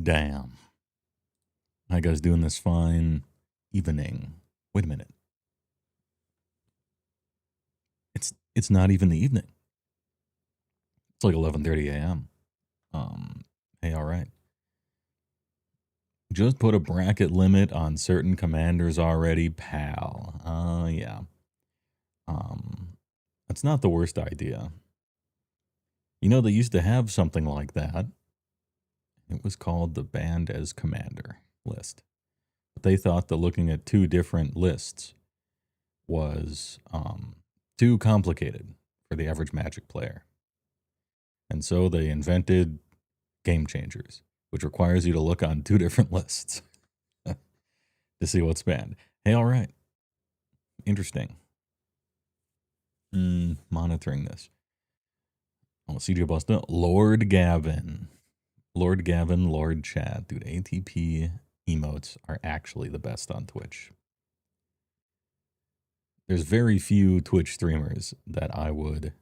Damn. How you guys doing this fine evening? Wait a minute. It's not even the evening. It's like 11:30 a.m. Hey, all right. Just put a bracket limit on certain commanders already, pal. Yeah. That's not the worst idea. You know, they used to have something like that. It was called the banned as commander list. But they thought that looking at two different lists was too complicated for the average Magic player. And so they invented Game Changers, which requires you to look on two different lists to see what's banned. Hey, all right. Interesting. Monitoring this. Oh, CJ Busta. Lord Gavin. Lord Gavin, Lord Chad. Dude, ATP emotes are actually the best on Twitch. There's very few Twitch streamers that I would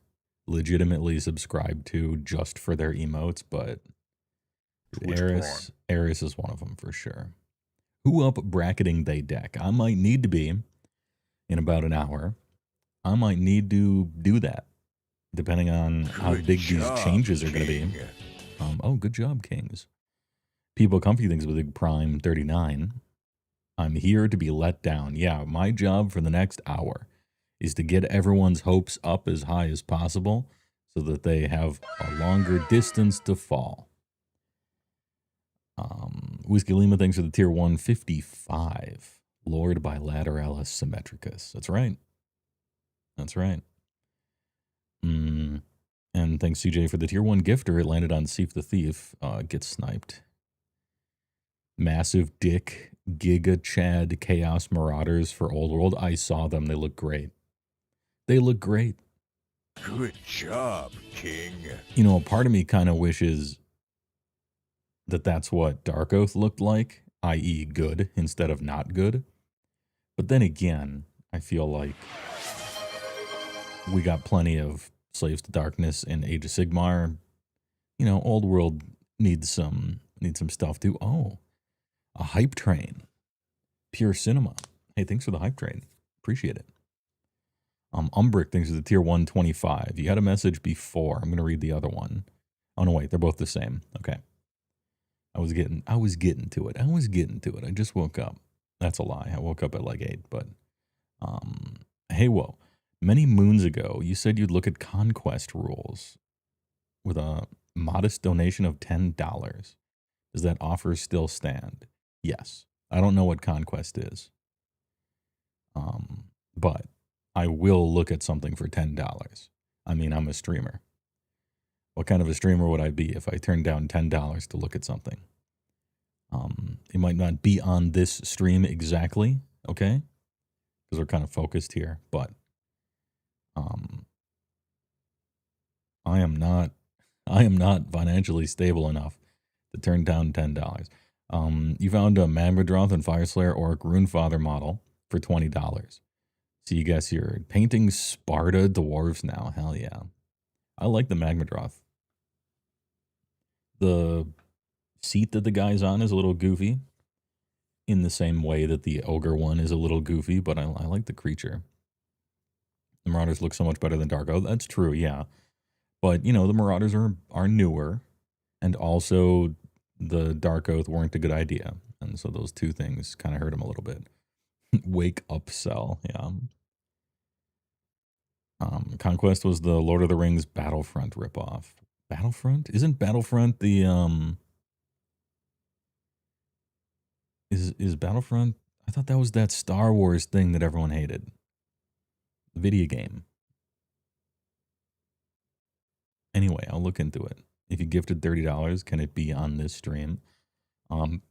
legitimately subscribe to just for their emotes, but Eris is one of them for sure. Who up bracketing they deck? I might need to be in about an hour. I might need to do that, depending on how big these changes are going to be. Oh, good job, Kings. People Comfy thinks with Big Prime 39. I'm here to be let down. Yeah, my job for the next hour is to get everyone's hopes up as high as possible so that they have a longer distance to fall. Whiskey Lima thanks for the tier 155. Lord Bilateralis Symmetricus. That's right. That's right. And thanks, CJ, for the tier 1 gifter. It landed on Seif the Thief. Gets sniped. Massive Dick, Giga Chad, Chaos Marauders for Old World. I saw them. They look great. They look great. Good job, King. You know, a part of me kind of wishes that that's what Dark Oath looked like, i.e. good instead of not good. But then again, I feel like we got plenty of Slaves to Darkness in Age of Sigmar. You know, Old World needs some stuff too. Oh, a hype train. Pure Cinema. Hey, thanks for the hype train. Appreciate it. Umbrick thinks of the tier 125. You had a message before. I'm gonna read the other one. Oh no, wait, they're both the same. Okay. I was getting to it. I just woke up. That's a lie. I woke up at like 8, but HeyWoah. Many moons ago, you said you'd look at conquest rules with a modest donation of $10. Does that offer still stand? Yes. I don't know what conquest is. But I will look at something for $10. I mean, I'm a streamer. What kind of a streamer would I be if I turned down $10 to look at something? It might not be on this stream exactly, okay? Because we're kind of focused here, but I am not financially stable enough to turn down $10. You found a Magmadroth and Fireslayer Orc Runefather model for $20. So you guess you're painting Sparta dwarves now. Hell yeah. I like the Magmadroth. The seat that the guy's on is a little goofy in the same way that the ogre one is a little goofy, but I like the creature. The Marauders look so much better than Dark Oath. That's true, yeah. But, you know, the Marauders are newer, and also the Dark Oath weren't a good idea. And so those two things kind of hurt him a little bit. Wake up, Cell, yeah. Conquest was the Lord of the Rings Battlefront ripoff. Battlefront? Isn't Battlefront the Is Battlefront? I thought that was that Star Wars thing that everyone hated. The video game. Anyway, I'll look into it. If you gifted $30, can it be on this stream? Ahem.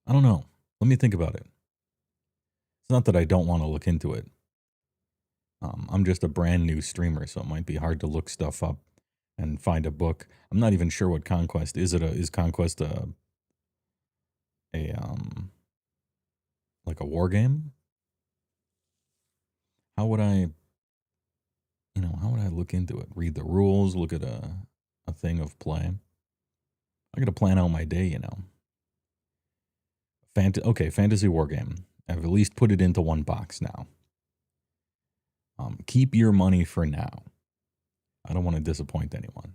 I don't know. Let me think about it. It's not that I don't want to look into it. I'm just a brand new streamer, so it might be hard to look stuff up and find a book. I'm not even sure what Conquest is. Is Conquest like a war game? How would I how would I look into it? Read the rules, look at a thing of play. I got to plan out my day, Okay, fantasy war game. I've at least put it into one box now. Keep your money for now. I don't want to disappoint anyone.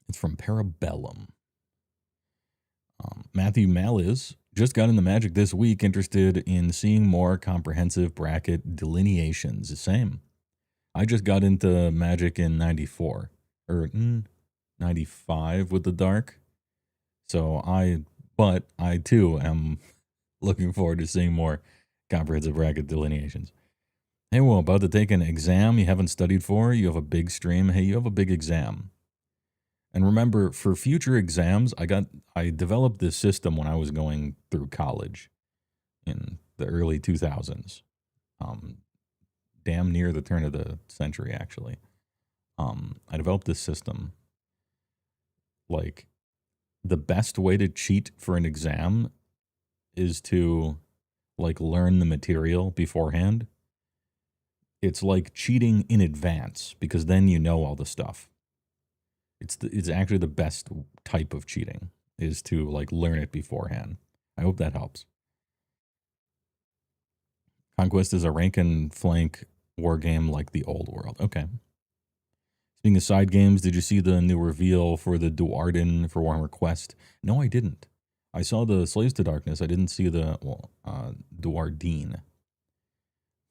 It's from Parabellum. Matthew Maliz just got into Magic this week, interested in seeing more comprehensive bracket delineations. Same. I just got into Magic in 94 or 95 with the Dark. So I too am looking forward to seeing more comprehensive bracket delineations. Hey, well, about to take an exam you haven't studied for. You have a big stream. Hey, you have a big exam. And remember, for future exams, I developed this system when I was going through college in the early 2000s. Damn near the turn of the century, actually. I developed this system. Like, the best way to cheat for an exam is to, learn the material beforehand. It's like cheating in advance, because then you know all the stuff. It's actually the best type of cheating, is to learn it beforehand. I hope that helps. Conquest is a rank and flank war game like the old world. Okay. Speaking of side games, did you see the new reveal for the Duardin for Warhammer Quest? No, I didn't. I saw the Slaves to Darkness. I didn't see the Duardin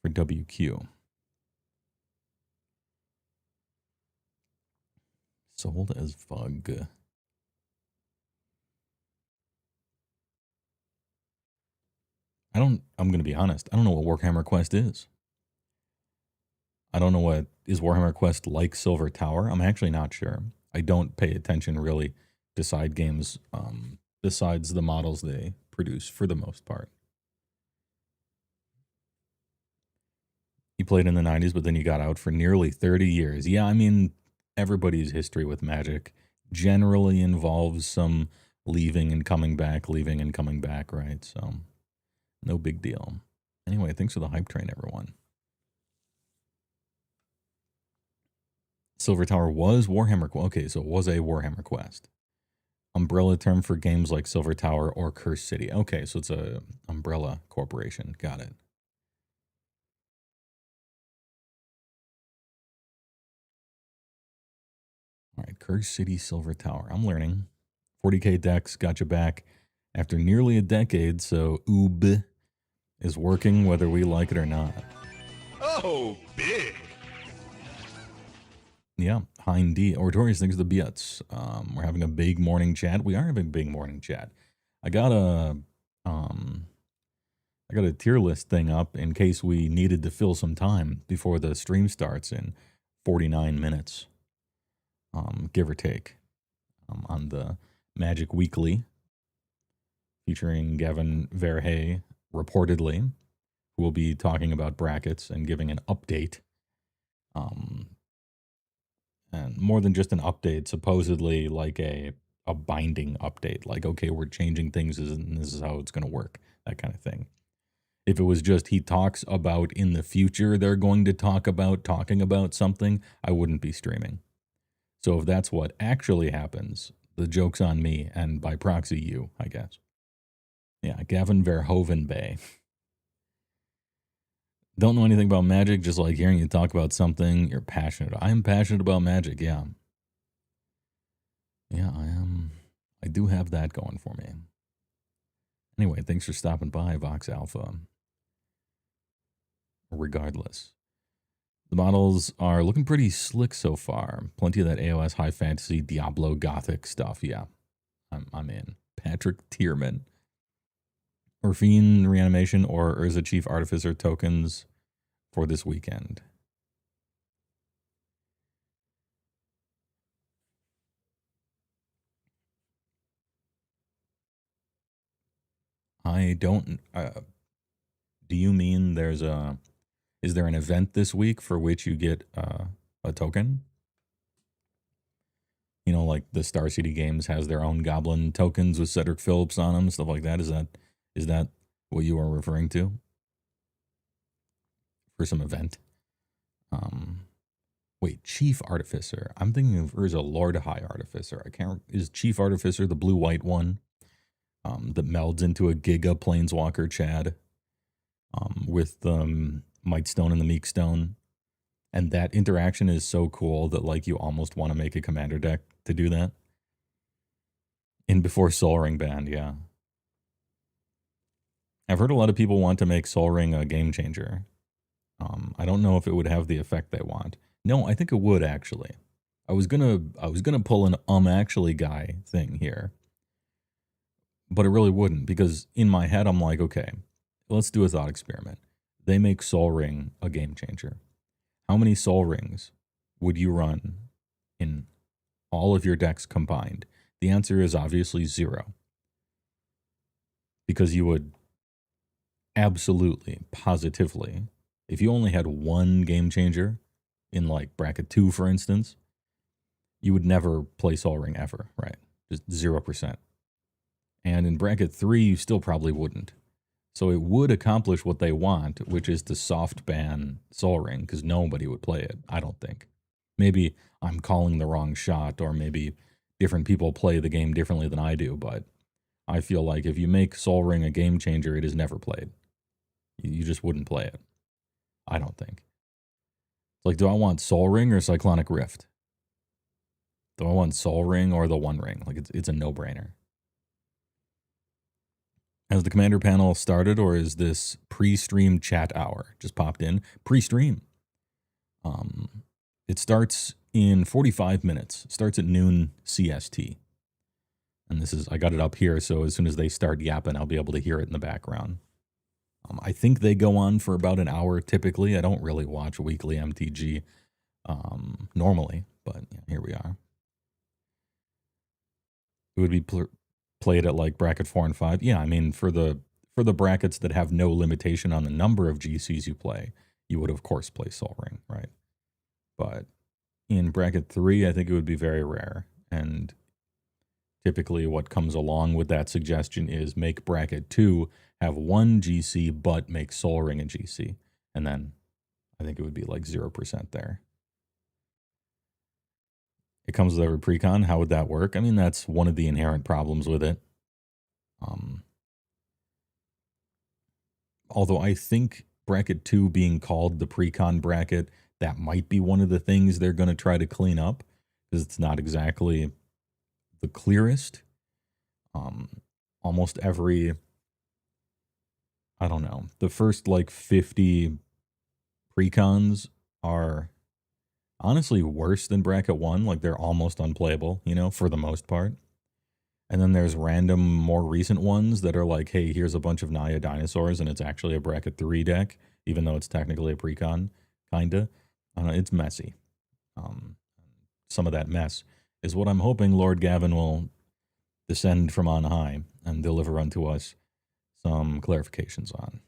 for WQ. Sold as Fug. I'm going to be honest. I don't know what Warhammer Quest is. I don't know what is Warhammer Quest like Silver Tower. I'm actually not sure. I don't pay attention really to side games besides the models they produce for the most part. You played in the 90s, but then you got out for nearly 30 years. Yeah, I mean, everybody's history with Magic generally involves some leaving and coming back, right? So, no big deal. Anyway, thanks for the hype train, everyone. Silver Tower was Warhammer. Okay, so it was a Warhammer Quest. Umbrella term for games like Silver Tower or Curse City. Okay, so it's a umbrella corporation. Got it. All right, Curse City, Silver Tower. I'm learning. 40k decks got you back after nearly a decade, so Oob is working whether we like it or not. Oh, big. Yeah, Hein D. Oratorius thinks the Biats. We're having a big morning chat. We are having a big morning chat. I got a tier list thing up in case we needed to fill some time before the stream starts in 49 minutes. Give or take, on the Magic Weekly, featuring Gavin Verhey, reportedly, who will be talking about brackets and giving an update. And more than just an update, supposedly like a binding update. Like, okay, we're changing things and this is how it's going to work, that kind of thing. If it was just he talks about in the future they're going to talking about something, I wouldn't be streaming. So if that's what actually happens, the joke's on me, and by proxy you, I guess. Yeah, Gavin Verhoeven Bay. Don't know anything about Magic, just like hearing you talk about something you're passionate about. I am passionate about Magic, yeah. Yeah, I am. I do have that going for me. Anyway, thanks for stopping by, Vox Alpha. Regardless. The models are looking pretty slick so far. Plenty of that AOS high fantasy, Diablo, Gothic stuff. Yeah, I'm in. Patrick Tierman. Orphine Reanimation or Urza Chief Artificer tokens for this weekend. I don't... do you mean is there an event this week for which you get a token? You know, like the Star City Games has their own Goblin tokens with Cedric Phillips on them, stuff like that. Is that what you are referring to? For some event? Wait, Chief Artificer. I'm thinking of, or is a Lord High Artificer. I can't. Is Chief Artificer the blue-white one? That melds into a Giga Planeswalker Chad. With the Might Stone and the Meek Stone. And that interaction is so cool that like you almost want to make a commander deck to do that. In before Sol Ring banned, yeah. I've heard a lot of people want to make Sol Ring a game changer. I don't know if it would have the effect they want. No, I think it would actually. I was gonna pull an actually guy thing here. But it really wouldn't, because in my head I'm like, okay, let's do a thought experiment. They make Sol Ring a game changer. How many Sol Rings would you run in all of your decks combined? The answer is obviously 0. Because you would absolutely, positively, if you only had one game changer in like bracket 2, for instance, you would never play Sol Ring ever, right? Just 0%. And in bracket 3, you still probably wouldn't. So it would accomplish what they want, which is to soft ban Sol Ring, because nobody would play it, I don't think. Maybe I'm calling the wrong shot, or maybe different people play the game differently than I do, but I feel like if you make Sol Ring a game changer, it is never played. You just wouldn't play it. I don't think. It's like, do I want Sol Ring or Cyclonic Rift? Do I want Sol Ring or the One Ring? Like, it's a no-brainer. Has the commander panel started, or is this pre-stream chat hour? Just popped in. Pre-stream. It starts in 45 minutes. It starts at noon CST. And this is, I got it up here, so as soon as they start yapping, I'll be able to hear it in the background. I think they go on for about an hour typically. I don't really watch weekly MTG normally, but yeah, here we are. It would be played at like bracket 4 and 5. Yeah, I mean, for the brackets that have no limitation on the number of GCs you play, you would of course play Sol Ring, right? But in bracket 3, I think it would be very rare. And typically what comes along with that suggestion is make bracket 2 have 1 GC, but make Sol Ring a GC. And then I think it would be like 0% there. It comes with every precon. How would that work? I mean, that's one of the inherent problems with it. Although I think bracket 2 being called the precon bracket, that might be one of the things they're going to try to clean up, because it's not exactly the clearest. Almost every, I don't know, the first like 50 precons are honestly worse than bracket 1. Like, they're almost unplayable, you know, for the most part. And then there's random, more recent ones that are like, hey, here's a bunch of Naya dinosaurs, and it's actually a bracket 3 deck, even though it's technically a precon, kinda. It's messy. Some of that mess is what I'm hoping Lord Gavin will descend from on high and deliver unto us some clarifications on.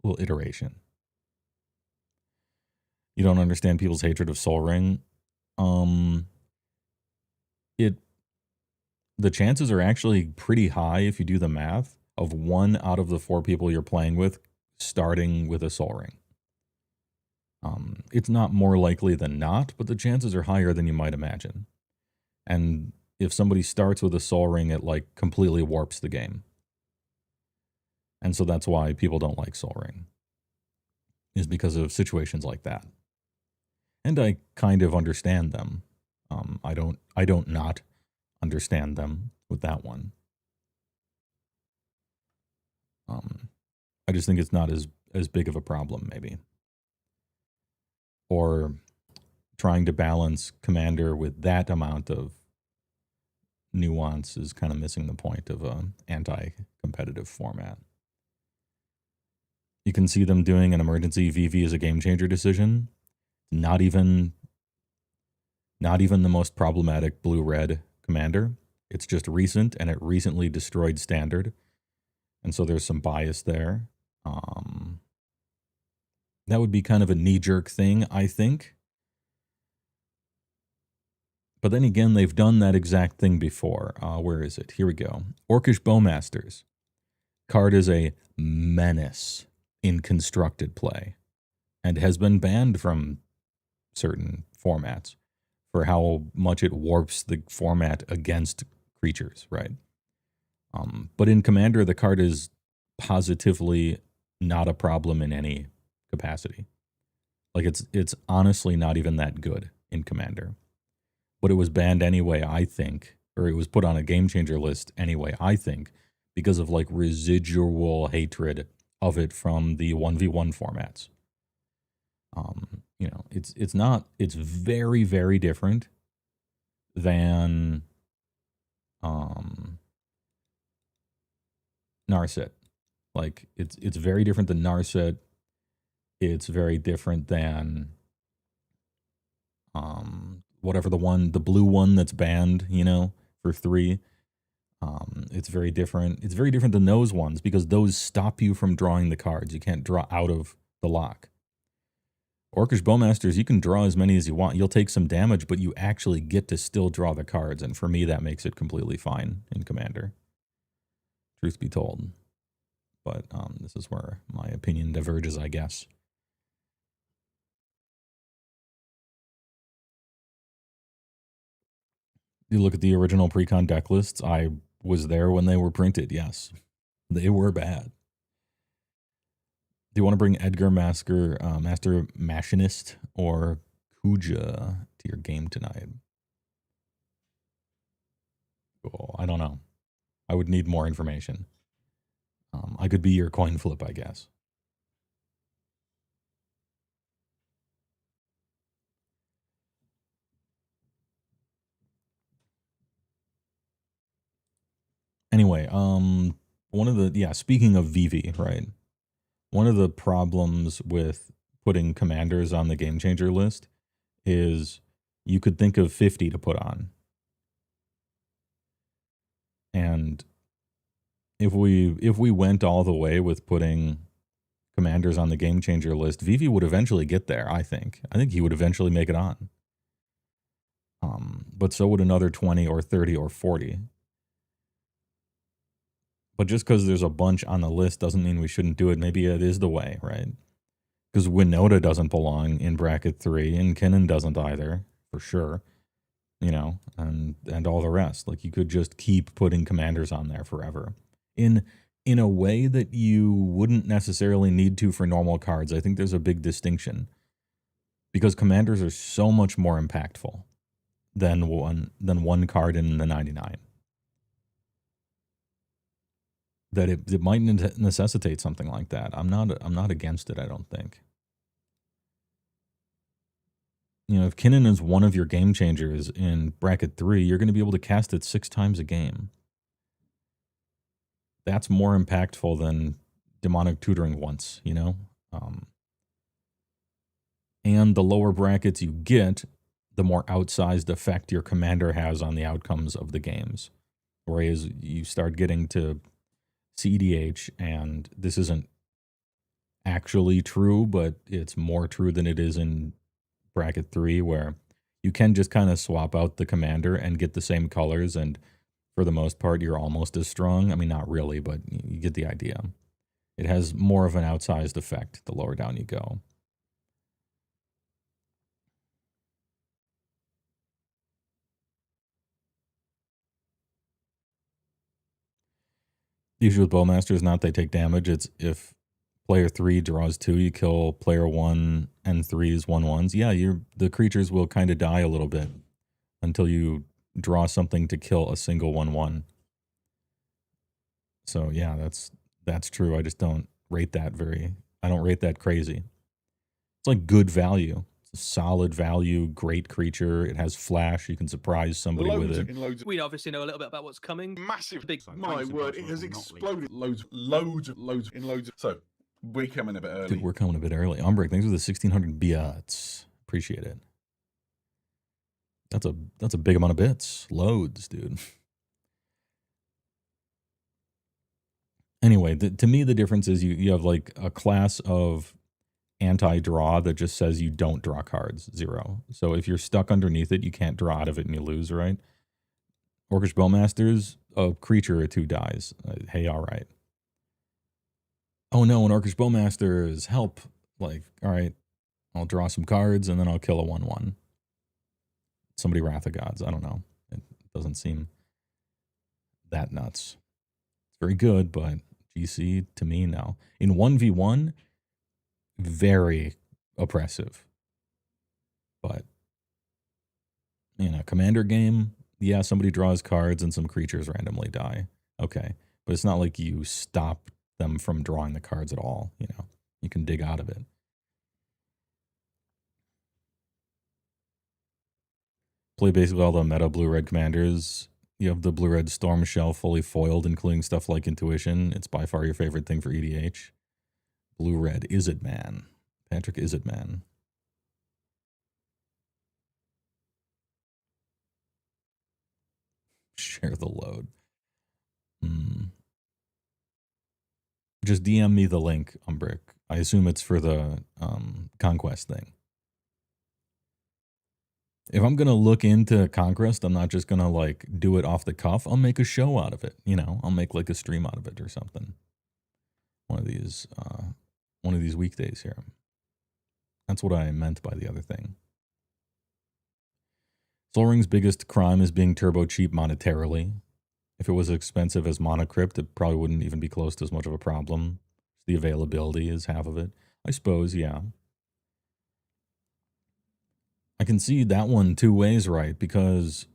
A little iteration. You don't understand people's hatred of Sol Ring? The chances are actually pretty high, if you do the math, of 1 out of the 4 people you're playing with starting with a Sol Ring. It's not more likely than not, but the chances are higher than you might imagine. And if somebody starts with a Sol Ring, it like completely warps the game. And so that's why people don't like Sol Ring, is because of situations like that. And I kind of understand them. I don't not understand them with that one. I just think it's not as big of a problem, maybe. Or trying to balance commander with that amount of nuance is kind of missing the point of a anti-competitive format. You can see them doing an emergency VV as a game changer decision. Not even the most problematic blue-red commander. It's just recent, and it recently destroyed standard. And so there's some bias there. That would be kind of a knee-jerk thing, I think. But then again, they've done that exact thing before. Where is it? Here we go. Orcish Bowmasters. Card is a menace in constructed play and has been banned from certain formats for how much it warps the format against creatures, right? But in Commander, the card is positively not a problem in any capacity. Like it's honestly not even that good in Commander. But it was banned anyway, I think, or it was put on a game changer list anyway, I think, because of like residual hatred of it from the 1v1 formats. You know, it's very, very different than Narset. Like it's very different than Narset. It's very different than whatever the blue one that's banned, you know, for 3. It's very different. It's very different than those ones because those stop you from drawing the cards. You can't draw out of the lock. Orcish Bowmasters, you can draw as many as you want. You'll take some damage, but you actually get to still draw the cards. And for me, that makes it completely fine in Commander. Truth be told. But this is where my opinion diverges, I guess. You look at the original Precon deck lists, I was there when they were printed, yes. They were bad. Do you want to bring Edgar Master Machinist or Kuja to your game tonight? Cool. I don't know. I would need more information. I could be your coin flip, I guess. Anyway, one of the, speaking of VV, right? One of the problems with putting commanders on the game changer list is you could think of 50 to put on. And if we went all the way with putting commanders on the game changer list, VV would eventually get there, I think. I think he would eventually make it on. But so would another 20 or 30 or 40. But just because there's a bunch on the list doesn't mean we shouldn't do it. Maybe it is the way, right? Because Winota doesn't belong in bracket 3, and Kinnan doesn't either, for sure. You know, and all the rest. Like, you could just keep putting commanders on there forever. In a way that you wouldn't necessarily need to for normal cards. I think there's a big distinction. Because commanders are so much more impactful than one card in the 99. That it might necessitate something like that. I'm not against it, I don't think. You know, if Kinnan is one of your game changers in bracket 3, you're going to be able to cast it 6 times a game. That's more impactful than demonic tutoring once, you know? And the lower brackets you get, the more outsized effect your commander has on the outcomes of the games. Whereas you start getting to CEDH, and this isn't actually true, but it's more true than it is in bracket 3, where you can just kind of swap out the commander and get the same colors, and for the most part, you're almost as strong. I mean, not really, but you get the idea. It has more of an outsized effect the lower down you go. The issue with Bowmaster is not they take damage. It's if player 3 draws 2, you kill player 1 and 3's 1/1s. Yeah, the creatures will kind of die a little bit until you draw something to kill a single 1/1. So yeah, that's true. I just don't rate that I don't rate that crazy. It's like good value. It's a solid value, great creature. It has flash. You can surprise somebody with it. We obviously know a little bit about what's coming. Massive. Big. My word, it has exploded. Loads. So we're coming a bit early. Dude, we're coming a bit early. Umbrick, thanks for the 1,600 bits. Appreciate it. That's a big amount of bits. Loads, dude. Anyway, to me, the difference is you have like a class of anti-draw that just says you don't draw cards, 0. So if you're stuck underneath it, you can't draw out of it and you lose, right? Orcish Bowmasters, a creature or 2 dies. Hey, all right. Oh no, an Orcish Bowmasters, help. Like, all right. I'll draw some cards, and then I'll kill a 1/1. Somebody Wrath of Gods. I don't know. It doesn't seem that nuts. It's very good, but GC, to me, no. In 1v1, very oppressive. But in a commander game, yeah, somebody draws cards and some creatures randomly die. Okay. But it's not like you stop them from drawing the cards at all, you know. You can dig out of it. Play basically all the meta blue-red commanders. You have the blue-red Storm Shell fully foiled, including stuff like Intuition. It's by far your favorite thing for EDH. Blue-red, is it, man? Patrick, is it, man? Share the load. Just DM me the link, Umbrick. I assume it's for the Conquest thing. If I'm going to look into Conquest, I'm not just going to like do it off the cuff. I'll make a show out of it. You know, I'll make like a stream out of it or something. One of these weekdays here. That's what I meant by the other thing. Sol Ring's biggest crime is being turbo cheap monetarily. If it was expensive as Monocrypt, it probably wouldn't even be close to as much of a problem. The availability is half of it. I suppose, yeah. I can see that one two ways, right? Because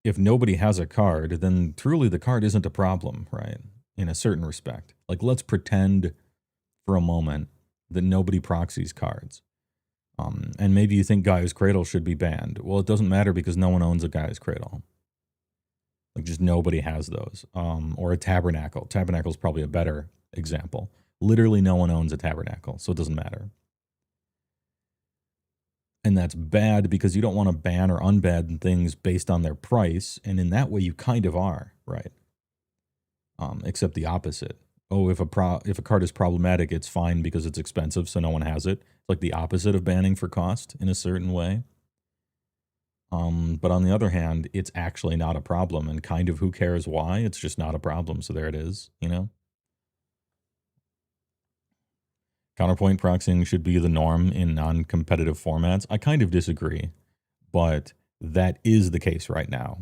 if nobody has a card, then truly the card isn't a problem, right? In a certain respect. Like, let's pretend for a moment that nobody proxies cards. And maybe you think Gaia's Cradle should be banned. Well, it doesn't matter because no one owns a Gaia's Cradle. Like, just nobody has those. Or a Tabernacle. Tabernacle is probably a better example. Literally no one owns a Tabernacle, so it doesn't matter. And that's bad because you don't want to ban or unban things based on their price. And in that way, you kind of are, right? Except the opposite. Oh, if a card is problematic, it's fine because it's expensive, so no one has it. It's like the opposite of banning for cost in a certain way. But on the other hand, it's actually not a problem, and kind of who cares why? It's just not a problem, so there it is, you know? Counterpoint proxying should be the norm in non-competitive formats. I kind of disagree, but that is the case right now.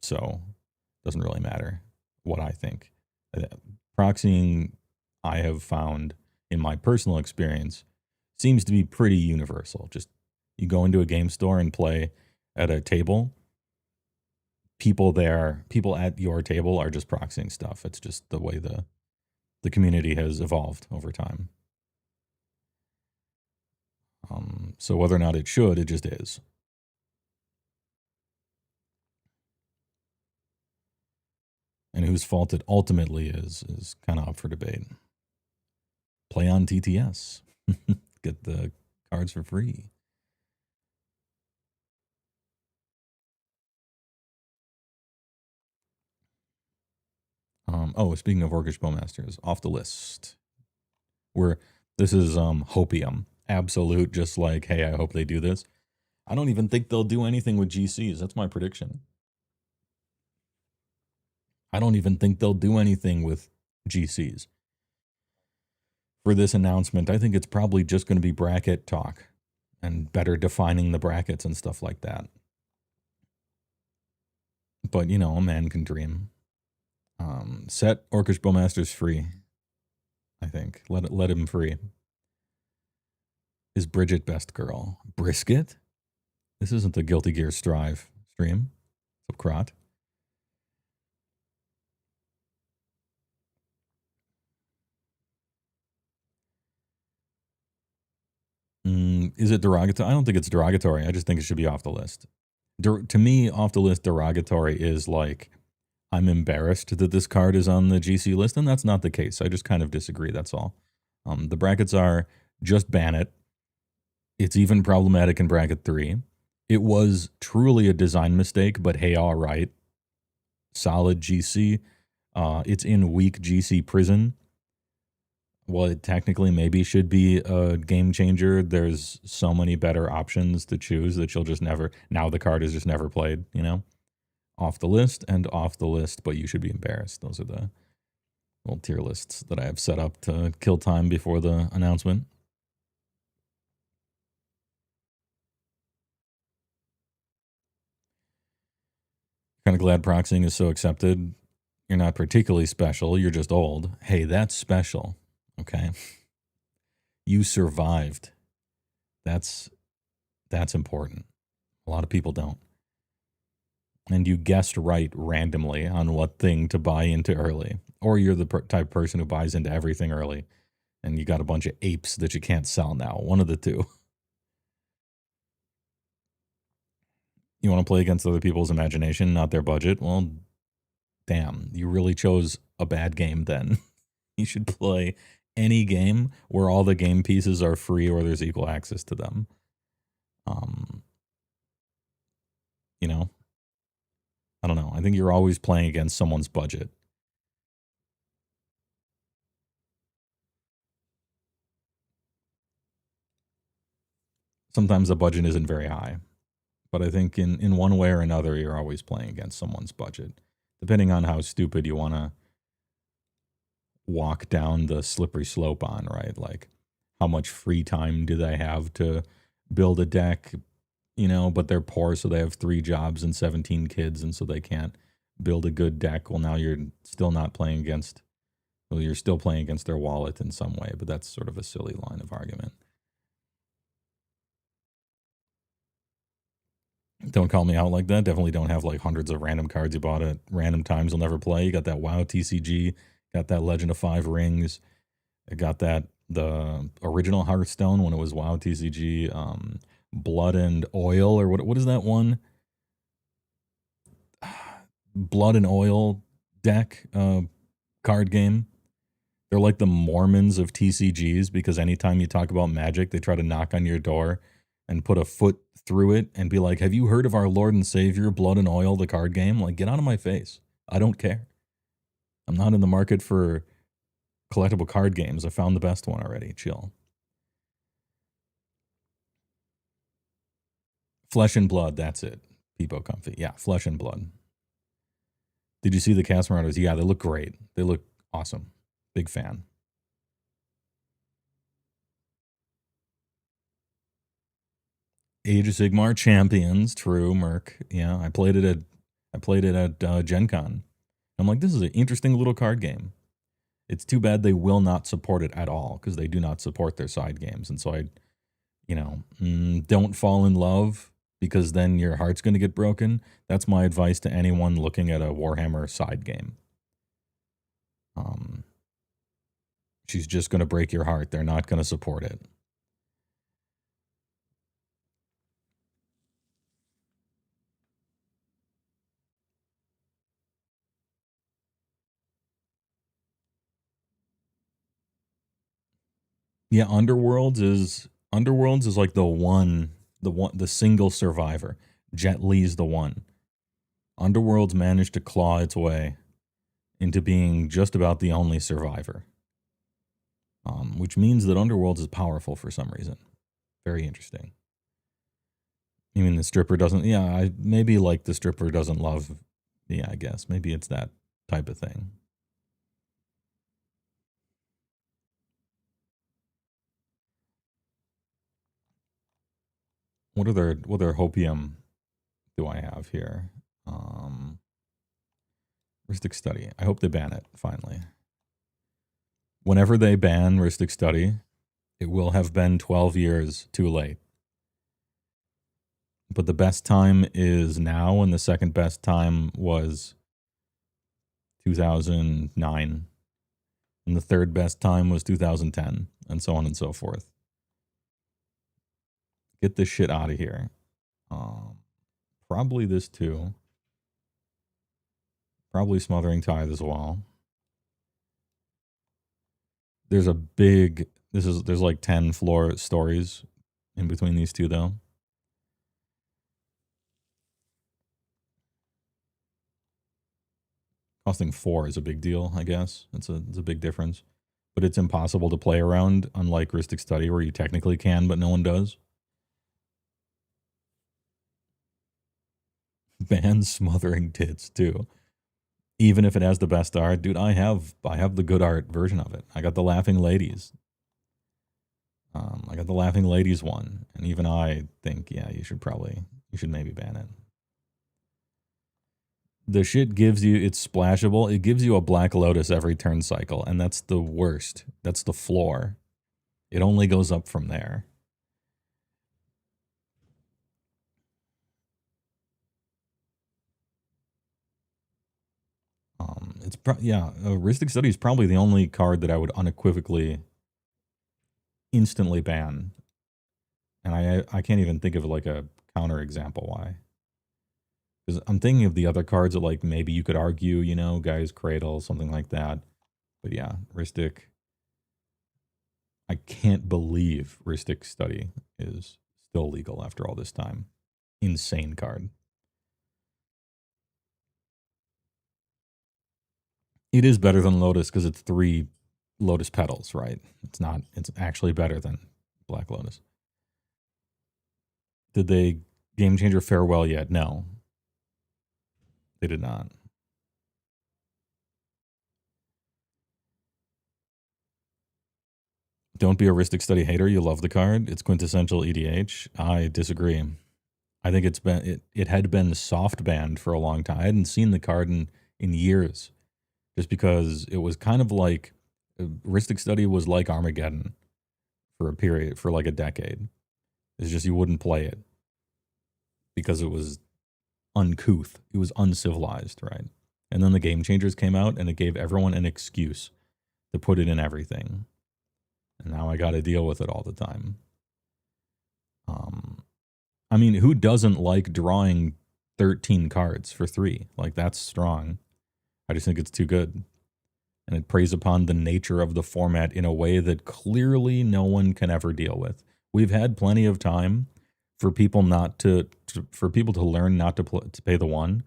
So it doesn't really matter what I think. Proxying, I have found in my personal experience, seems to be pretty universal. Just you go into a game store and play at a table, people at your table are just proxying stuff. It's just the way the community has evolved over time. So whether or not it should, it just is. And whose fault it ultimately is kind of up for debate. Play on TTS. Get the cards for free. Speaking of Orcish Bowmasters, off the list. This is hopium. Absolute, just like, hey, I hope they do this. I don't even think they'll do anything with GCs. That's my prediction. I don't even think they'll do anything with GCs. For this announcement, I think it's probably just going to be bracket talk and better defining the brackets and stuff like that. But, you know, a man can dream. Set Orcish Bowmasters free, I think. Let him free. Is Bridget best girl? Brisket? This isn't the Guilty Gear Strive stream. What's up, Krot? Is it derogatory? I don't think it's derogatory. I just think it should be off the list. To me, off the list, derogatory is like, I'm embarrassed that this card is on the GC list, and that's not the case. I just kind of disagree, that's all. The brackets are, just ban it. It's even problematic in bracket 3. It was truly a design mistake, but hey, all right. Solid GC. It's in weak GC prison. Well, it technically maybe should be a game changer. There's so many better options to choose that you'll just never, now the card is just never played, you know? Off the list and off the list, but you should be embarrassed. Those are the little tier lists that I have set up to kill time before the announcement. Kind of glad proxying is so accepted. You're not particularly special. You're just old. Hey, that's special. Okay. You survived. That's important. A lot of people don't. And you guessed right randomly on what thing to buy into early. Or you're the type of person who buys into everything early. And you got a bunch of apes that you can't sell now. One of the two. You want to play against other people's imagination, not their budget? Well, damn, you really chose a bad game then. You should play any game where all the game pieces are free or there's equal access to them. You know? I don't know. I think you're always playing against someone's budget. Sometimes the budget isn't very high. But I think in one way or another, you're always playing against someone's budget. Depending on how stupid you want to walk down the slippery slope on, right? Like, how much free time do they have to build a deck, you know, but they're poor, so they have 3 jobs and 17 kids, and so they can't build a good deck. Well, now you're still not playing against, well, you're still playing against their wallet in some way, but that's sort of a silly line of argument. Don't call me out like that. Definitely don't have like hundreds of random cards you bought at random times you'll never play. You got that WoW TCG, got that Legend of 5 Rings, I got that the original Hearthstone when it was WoW TCG, Blood and Oil, or what is that one? Blood and Oil deck card game. They're like the Mormons of TCGs because anytime you talk about magic, they try to knock on your door and put a foot through it and be like, have you heard of our Lord and Savior, Blood and Oil, the card game? Like, get out of my face. I don't care. I'm not in the market for collectible card games. I found the best one already. Chill. Flesh and Blood, that's it. Peepo Comfy. Yeah, Flesh and Blood. Did you see the Cast Marauders? Yeah, they look great. They look awesome. Big fan. Age of Sigmar Champions, true, Merc. Yeah, I played it at Gen Con. I'm like, this is an interesting little card game. It's too bad they will not support it at all because they do not support their side games. And so I, don't fall in love because then your heart's going to get broken. That's my advice to anyone looking at a Warhammer side game. She's just going to break your heart. They're not going to support it. Yeah, Underworlds is like the single survivor. Jet Li's the one. Underworlds managed to claw its way into being just about the only survivor. Which means that Underworlds is powerful for some reason. Very interesting. You mean the stripper doesn't? Yeah, maybe like the stripper doesn't love. Yeah, I guess maybe it's that type of thing. What other hopium do I have here? Ristic Study. I hope they ban it finally. Whenever they ban Ristic Study, it will have been 12 years too late. But the best time is now, and the second best time was 2009. And the third best time was 2010, and so on and so forth. Get this shit out of here. Probably this too. Probably Smothering Tithe as well. There's there's like 10 floor stories in between these two though. Costing 4 is a big deal, I guess. It's a big difference. But it's impossible to play around, unlike Ristic Study, where you technically can, but no one does. Ban Smothering Tits, too. Even if it has the best art. Dude, I have the good art version of it. I got the Laughing Ladies. I got the Laughing Ladies one. And even I think, yeah, you should maybe ban it. The shit gives you, it's splashable. It gives you a Black Lotus every turn cycle, and that's the worst. That's the floor. It only goes up from there. Rhystic Study is probably the only card that I would unequivocally instantly ban. And I can't even think of like a counter example why. Because I'm thinking of the other cards that like maybe you could argue, you know, Guy's Cradle, something like that. But yeah, Rhystic. I can't believe Rhystic Study is still legal after all this time. Insane card. It is better than Lotus because it's 3 Lotus petals, right? It's not, it's actually better than Black Lotus. Did they Game Changer farewell yet? No. They did not. Don't be a Rhystic Study hater. You love the card. It's quintessential EDH. I disagree. I think it had been soft banned for a long time. I hadn't seen the card in years. Just because it was kind of like Rhystic Study was like Armageddon for a period, for like a decade. It's just you wouldn't play it because it was uncouth. It was uncivilized, right? And then the Game Changers came out and it gave everyone an excuse to put it in everything. And now I got to deal with it all the time. I mean, who doesn't like drawing 13 cards for 3? Like, that's strong. I just think it's too good. And it preys upon the nature of the format in a way that clearly no one can ever deal with. We've had plenty of time for people not to learn not to pay the 1.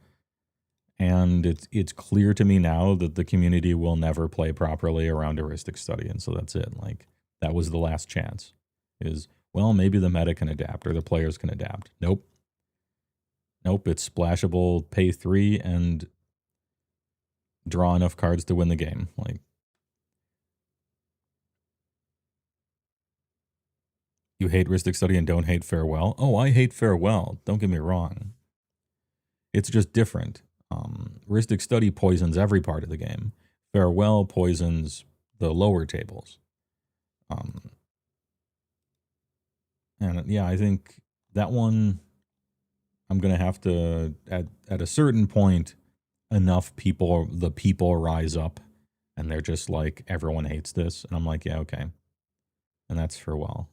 And it's clear to me now that the community will never play properly around a Rhystic Study. And so that's it. Like, that was the last chance. Is, well, maybe the meta can adapt or the players can adapt. Nope. Nope, it's splashable, pay 3, and draw enough cards to win the game. Like, you hate Rhystic Study and don't hate Farewell? Oh, I hate Farewell. Don't get me wrong. It's just different. Rhystic Study poisons every part of the game. Farewell poisons the lower tables. And yeah, I think that one, I'm going to have to, at a certain point, the people rise up and they're just like, everyone hates this. And I'm like, yeah, okay. And that's Farewell.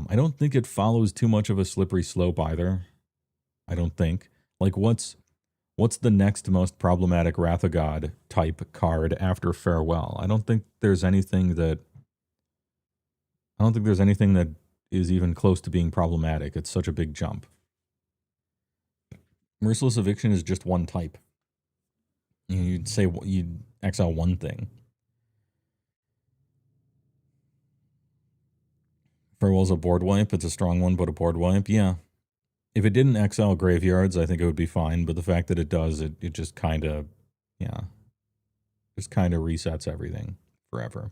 I don't think it follows too much of a slippery slope either. I don't think. Like, what's the next most problematic Wrath of God type card after Farewell? I don't think there's anything that is even close to being problematic. It's such a big jump. Merciless Eviction is just one type. You'd say you'd exile one thing. Farewell's a board wipe. It's a strong one, but a board wipe. Yeah. If it didn't exile graveyards, I think it would be fine. But the fact that it does, it just kind of, yeah, just kind of resets everything forever.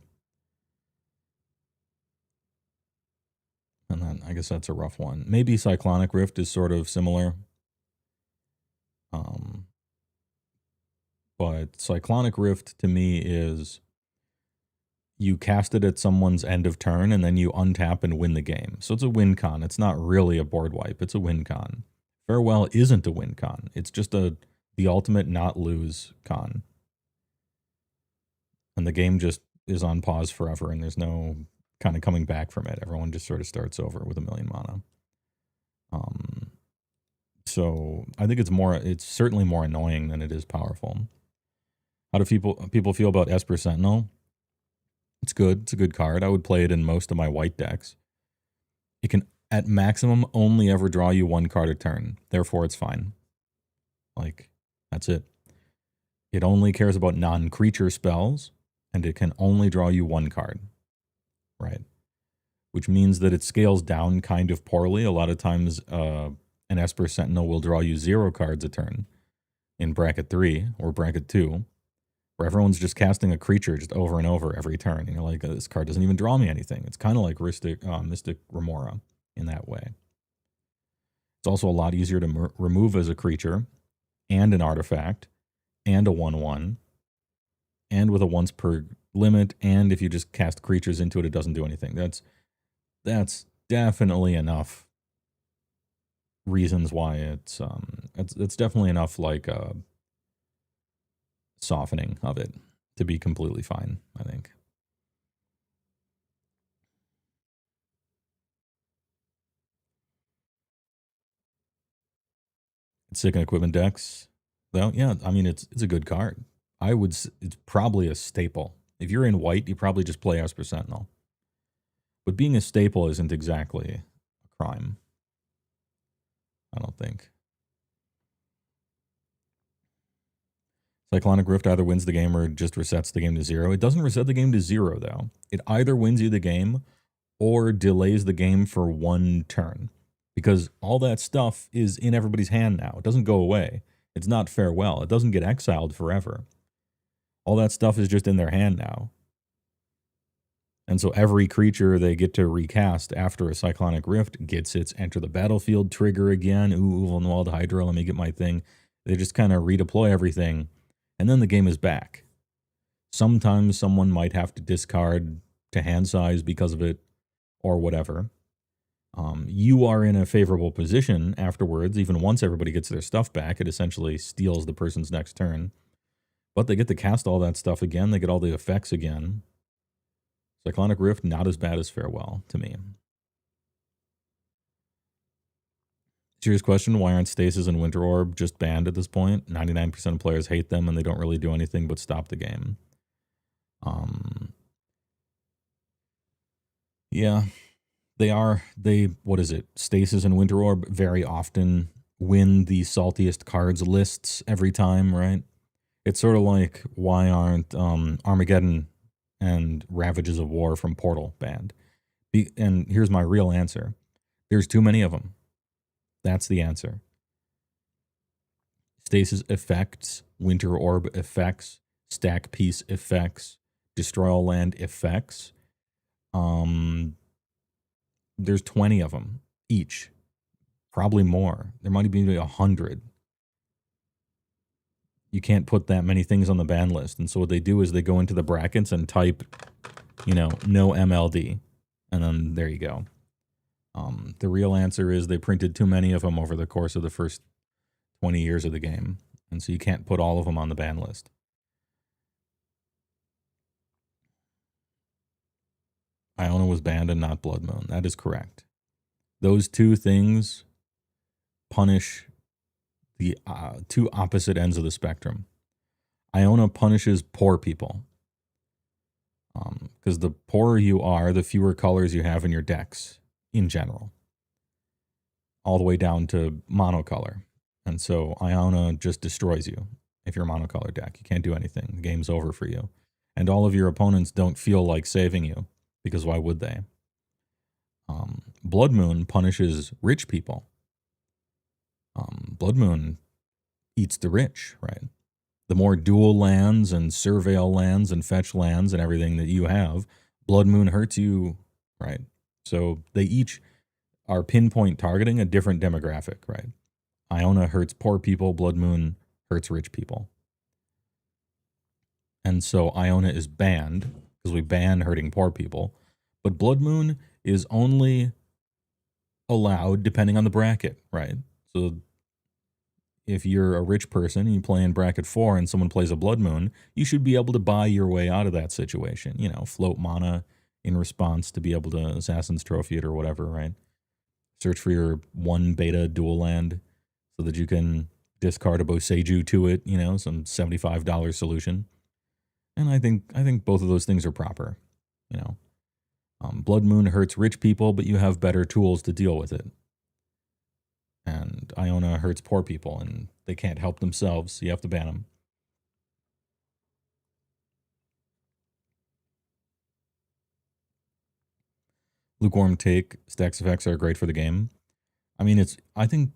And then I guess that's a rough one. Maybe Cyclonic Rift is sort of similar. But Cyclonic Rift to me is you cast it at someone's end of turn and then you untap and win the game. So it's a win con. It's not really a board wipe. It's a win con. Farewell isn't a win con. It's just the ultimate not lose con. And the game just is on pause forever and there's no kind of coming back from it. Everyone just sort of starts over with 1,000,000 mana. So I think it's certainly more annoying than it is powerful. How do people feel about Esper Sentinel? It's good. It's a good card. I would play it in most of my white decks. It can, at maximum, only ever draw you 1 card a turn. Therefore, it's fine. Like, that's it. It only cares about non-creature spells, and it can only draw you 1 card. Right? Which means that it scales down kind of poorly. A lot of times, an Esper Sentinel will draw you 0 cards a turn in bracket 3 or bracket 2. Where everyone's just casting a creature just over and over every turn. And you're like, this card doesn't even draw me anything. It's kind of like Mystic Remora in that way. It's also a lot easier to remove as a creature and an artifact and a 1/1 and with a once per limit, and if you just cast creatures into it, it doesn't do anything. That's definitely enough reasons why it's definitely enough like softening of it to be completely fine, I think. It's sick in equipment decks. Though, yeah, I mean it's a good card. It's probably a staple. If you're in white, you probably just play Esper Sentinel. But being a staple isn't exactly a crime, I don't think. Cyclonic Rift either wins the game or just resets the game to 0. It doesn't reset the game to 0, though. It either wins you the game or delays the game for 1 turn. Because all that stuff is in everybody's hand now. It doesn't go away. It's not farewell. It doesn't get exiled forever. All that stuff is just in their hand now. And so every creature they get to recast after a Cyclonic Rift gets its enter the battlefield trigger again. Ooh, Ulvenwald Hydra, let me get my thing. They just kind of redeploy everything, and then the game is back. Sometimes someone might have to discard to hand size because of it, or whatever. You are in a favorable position afterwards. Even once everybody gets their stuff back, it essentially steals the person's next turn. But they get to cast all that stuff again. They get all the effects again. Cyclonic Rift, not as bad as Farewell to me. Serious question, why aren't Stasis and Winter Orb just banned at this point? 99% of players hate them and they don't really do anything but stop the game. Yeah, what is it? Stasis and Winter Orb very often win the saltiest cards lists every time, right? It's sort of like, why aren't Armageddon and Ravages of War from Portal banned? And here's my real answer. There's too many of them. That's the answer. Stasis effects, Winter Orb effects, Stack Piece effects, Destroy All Land effects. There's 20 of them each. Probably more. There might be 100. You can't put that many things on the ban list. And so what they do is they go into the brackets and type, no MLD. And then there you go. The real answer is they printed too many of them over the course of the first 20 years of the game. And so you can't put all of them on the ban list. Iona was banned and not Blood Moon. That is correct. Those two things punish the two opposite ends of the spectrum. Iona punishes poor people. Because the poorer you are, the fewer colors you have in your decks in general. All the way down to monocolor. And so Iona just destroys you if you're a monocolor deck. You can't do anything. The game's over for you. And all of your opponents don't feel like saving you, because why would they? Blood Moon punishes rich people. Blood Moon eats the rich, right? The more dual lands and surveil lands and fetch lands and everything that you have, Blood Moon hurts you, right? So they each are pinpoint targeting a different demographic, right? Iona hurts poor people, Blood Moon hurts rich people. And so Iona is banned because we ban hurting poor people. But Blood Moon is only allowed depending on the bracket, right? So if you're a rich person and you play in bracket 4 and someone plays a Blood Moon, you should be able to buy your way out of that situation. Float mana in response to be able to Assassin's Trophy it or whatever, right? Search for your 1 beta dual land so that you can discard a Boseiju to it, some $75 solution. And I think both of those things are proper, Blood Moon hurts rich people, but you have better tools to deal with it. And Iona hurts poor people, and they can't help themselves, so you have to ban them. Lukewarm take, stacks effects are great for the game. I mean, I think,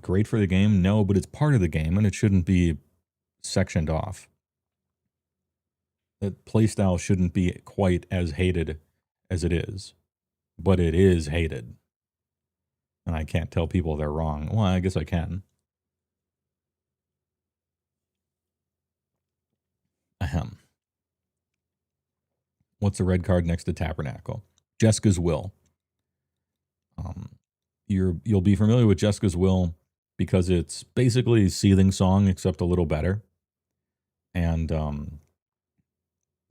great for the game, no, but it's part of the game, and it shouldn't be sectioned off. That playstyle shouldn't be quite as hated as it is, but it is hated. And I can't tell people they're wrong. Well, I guess I can. Ahem. What's the red card next to Tabernacle? Jessica's Will. You'll be familiar with Jessica's Will because it's basically Seething Song except a little better. And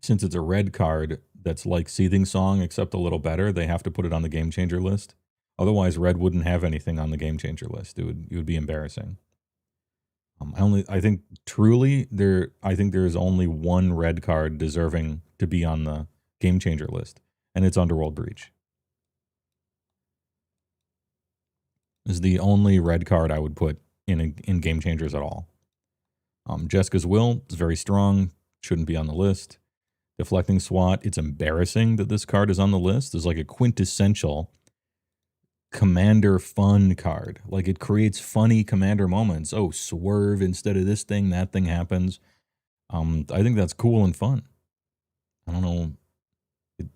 since it's a red card that's like Seething Song except a little better, they have to put it on the Game Changer list. Otherwise, red wouldn't have anything on the Game Changer list. It would be embarrassing. I think truly I think there is only one red card deserving to be on the Game Changer list, and it's Underworld Breach. Is the only red card I would put in Game Changers at all. Jessica's Will is very strong, shouldn't be on the list. Deflecting Swat, it's embarrassing that this card is on the list. It's like a quintessential commander fun card. Like, it creates funny commander moments. Oh, swerve instead of this thing, that thing happens. I think that's cool and fun. I don't know.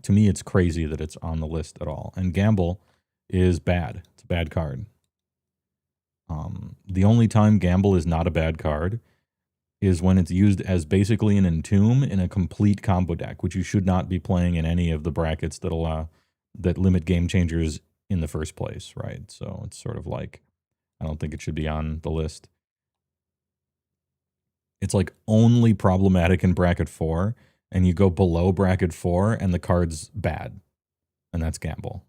To me, it's crazy that it's on the list at all. And Gamble is bad. It's a bad card. The only time Gamble is not a bad card is when it's used as basically an Entomb in a complete combo deck, which you should not be playing in any of the brackets that limit Game Changers in the first place, right? So it's sort of like, I don't think it should be on the list. It's like only problematic in bracket 4, and you go below bracket 4 and the card's bad, and that's Gamble.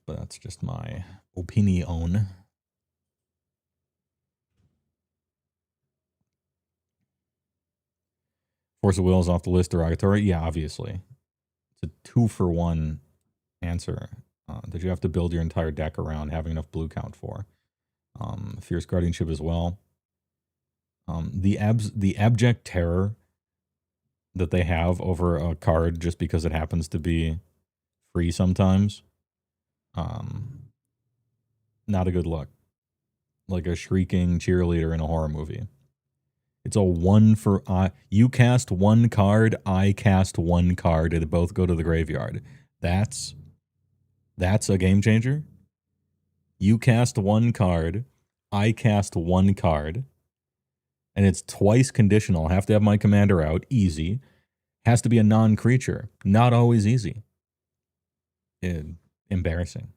But that's just my opinion. Force of Will is off the list. Derogatory? Yeah, obviously. It's a 2-for-1 answer that you have to build your entire deck around having enough blue count for. Fierce Guardianship as well. The abject terror that they have over a card just because it happens to be free sometimes. Not a good look. Like a shrieking cheerleader in a horror movie. It's a 1 for you cast 1 card, I cast 1 card, and they both go to the graveyard. That's a game changer. You cast 1 card, I cast 1 card, and it's twice conditional. Have to have my commander out, easy. Has to be a non-creature, not always easy. Embarrassing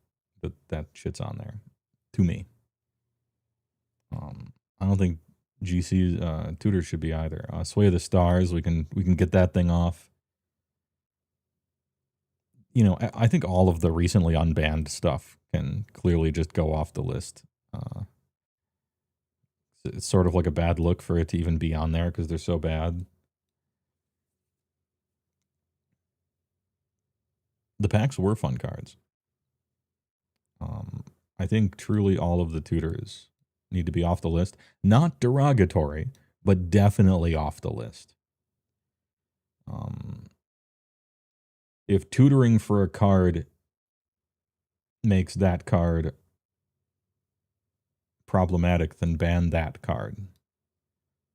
that shit's on there, to me. I don't think GC tutors should be either. Sway of the Stars, we can get that thing off. You know, I think all of the recently unbanned stuff can clearly just go off the list. It's sort of like a bad look for it to even be on there because they're so bad. The packs were fun cards. I think truly all of the tutors need to be off the list. Not derogatory, but definitely off the list. If tutoring for a card makes that card problematic, then ban that card.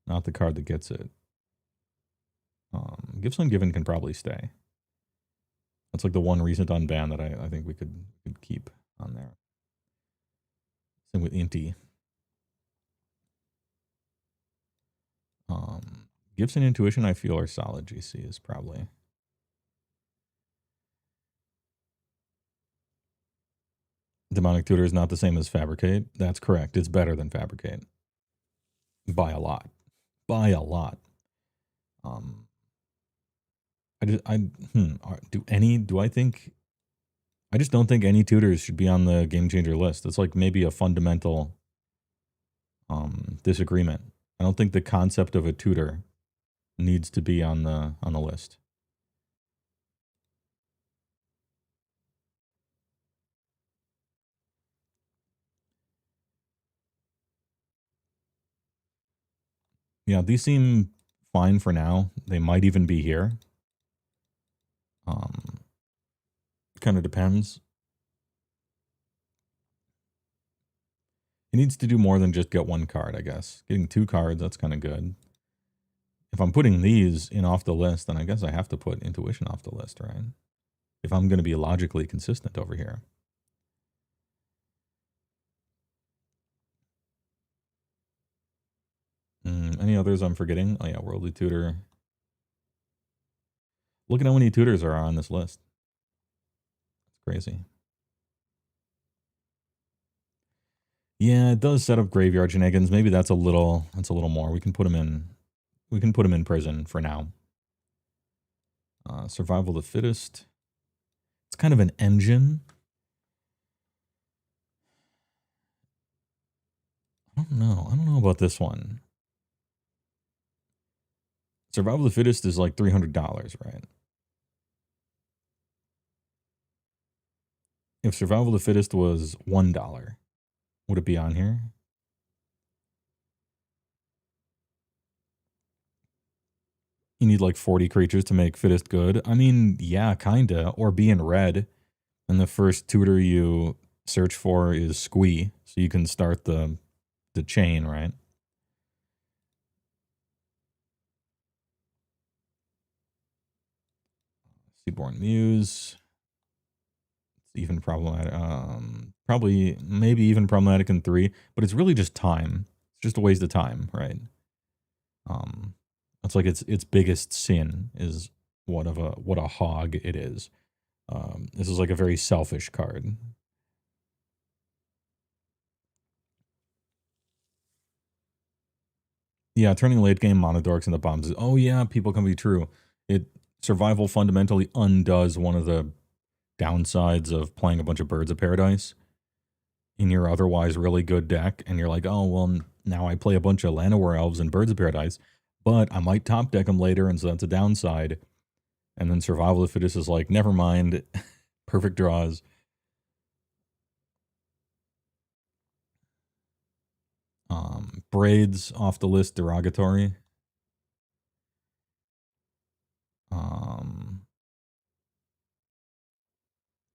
Not the card that gets it. Gifts Ungiven can probably stay. That's like the one recent unban that I think we could keep on there. Same with Inti. Gifts and Intuition I feel are solid. GC is probably. Demonic Tutor is not the same as Fabricate. That's correct. It's better than Fabricate. By a lot. By a lot. I just don't think any tutors should be on the Game Changer list. It's like maybe a fundamental disagreement. I don't think the concept of a tutor needs to be on the list. Yeah, these seem fine for now. They might even be here. Kind of depends. It needs to do more than just get 1 card, I guess. Getting 2 cards, that's kind of good. If I'm putting these in off the list, then I guess I have to put Intuition off the list, right? If I'm going to be logically consistent over here. Any others I'm forgetting? Oh yeah, Worldly Tutor. Look at how many tutors are on this list. It's crazy. Yeah, it does set up graveyard shenanigans. Maybe that's a little more. We can put him in prison for now. Survival of the Fittest. It's kind of an engine. I don't know about this one. Survival of the Fittest is like $300, right? If Survival of the Fittest was $1, would it be on here? You need like 40 creatures to make Fittest good. I mean, yeah, kinda. Or be in red. And the first tutor you search for is Squee. So you can start the chain, right? Seedborn Muse. It's even problematic. Maybe even problematic in 3, but it's really just time. It's just a waste of time, right? It's like its biggest sin is what a hog it is. This is like a very selfish card. Yeah, turning late game monodorks into bombs. Oh yeah, people can be true. Survival fundamentally undoes one of the downsides of playing a bunch of Birds of Paradise in your otherwise really good deck, and you're like, oh well, now I play a bunch of Llanowar Elves and Birds of Paradise, but I might top deck them later, and so that's a downside. And then Survival of the Fittest is like, never mind, perfect draws. Braids off the list, derogatory.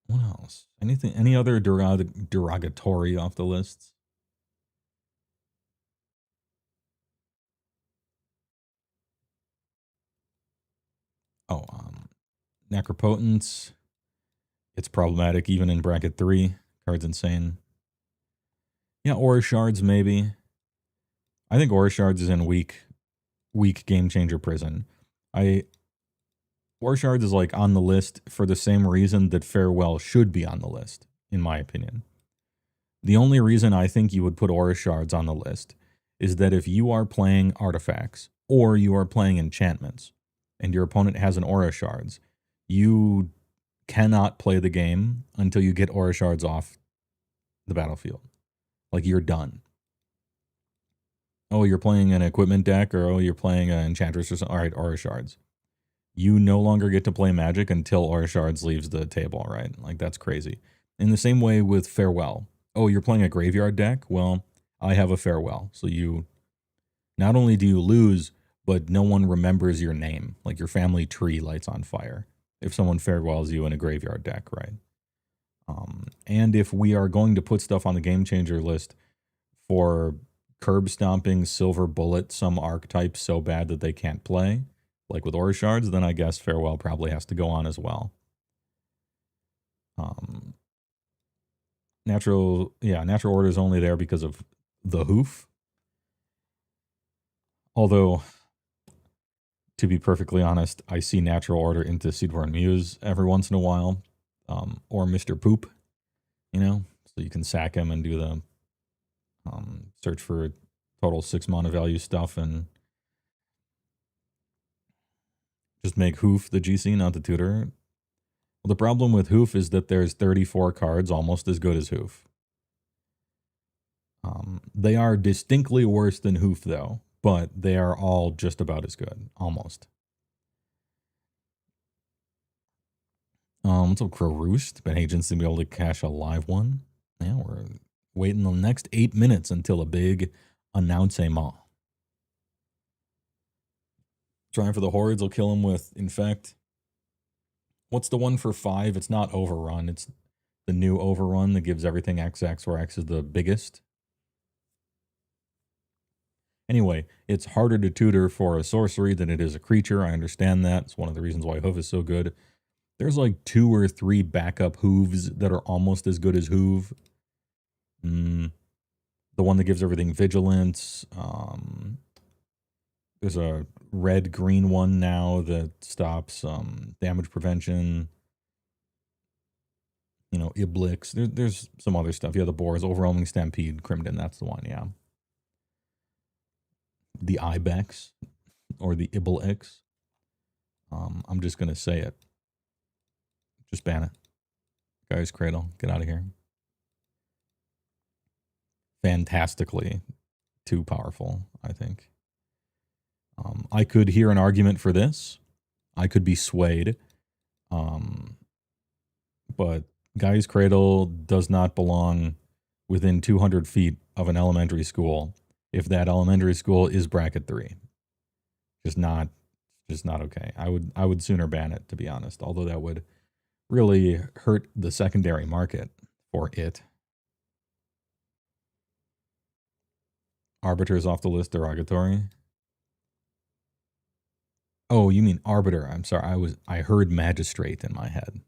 What else? Any other derogatory off the list? Oh, Necropotence. It's problematic even in bracket 3. Card's insane. Yeah, Aura Shards maybe. I think Aura Shards is in weak game changer prison. Aura Shards is like on the list for the same reason that Farewell should be on the list, in my opinion. The only reason I think you would put Aura Shards on the list is that if you are playing artifacts or you are playing enchantments and your opponent has an Aura Shards, you cannot play the game until you get Aura Shards off the battlefield. Like, you're done. Oh, you're playing an equipment deck, or oh, you're playing an Enchantress or something. All right, Aura Shards. You no longer get to play Magic until Aura Shards leaves the table, right? Like, that's crazy. In the same way with Farewell. Oh, you're playing a graveyard deck? Well, I have a Farewell. So you, not only do you lose, but no one remembers your name. Like, your family tree lights on fire if someone Farewells you in a graveyard deck, right? And if we are going to put stuff on the Game Changer list for curb stomping Silver Bullet some archetypes so bad that they can't play, like with Aura Shards, then I guess Farewell probably has to go on as well. Natural Order is only there because of the hoof. Although, to be perfectly honest, I see Natural Order into Seedborn Muse every once in a while. Or Mr. Poop, so you can sack him and do the search for total 6 mana value stuff and just make Hoof the GC, not the tutor. Well, the problem with Hoof is that there's 34 cards almost as good as Hoof. They are distinctly worse than Hoof, though, but they are all just about as good, almost. What's up, Crow Roost? Been agents to be able to cash a live one. Yeah, we're waiting the next 8 minutes until a big announcement. Trying for the Hordes will kill him with Infect. What's the one for 5? It's not Overrun. It's the new Overrun that gives everything XX, where X is the biggest. Anyway, it's harder to tutor for a sorcery than it is a creature. I understand that. It's one of the reasons why Hoof is so good. There's like 2 or 3 backup Hooves that are almost as good as Hoove. The one that gives everything Vigilance. There's a red-green one now that stops damage prevention. You know, Iblix. There's some other stuff. Yeah, the Boars, Overwhelming Stampede, Crimson, that's the one, yeah. The Ibex, or the Iblix. I'm just going to say it. Just ban it. Guys, Cradle, get out of here. Fantastically too powerful, I think. I could hear an argument for this. I could be swayed. But Guy's Cradle does not belong within 200 feet of an elementary school if that elementary school is bracket 3. Just not okay. I would sooner ban it, to be honest, although that would really hurt the secondary market for it. Arbiter's off the list, derogatory. Oh, you mean Arbiter. I'm sorry. I heard Magistrate in my head.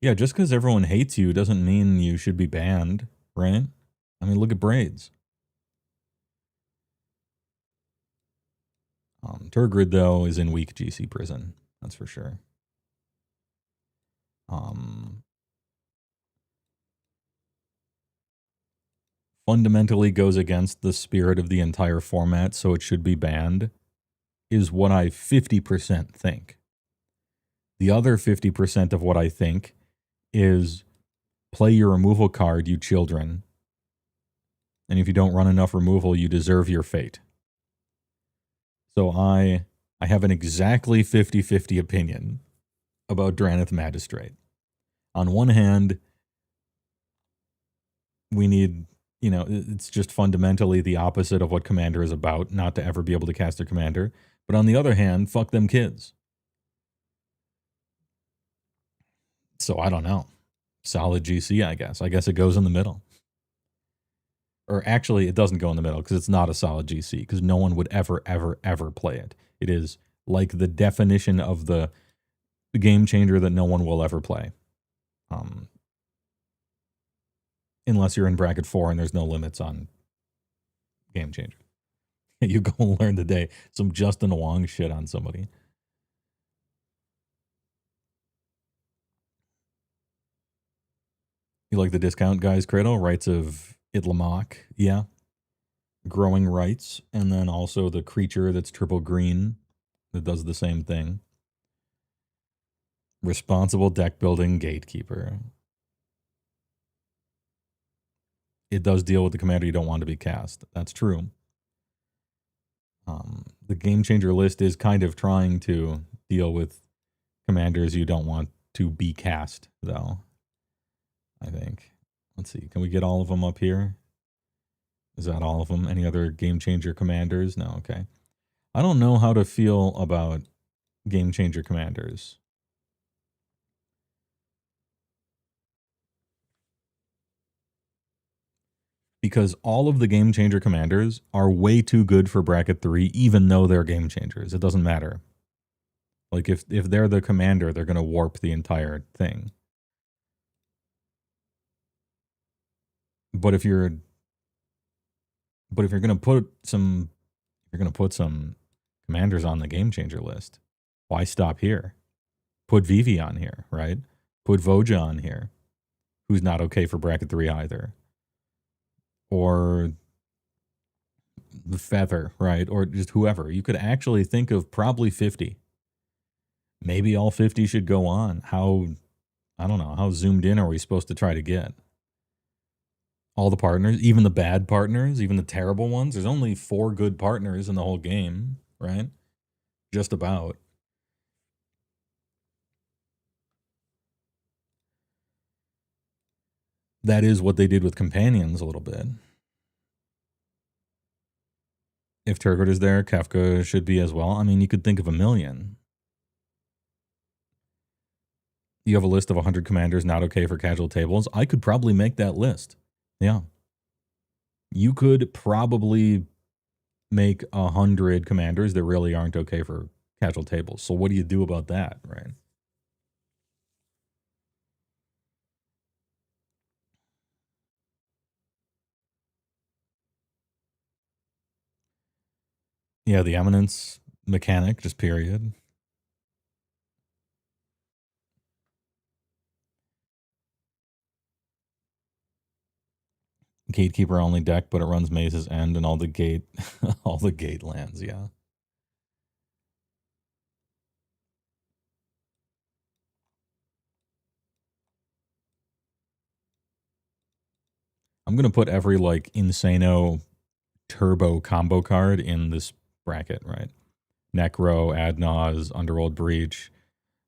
Yeah, just because everyone hates you doesn't mean you should be banned, right? I mean, look at Braids. Turgrid, though, is in weak GC prison. That's for sure. Fundamentally goes against the spirit of the entire format, so it should be banned, is what I 50% think. The other 50% of what I think is play your removal card, you children. And if you don't run enough removal, you deserve your fate. So I have an exactly 50-50 opinion about Draneth Magistrate. On one hand, we need, you know, it's just fundamentally the opposite of what Commander is about, not to ever be able to cast a Commander. But on the other hand, fuck them kids. So I don't know. Solid GC, I guess. I guess it goes in the middle. Or actually, it doesn't go in the middle because it's not a solid GC because no one would ever, ever, ever play it. It is like the definition of the game changer that no one will ever play. Unless you're in bracket 4 and there's no limits on game changer. You go and learn today some Justin Wong shit on somebody. You like the discount guys, Cradle? Rights of Itlamok. Yeah. Growing Rights. And then also the creature that's triple green that does the same thing. Responsible deck building Gatekeeper. It does deal with the commander you don't want to be cast. That's true. The game changer list is kind of trying to deal with commanders you don't want to be cast, though. I think. Let's see. Can we get all of them up here? Is that all of them? Any other game changer commanders? No, okay. I don't know how to feel about game changer commanders. Because all of the game changer commanders are way too good for bracket 3, even though they're game changers. It doesn't matter. Like, if they're the commander, they're going to warp the entire thing. But if you're going to put some commanders on the game changer list, why stop here? Put Vivi on here, right? Put Voja on here, who's not okay for bracket 3 either. Or the Feather, right? Or just whoever. You could actually think of probably 50. Maybe all 50 should go on. I don't know, how zoomed in are we supposed to try to get? All the partners, even the bad partners, even the terrible ones. There's only 4 good partners in the whole game, right? Just about. That is what they did with Companions a little bit. If Turgid is there, Kefka should be as well. I mean, you could think of a million. You have a list of 100 commanders not okay for casual tables. I could probably make that list. Yeah. You could probably make 100 commanders that really aren't okay for casual tables. So what do you do about that, right? Yeah, the Eminence mechanic, just period. Gatekeeper only deck, but it runs Maze's End and all the gate all the gate lands, yeah. I'm gonna put every like Insano turbo combo card in this bracket, right? Necro, Adnaz, Underworld Breach,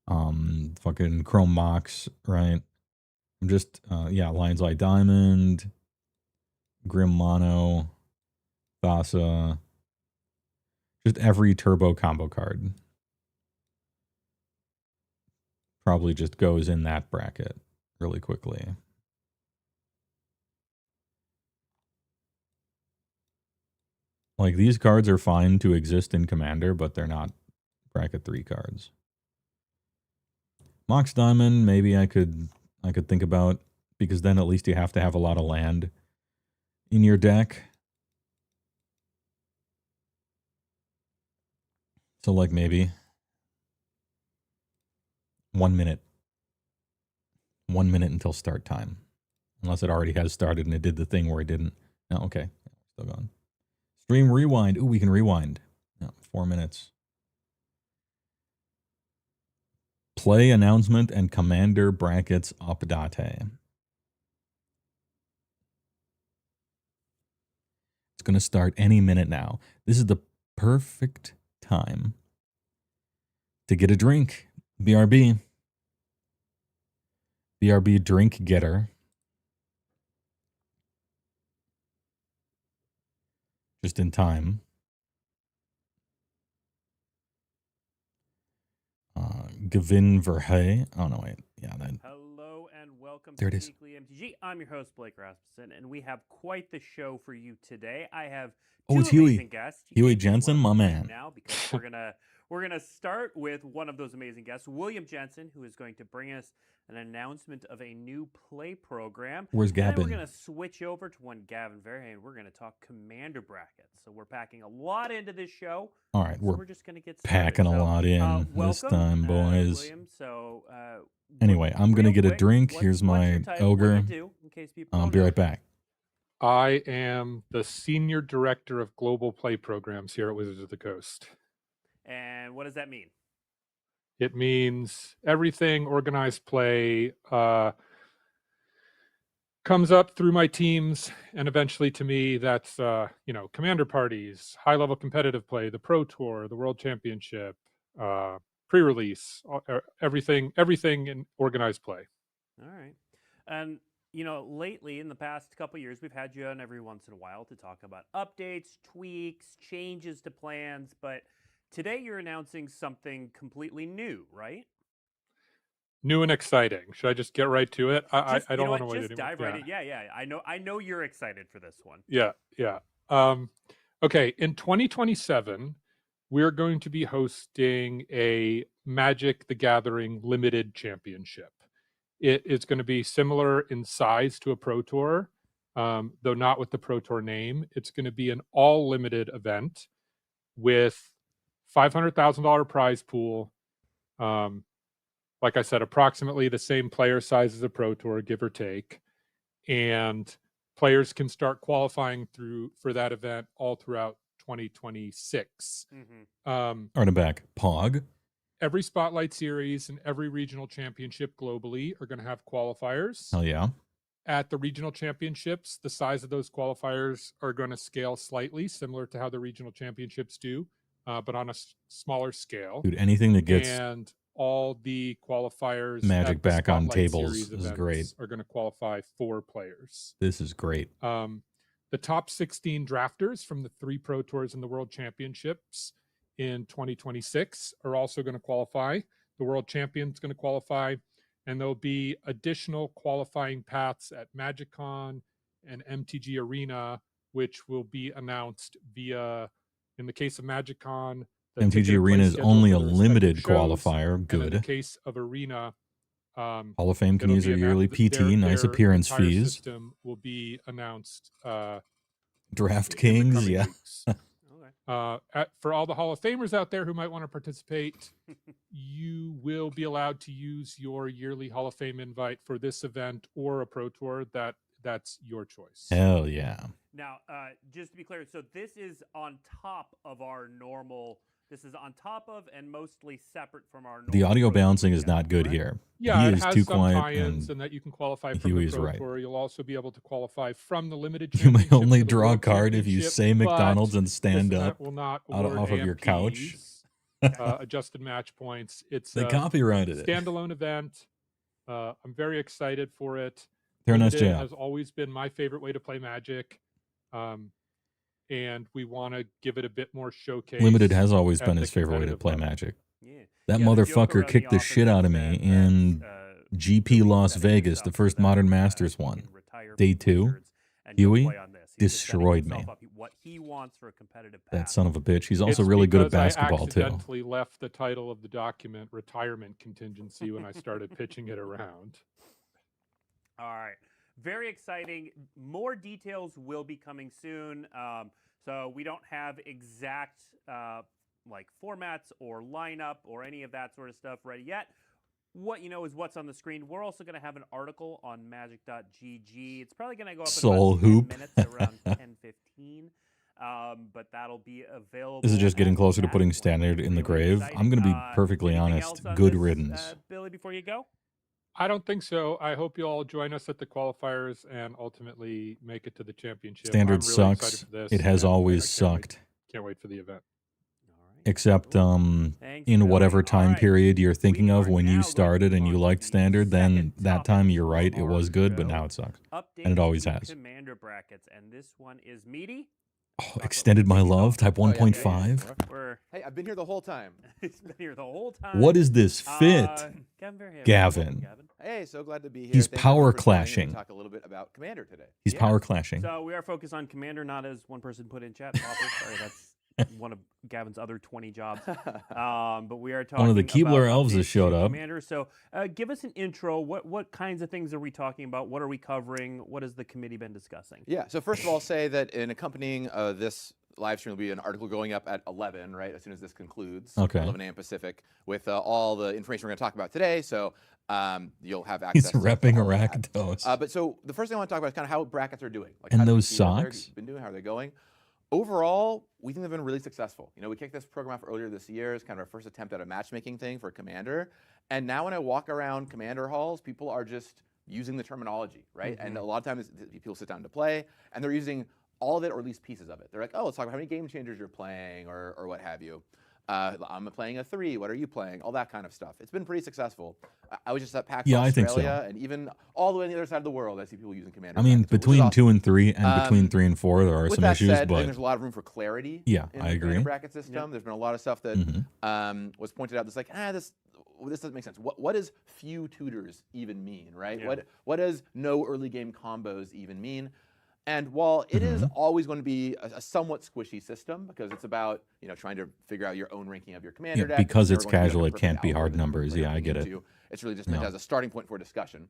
fucking Chrome Mox, right? I'm just yeah, Lion's Eye Diamond, Grim Mono, Thassa, just every turbo combo card. Probably just goes in that bracket really quickly. Like, these cards are fine to exist in Commander, but they're not bracket 3 cards. Mox Diamond, maybe I could think about, because then at least you have to have a lot of land in your deck. So like maybe 1 minute. 1 minute until start time. Unless it already has started and it did the thing where it didn't. No, okay. Still going. Stream rewind. Ooh, we can rewind. No, 4 minutes. Play announcement and commander brackets update. It's going to start any minute now. This is the perfect time to get a drink. BRB. BRB drink getter. Just in time. Gavin Verhey. Oh, no, wait. Yeah, that. Hello and welcome there to it is. Weekly MTG. I'm your host, Blake Rasmussen, and we have quite the show for you today. I have Oh, two it's Huey. amazing guests. You Huey can't guess Jensen, one of my them man. now because we're gonna start with one of those amazing guests, William Jensen, who is going to bring us an announcement of a new play program. Where's Gavin? And then we're going to switch over to one Gavin Verhey, and we're going to talk commander brackets. So we're packing a lot into this show. All right, so we're just going to get started. packing a lot in this time, boys. William. So anyway, I'm going to get a quick, drink. what's Here's your my title? ogre. What do you do, in case people I'll don't be know? right back. I am the Senior Director of Global Play Programs here at Wizards of the Coast. And what does that mean? It means everything organized play comes up through my teams, and eventually to me, that's commander parties, high-level competitive play, the Pro Tour, the World Championship, pre-release, everything in organized play. All right. And lately in the past couple of years, we've had you on every once in a while to talk about updates, tweaks, changes to plans, but today you're announcing something completely new, right? New and exciting. Should I just get right to it? I don't want to wait anymore. Just dive right in. Yeah. I know you're excited for this one. Yeah. Okay, in 2027, we're going to be hosting a Magic the Gathering Limited Championship. It is going to be similar in size to a Pro Tour, though not with the Pro Tour name. It's going to be an all-limited event with $500,000 prize pool. Like I said, approximately the same player size as a Pro Tour, give or take. And players can start qualifying for that event all throughout 2026. Right back. POG. Every Spotlight Series and every regional championship globally are going to have qualifiers. Hell yeah. At the regional championships, the size of those qualifiers are going to scale slightly, similar to how the regional championships do, but on a smaller scale. Dude, anything that gets and all the qualifiers Magic back on tables is great. Are going to qualify 4 players. This is great. The top 16 drafters from the 3 Pro Tours and the World Championships in 2026 are also going to qualify. The World Champion's going to qualify, and there'll be additional qualifying paths at MagicCon and MTG Arena, which will be announced via, in the case of MagicCon, the MTG Arena is only a limited shows, qualifier. Good. And in the case of Arena, Hall of Fame can use their yearly PT. Nice appearance fees. System will be announced. DraftKings, yeah. Okay. For all the Hall of Famers out there who might want to participate, you will be allowed to use your yearly Hall of Fame invite for this event or a Pro Tour. That's your choice. Hell yeah. Now, just to be clear, so this is on top of our normal. This is on top of and mostly separate from our normal. The audio Pro Tour bouncing is schedule, not good correct? here. Yeah, He it is has too some quiet, tie-ins and that you can qualify from Huey's the Pro right. Tour. You'll also be able to qualify from the limited You may championship only to the draw a World card if you Championship, say McDonald's but and stand this event up will not out award off of your couch. AMPs, adjusted match points. It's They a copyrighted it. standalone event. I'm very excited for it. They're a nice Limited job. has always been my favorite way to play Magic. And we want to give it a bit more showcase. Limited has always at been the his favorite way to competitive play level. Magic. Yeah. That Yeah, the joke motherfucker around kicked the office shit out of is me that in that's, GP Las setting Vegas, himself the so first that, Modern you Masters can one. retire Day from 2, Wizards and go Huey play on this. He's just setting destroyed himself me. up what he wants for a competitive That path. son of a bitch. He's also It's really good at because basketball, I too. accidentally left the title of the document retirement contingency when I started pitching it around. All right. Very exciting. More details will be coming soon. So we don't have exact like formats or lineup or any of that sort of stuff ready yet. What you know is what's on the screen. We're also going to have an article on magic.gg. It's probably going to go up Soul in about 10 Hoop. minutes, around 10:15. But that'll be available. This is just getting at closer to that putting point. Standard in the Really grave. I'm going to be exciting. perfectly Anything honest. else on Good this, riddance. Billy, before you go? I don't think so. I hope you all join us at the qualifiers and ultimately make it to the championship. Standard I'm really excited sucks. for this, It has and always I can't wait- sucked. Can't wait for the event. All right. Except Thanks, in Billy. whatever All time right. period you're thinking We of are when now you going to started move and you on to liked the Standard, then second that time topic you're of right. It our was good, but show. now it sucks. Updates And it always to has. Commander brackets, and this one is meaty. Oh, extended my love, type Oh, yeah. 1.5. We're Hey, I've been here the whole time. he's been here the whole time. What is this fit? Gavin, very happy. Gavin. Welcome, Gavin. Hey, so glad to be here. He's Thank you power for joining and clashing. Talk a little bit about Commander today. He's Yeah. power clashing. So we are focused on Commander, not as one person put in chat. Sorry, that's one of Gavin's other 20 jobs. But we are talking One of the Keebler about elves has updates showed to up. Commander. So give us an intro. What kinds of things are we talking about? What are we covering? What has the committee been discussing? Yeah. So first of all, I'll say that in accompanying this live stream will be an article going up at 11, right? As soon as this concludes. Okay. 11 a.m. Pacific with all the information we're going to talk about today. So you'll have access. He's to repping all of that. Rakdos. But so the first thing I want to talk about is kind of how brackets are doing. Like And how do you those see how they're socks? been doing, how are they going? Overall, we think they've been really successful. You know, we kicked this program off earlier this year as kind of our first attempt at a matchmaking thing for Commander. And now when I walk around Commander halls, people are just using the terminology, right? And a lot of times people sit down to play and they're using all of it or at least pieces of it. They're like, oh, let's talk about how many game changers you're playing or what have you. I'm playing a 3. What are you playing? All that kind of stuff. It's been pretty successful. I was just at PAX Yeah, I think so. Australia, and even all the way on the other side of the world, I see people using Commander. I mean, brackets, which is between awesome. 2 and 3 and between 3 and 4, there are With some that issues, said, I think but there's a lot of room for clarity. Yeah, in I the agree. Commander bracket system. There's been a lot of stuff that Mhm. was pointed out that's like, this doesn't make sense. What does few tutors even mean, right? Yeah. What does no early game combos even mean? And while it is always going to be a somewhat squishy system because it's about trying to figure out your own ranking of your commander deck, because never it's going to be like a casual, it perfect can't be hard algorithm for numbers. playing Yeah, I get it. into. It's really just meant No. as a starting point for discussion.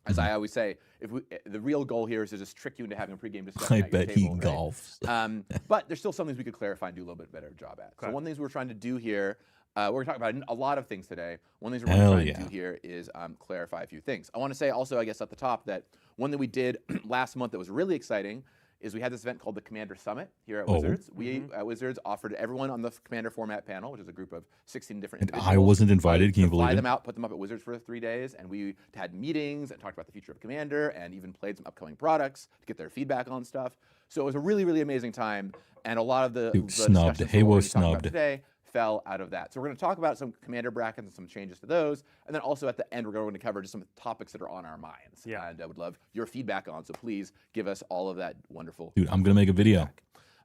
As I always say, the real goal here is to just trick you into having a pregame discussion. I at your bet he table, right? golfs. But there's still some things we could clarify and do a little bit better job at. So Okay. one of the things we're trying to do here, we're going to talk about a lot of things today. One of the things we're Hell going to try yeah. and do here is clarify a few things. I want to say also, I guess at the top, that one that we did last month that was really exciting is we had this event called the Commander Summit here at Oh. Wizards. We at Wizards offered everyone on the Commander format panel, which is a group of 16 different And individuals. I wasn't invited. Can you to fly believe them it? out, put them up at Wizards for 3 days, and we had meetings and talked about the future of Commander and even played some upcoming products to get their feedback on stuff. So it was a really, really amazing time, and a lot of the Dude, discussions snubbed. that we're HeyWoah gonna be talking about snubbed. today fell out of that. So we're going to talk about some Commander brackets and some changes to those, and then also at the end we're going to cover just some topics that are on our minds. Yeah. And I would love your feedback on. So please give us all of that wonderful. Dude, I'm going to make a video.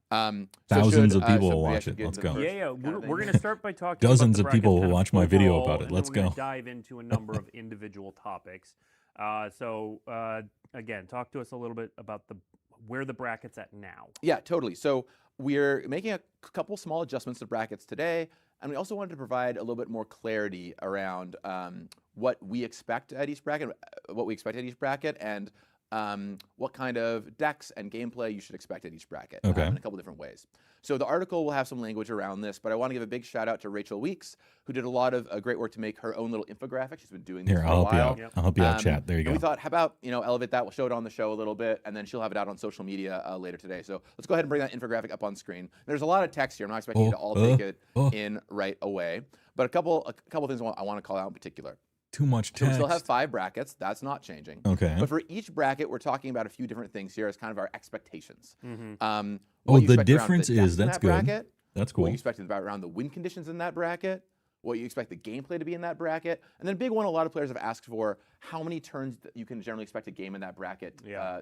Thousands of people will watch it. Let's go. Yeah, we're going to start by talking Dozens about of the people brackets will kind of watch my video overall, about it. and then Let's we're gonna go. dive into a number of individual topics. Again, talk to us a little bit about where the bracket's at now. Yeah, totally. So we're making a couple small adjustments to brackets today, and we also wanted to provide a little bit more clarity around what we expect at each bracket, and what kind of decks and gameplay you should expect at each bracket Okay. in a couple different ways. So the article will have some language around this, but I want to give a big shout out to Rachel Weeks, who did a lot of great work to make her own little infographic. She's been doing this Here, for I'll a help you while. out. I'll help you out, chat. There you And go. we thought, how about elevate that? We'll show it on the show a little bit, and then she'll have it out on social media later today. So let's go ahead and bring that infographic up on screen. There's a lot of text here. I'm not expecting you to all take it in right away, but a couple things I want to call out in particular. Too much So we text. still have 5 brackets. That's not changing. Okay. But for each bracket, we're talking about a few different things here as kind of our expectations. Mm-hmm. What you the expect around difference the decks is in that's that good. bracket, That's what cool. you expect around the win conditions in that bracket, what you expect the gameplay to be in that bracket, and then a big one a lot of players have asked for, how many turns that you can generally expect a game in that bracket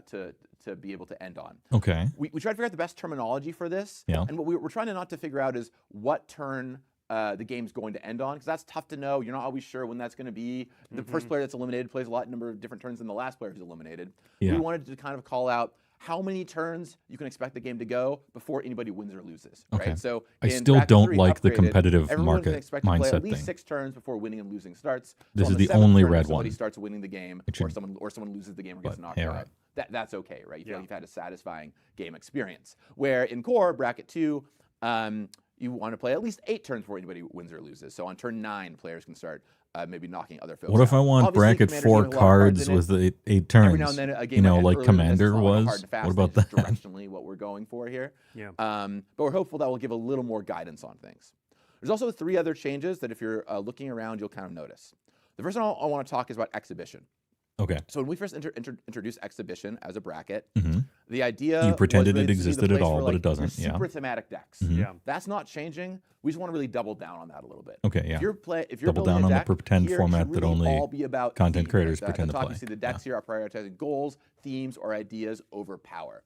to be able to end on. Okay. We tried to figure out the best terminology for this, Yeah. and what we're trying to not to figure out is what turn the game's going to end on, because that's tough to know. You're not always sure when that's going to be. The first player that's eliminated plays a number of different turns than the last player who's eliminated. Yeah. We wanted to kind of call out how many turns you can expect the game to go before anybody wins or loses. Okay. Right? So I in still bracket don't 3 like the upgraded, competitive everyone can market expect to play mindset at least thing. 6 turns before winning and losing starts. This So is on the 7th only turn, red if somebody one. starts winning the game, It or should- someone loses the game or gets but knocked hair out. up. That's okay, right? You feel like you've had a satisfying game experience. Where in core, bracket 2, you want to play at least 8 turns before anybody wins or loses. So on turn 9, players can start maybe knocking other folks What if out. I want Obviously, bracket Commander's 4 doing a lot of cards cards in it. with 8 Every now turns? and then a game You know, might like end earlier than this. It's Commander not like a hard was? and fast What about thing, it's that? directionally what we're going for here. Yeah. But we're hopeful that will give a little more guidance on things. There's also 3 other changes that if you're looking around, you'll kind of notice. The first one I want to talk is about exhibition. Okay. So when we first introduced exhibition as a bracket, hmm the idea You pretended was really it to be the existed at place all, for, but like, it doesn't, your yeah. super thematic decks. Mhm. Yeah. That's not changing. We just want to really double down on that a little bit. Okay, yeah. If you're Double building down a on the deck, pretend here, it format should that really only all be about content theme, creators right? pretend the to top, play. You see the decks here are prioritizing goals, themes, or ideas over power.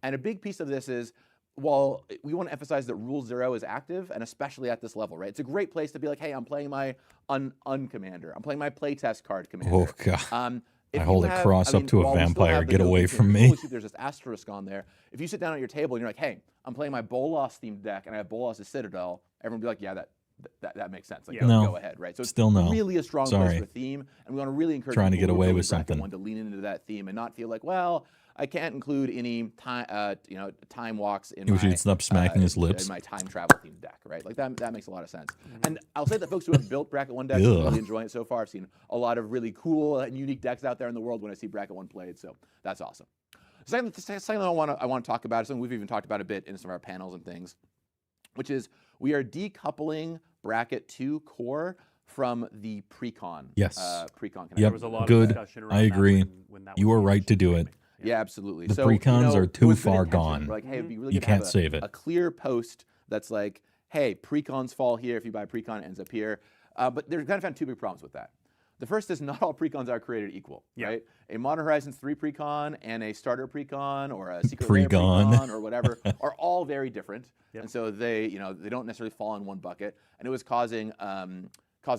And a big piece of this is, while we want to emphasize that Rule 0 is active, and especially at this level, right? It's a great place to be like, hey, I'm playing my un-commander. I'm playing my playtest card commander. Oh, God. If I hold you a have- cross up to a while we still vampire, have the get no away control, from you me. can always see there's this asterisk on there. If you sit down at your table and you're like, hey, I'm playing my Bolas themed deck and I have Bolas' Citadel, everyone will be like, yeah, that makes sense. Like, Yeah. No. go ahead, right? So it's Still no. really a strong Sorry. place for theme, and we want to really encourage Trying to people get who are away building with bracket something. one to lean into that theme and not feel like, well, I can't include any time walks in We my should stop smacking his lips. in my time travel themed deck, right? Like that makes a lot of sense. And I'll say that folks who have built bracket 1 decks are Ugh. really enjoying it so far. I've seen a lot of really cool and unique decks out there in the world when I see bracket 1 played, so that's awesome. The second thing I want to talk about is something we've even talked about a bit in some of our panels and things, which is we are decoupling bracket 2 core from the pre-con. Yes. Pre-con Yep. connection. There was a lot Good. of discussion around I that agree. when that You was were being right to do streamed. it. Yeah, absolutely. The So, pre-cons are it too was good far intention. gone. We're like, hey, it'd be really You good to have can't save it. a clear post that's like, hey, pre-cons fall here. If you buy pre-con, it ends up here. But they've kind of found 2 big problems with that. The first is not all pre-cons are created equal, Yeah. right? A Modern Horizons 3 pre-con and a starter pre-con or a Secret Lair Pre-con. pre-con or whatever are all very different. Yep. And so they don't necessarily fall in one bucket. And it was causing a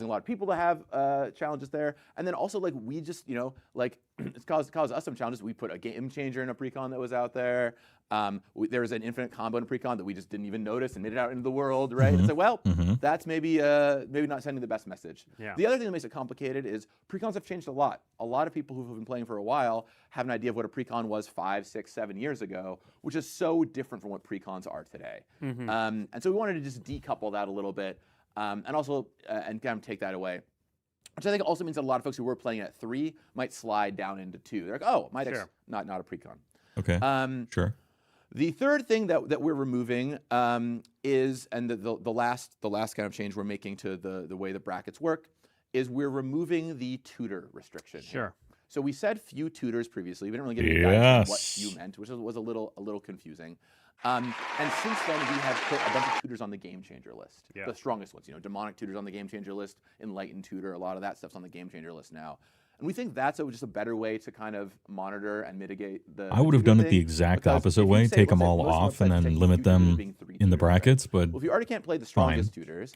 lot of people to have challenges there. And then also, like, we just, it's caused us some challenges. We put a game changer in a pre-con that was out there. There was an infinite combo in a pre-con that we just didn't even notice and made it out into the world, right? It's like, well, that's maybe not sending the best message. Yeah. The other thing that makes it complicated is pre-cons have changed a lot. A lot of people who have been playing for a while have an idea of what a pre-con was 5, 6, 7 years ago, which is so different from what pre-cons are today. And so we wanted to just decouple that a little bit. And also, and kind of take that away. Which I think also means that a lot of folks who were playing at 3 might slide down into 2. They're like, oh, my deck's Sure. not a pre-con. Okay. Sure. The third thing that we're removing is, and the last kind of change we're making to the way the brackets work, is we're removing the tutor restriction. here. Sure. So we said few tutors previously. We didn't really get any guidance on what Yes. few meant, which was a little confusing. And since then, we have put a bunch of tutors on the game changer list. Yeah. The strongest ones, demonic tutors on the game changer list, enlightened tutor, a lot of that stuff's on the game changer list now. And we think that's just a better way to kind of monitor and mitigate the. I would have tutor done it the thing, exact because opposite if you way, say- take them let's say all most off and websites then take limit tutors them as being 3 in the tutors, right? brackets, but Well, if you already can't play the strongest tutors,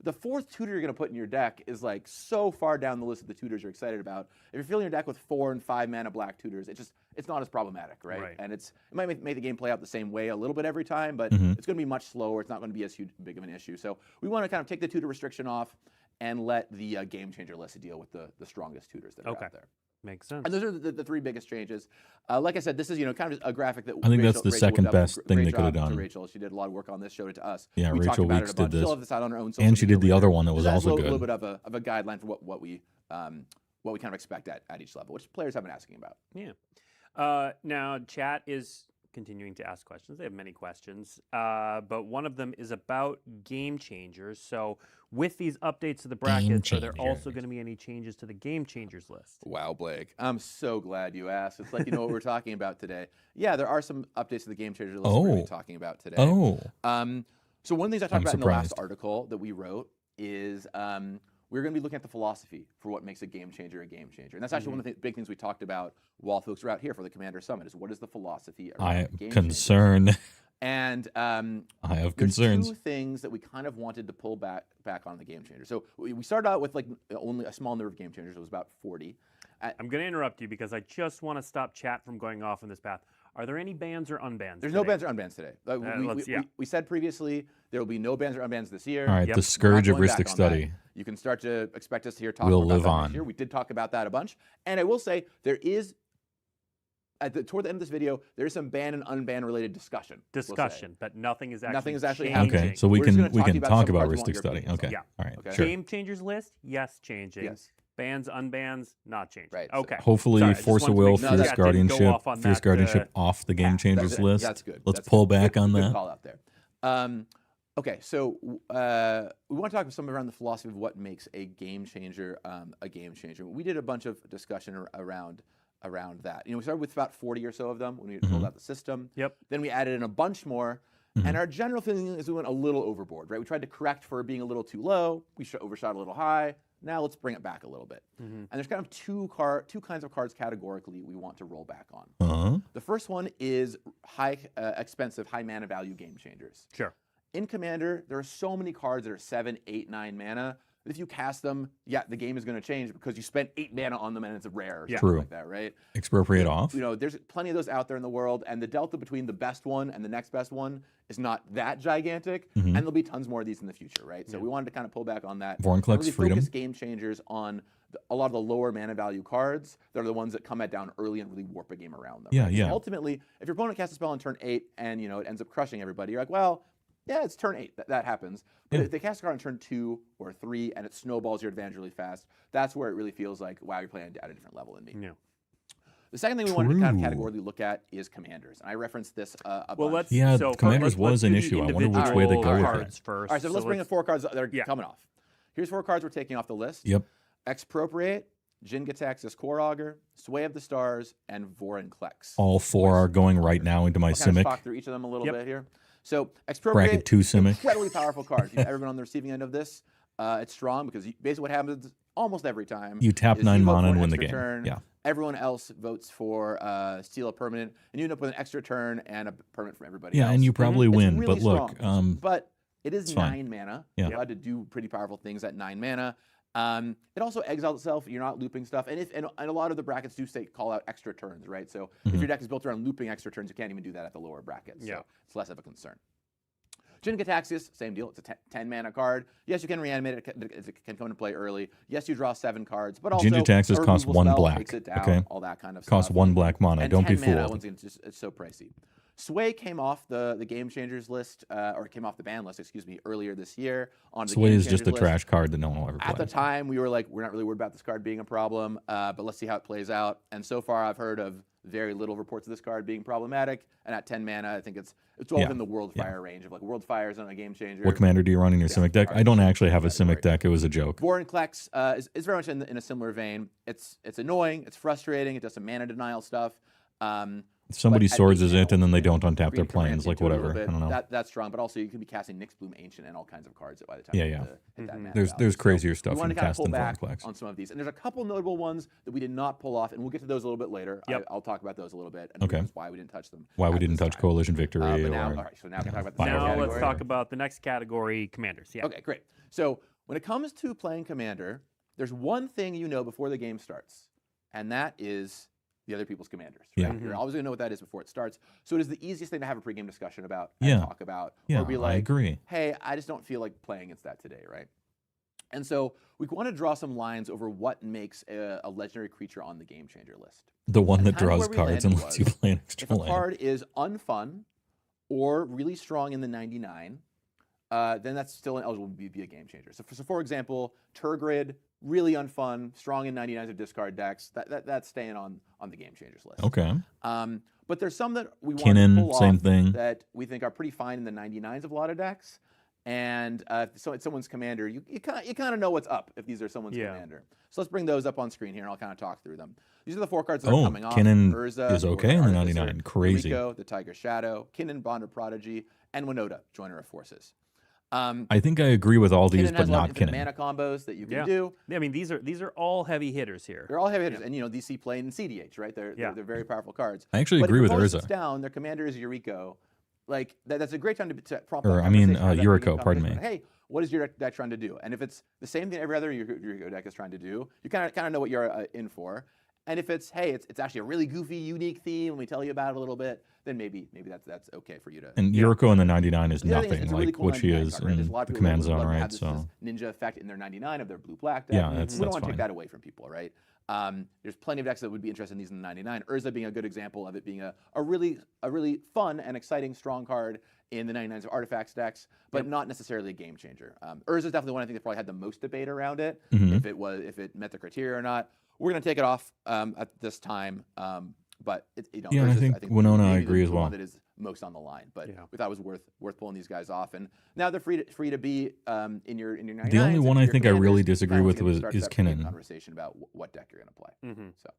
the 4th tutor you're going to put in your deck is like so far down the list of the tutors you're excited about. If you're filling your deck with 4 and 5 mana black tutors, it's not as problematic, right? Right. And it might make the game play out the same way a little bit every time, but Mm-hmm. it's going to be much slower. It's not going to be as big of an issue. So we want to kind of take the tutor restriction off and let the game changer list deal with the strongest tutors that are Okay. out there. Makes sense. And those are the three biggest changes. Like I said, this is kind of a graphic that I think that's the Rachel second whipped up. best thing Great they could have job to done. Rachel, she did a lot of work on this, showed it to us. Yeah, we talked Rachel about Weeks it a did bunch. She'll this. have this out on her own. And she did the other one that was Just also a good. little bit of a guideline for what we kind of expect at each level, which players have been asking about. Now, chat is continuing to ask questions. They have many questions, but one of them is about game changers. So, with these updates to the brackets, are there also going to be any changes to the game changers list? Wow, Blake, I'm so glad you asked. It's like what we're talking about today. Yeah, there are some updates to the game changers list we're going to be talking about today. So one of the things I talked about in the last article that we wrote is we're going to be looking at the philosophy for what makes a game changer. And that's actually one of the big things we talked about while folks were out here for the Commander Summit is what is the philosophy around game changers. And I have concerns. There's two things that we kind of wanted to pull back on the game changer. So we started out with like only a small number of game changers. It was about 40. I'm going to interrupt you because I just want to stop chat from going off on this path. Are there any bans or unbans? There's today? no bans or unbans today. We said previously there will be no bans or unbans this year. All right, the scourge of Ristic Study. You can start to expect us to hear talk about that next year. We did talk about that a bunch. And I will say there is, toward the end of this video, there is some ban and unban related discussion. But nothing is actually happening. Okay, so we can talk about Ristic Study. Okay, yeah. All right, okay. sure. Game changers list, yes, changing. Yes. Bans, unbans, not changing. Right. Okay. Hopefully, Sorry, Force of Will, Fierce Guardianship, off the Game Changers list. That's good. Let's pull back on that. Good call out there. Okay, so we want to talk some around the philosophy of what makes a game changer a game changer. We did a bunch of discussion around that. We started with about 40 or so of them when we rolled out the system. Yep. Then we added in a bunch more. And our general feeling is we went a little overboard, right? We tried to correct for being a little too low. We overshot a little high. Now let's bring it back a little bit. And there's kind of two kinds of cards categorically we want to roll back on. The first one is expensive, high mana value game changers. Sure. In Commander, there are so many cards that are 7, 8, 9 mana. If you cast them, the game is going to change because you spent 8 mana on them and it's a rare or something like that, right? Expropriate off. There's plenty of those out there in the world, and the delta between the best one and the next best one is not that gigantic, and there'll be tons more of these in the future, right? So we wanted to kind of pull back on that. Vorinclex really Freedom. Focus game changers on a lot of the lower mana value cards that are the ones that come down early and really warp a game around them. Yeah, right? yeah. So ultimately, if your opponent casts a spell on turn 8 and it ends up crushing everybody, you're like, well, yeah, it's turn 8. That happens. But if they cast a card on turn 2 or 3 and it snowballs your advantage really fast, that's where it really feels like, wow, you're playing at a different level than me. Yeah. The second thing we wanted to kind of categorically look at is commanders. And I referenced this a bunch. Commanders was an issue. I wonder which way they go with it. All right, so let's bring in 4 cards that are coming off. Here's 4 cards we're taking off the list. Yep. Expropriate, Jin-Gitaxias Core Augur, Sway of the Stars, and Vorinclex. All 4 are going right now into my I'll kind of Simic. talk through each of them a little bit here. So Expropriate, Bracket 2 Simic. Incredibly powerful card. If you've ever been on the receiving end of this, it's strong because basically what happens almost every time. You tap 9 mana and win the game. Turn, yeah. Everyone else votes for steal a permanent, and you end up with an extra turn and a permanent from everybody else. Yeah, and you probably win. Really but look, but it is 9 fine. mana. Yeah. You're allowed to do pretty powerful things at 9 mana. It also exiles itself. You're not looping stuff, and a lot of the brackets do call out extra turns, right? So if your deck is built around looping extra turns, you can't even do that at the lower brackets. So it's less of a concern. Jin-Gitaxias, same deal. It's a 10 mana card. Yes, you can reanimate it. It can come into play early. Yes, you draw 7 cards, but also Jin-Gitaxias costs 1 black. Takes it down, okay. All that kind of costs stuff. 1 black mana. And Don't 10 be fooled. Mana, once again, it's so pricey. Sway came off the Game Changers list, or came off the ban list, excuse me, earlier this year. Sway is just a trash card that no one will ever play. At the time, we were like, we're not really worried about this card being a problem, but let's see how it plays out. And so far, I've heard of very little reports of this card being problematic. And at 10 mana, I think it's well within the World Fire range of like World Fire is on a Game Changer. What commander do you run in your Simic deck? I don't actually have a Simic deck. It was a joke. Vorinclex is very much in a similar vein. It's annoying. It's frustrating. It does some mana denial stuff. If somebody swords is it, and then they don't untap their plans, like whatever. I don't know. That's strong, but also you could be casting Nyxbloom Ancient and all kinds of cards by the time hit that mana there's crazier stuff you you can cast than back Vorinclex. on some of these, and there's a couple notable ones that we did not pull off, and we'll get to those a little bit later. I'll talk about those a little bit, and reasons why we didn't touch them. Why we didn't touch Coalition Victory. All right, so now we can talk about the now category. let's talk about the next category, commanders. Yeah. Okay, great. So when it comes to playing Commander, there's one thing you know before the game starts, and that is the other people's commanders. Right? Yeah. You're always going to know what that is before it starts. So it is the easiest thing to have a pregame discussion about and talk about. Yeah, or be like, I agree. hey, I just don't feel like playing against that today, right? And so we want to draw some lines over what makes a legendary creature on the Game Changer list. The one that kind of draws where we cards and landed lets you was, play an If extra a land. card is unfun or really strong in the 99, then that's still eligible to be a Game Changer. So for example, Turgrid, really unfun, strong in 99s of discard decks. That's staying on the Game Changers list. Okay. But there's some that we want to Kinnan, pull same off thing. that we think are pretty fine in the 99s of a lot of decks. And so it's someone's commander. You kind of know what's up if these are someone's commander. So let's bring those up on screen here, and I'll kind of talk through them. These are the 4 cards that are coming off. Kinnan Urza, is okay in the Artificer, 99. Crazy. Rico, the Tiger Shadow, Kinnan, Bond of Prodigy, and Winota, Joiner of Forces. I think I agree with all these, Kinnan but has a lot not of different Kinnan. mana combos that you can Yeah. do. I mean, these are all heavy hitters here. They're all heavy hitters, and these see play in CDH, right? They're very powerful cards. I actually But agree if with your opponent Urza. sits down, their commander is Yuriko. Like that's a great time to prompt. Or, that I mean, conversation, have that Yuriko, beginning pardon conversation. me. Hey, what is your deck trying to do? And if it's the same thing every other Yuriko deck is trying to do, you kind of know what you're in for. And if it's it's actually a really goofy, unique theme, and we tell you about it a little bit, then maybe that's okay for you to. And Yuriko in the 99 is The other thing nothing it's a really like cool what she 99 is card, right? There's in a lot of the people that command would love zone, to have right? this So ninja effect in their 99 of their blue-black deck. Yeah, we that's don't want to fine. take that away from people, right? There's plenty of decks that would be interested in these in the 99. Urza being a good example of it being a really fun and exciting strong card in the 99s of artifacts decks, but not necessarily a game changer. Urza is definitely one I think that probably had the most debate around it, if it met the criteria or not. We're going to take it off at this time, but Yeah, I think Winona, I agree as the well. one that is most on the line, but we thought it was worth pulling these guys off, and now they're free to be in your 99s. The only one I think I really disagree with is is Kinnan. Conversation about what deck you're going to play. So.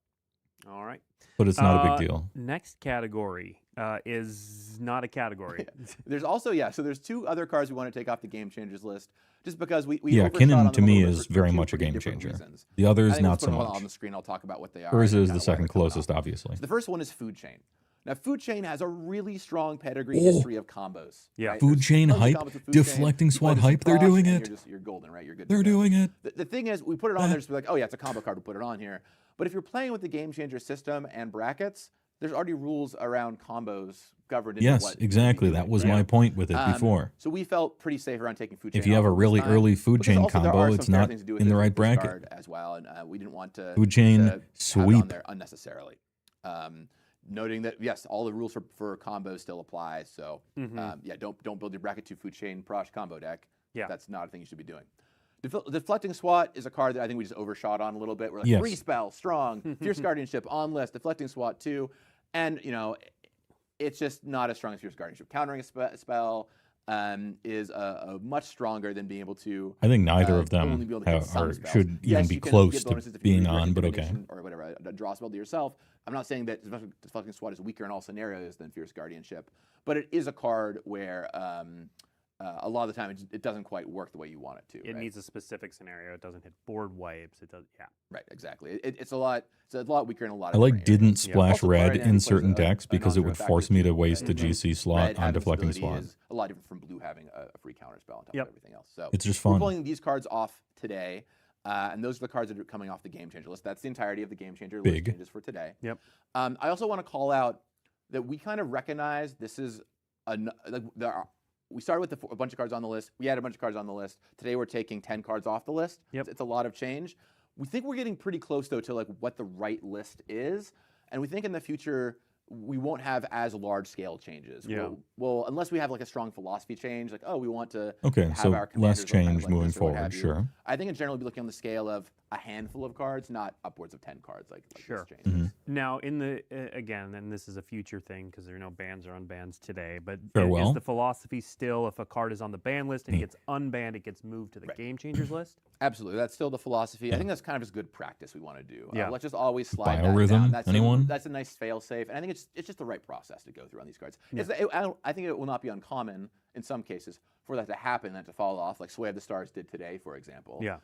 All right. But it's not a big deal. Next category is not a category. There's also so there's 2 other cards we want to take off the Game Changers list, just because we overshot Kinnan on them to a me little bit is for very 2 much a pretty game different changer. reasons. The I others think not let's so put them much. on the screen. I'll talk about what they are. Urza and is kinda the why second they're coming off. closest, obviously. So the first one is Food Chain. Now, Food Chain has a really strong pedigree history of combos. Yeah. right? Food There's Chain tons of hype, combos with Food Chain. deflecting You play SWAT this hype, they're across, doing and it. You're golden, right? You're good. to They're go. doing it. The thing is, we put it on there just to be like, oh yeah, it's a combo card. We put it on here. But if you're playing with the Game Changer system and brackets, there's already rules around combos governed. Into Yes, what you can be exactly. doing, That was right? my point with it before. So we felt pretty safe around taking Food Chain. If you have off a at this really time, early Food because Chain also there combo, are some it's fair not things to do with in the this right bracket. card as well, and we didn't want to Food Chain have it on sweep. there unnecessarily. Noting that yes, all the rules for combos still apply. So don't build your bracket 2 Food Chain Prosh combo deck. Yeah. That's not a thing you should be doing. Deflecting SWAT is a card that I think we just overshot on a little bit. We're like, Yes. 3 spell, strong, Fierce Guardianship on list, Deflecting SWAT 2. And, it's just not as strong as Fierce Guardianship. Countering a spell is much stronger than being able to. I think neither of only them be able to hit some spells. should Yes, even be you can close get to bonuses if you being use on, but okay. recognition or whatever, a draw spell to yourself. I'm not saying that Deflecting SWAT is weaker in all scenarios than Fierce Guardianship, but it is a card where a lot of the time it doesn't quite work the way you want it to. It right? needs a specific scenario. It doesn't hit board wipes. It does. Yeah. Right, exactly. It's a lot weaker in a lot I of like different didn't areas. splash Also, red Paladin in plays certain a decks because it would non-zero force factor me to too, waste the right? GC slot Red on having Deflecting stability SWAT. is a lot different from blue having a free counter spell on top Yep. of everything else. So It's just we're fun. pulling these cards off today, and those are the cards that are coming off the Game Changer list. That's the entirety of the Game Changer list Big. changes for today. Yep. I also want to call out that we kind of recognize this is we started with a bunch of cards on the list. We had a bunch of cards on the list. Today we're taking 10 cards off the list. Yep. It's a lot of change. We think we're getting pretty close though to what the right list is, and we think in the future we won't have as large scale changes. Yeah. Well, unless we have a strong philosophy change, we want to Okay, have so our commanders less look kind of change like moving this or what forward, have you. sure. I think in general we'll be looking on the scale of a handful of cards, not upwards of 10 cards like Sure. this changes. Mm-hmm. Now, in the again, and this is a future thing because there are no bans or unbans today. But Farewell. is the philosophy still if a card is on the ban list and it Me. gets unbanned, it gets moved to the Right. Game Changers list? Absolutely, that's still the philosophy. I Yeah. think that's kind of just good practice we want to do. Yeah. Let's just always slide that Biorhythm? down. That's Anyone? that's a nice fail safe, and I think it's just the right process to go through on these cards. Yeah. I think it will not be uncommon in some cases for that to happen and to fall off, like Sway of the Stars did today, for example. Yeah.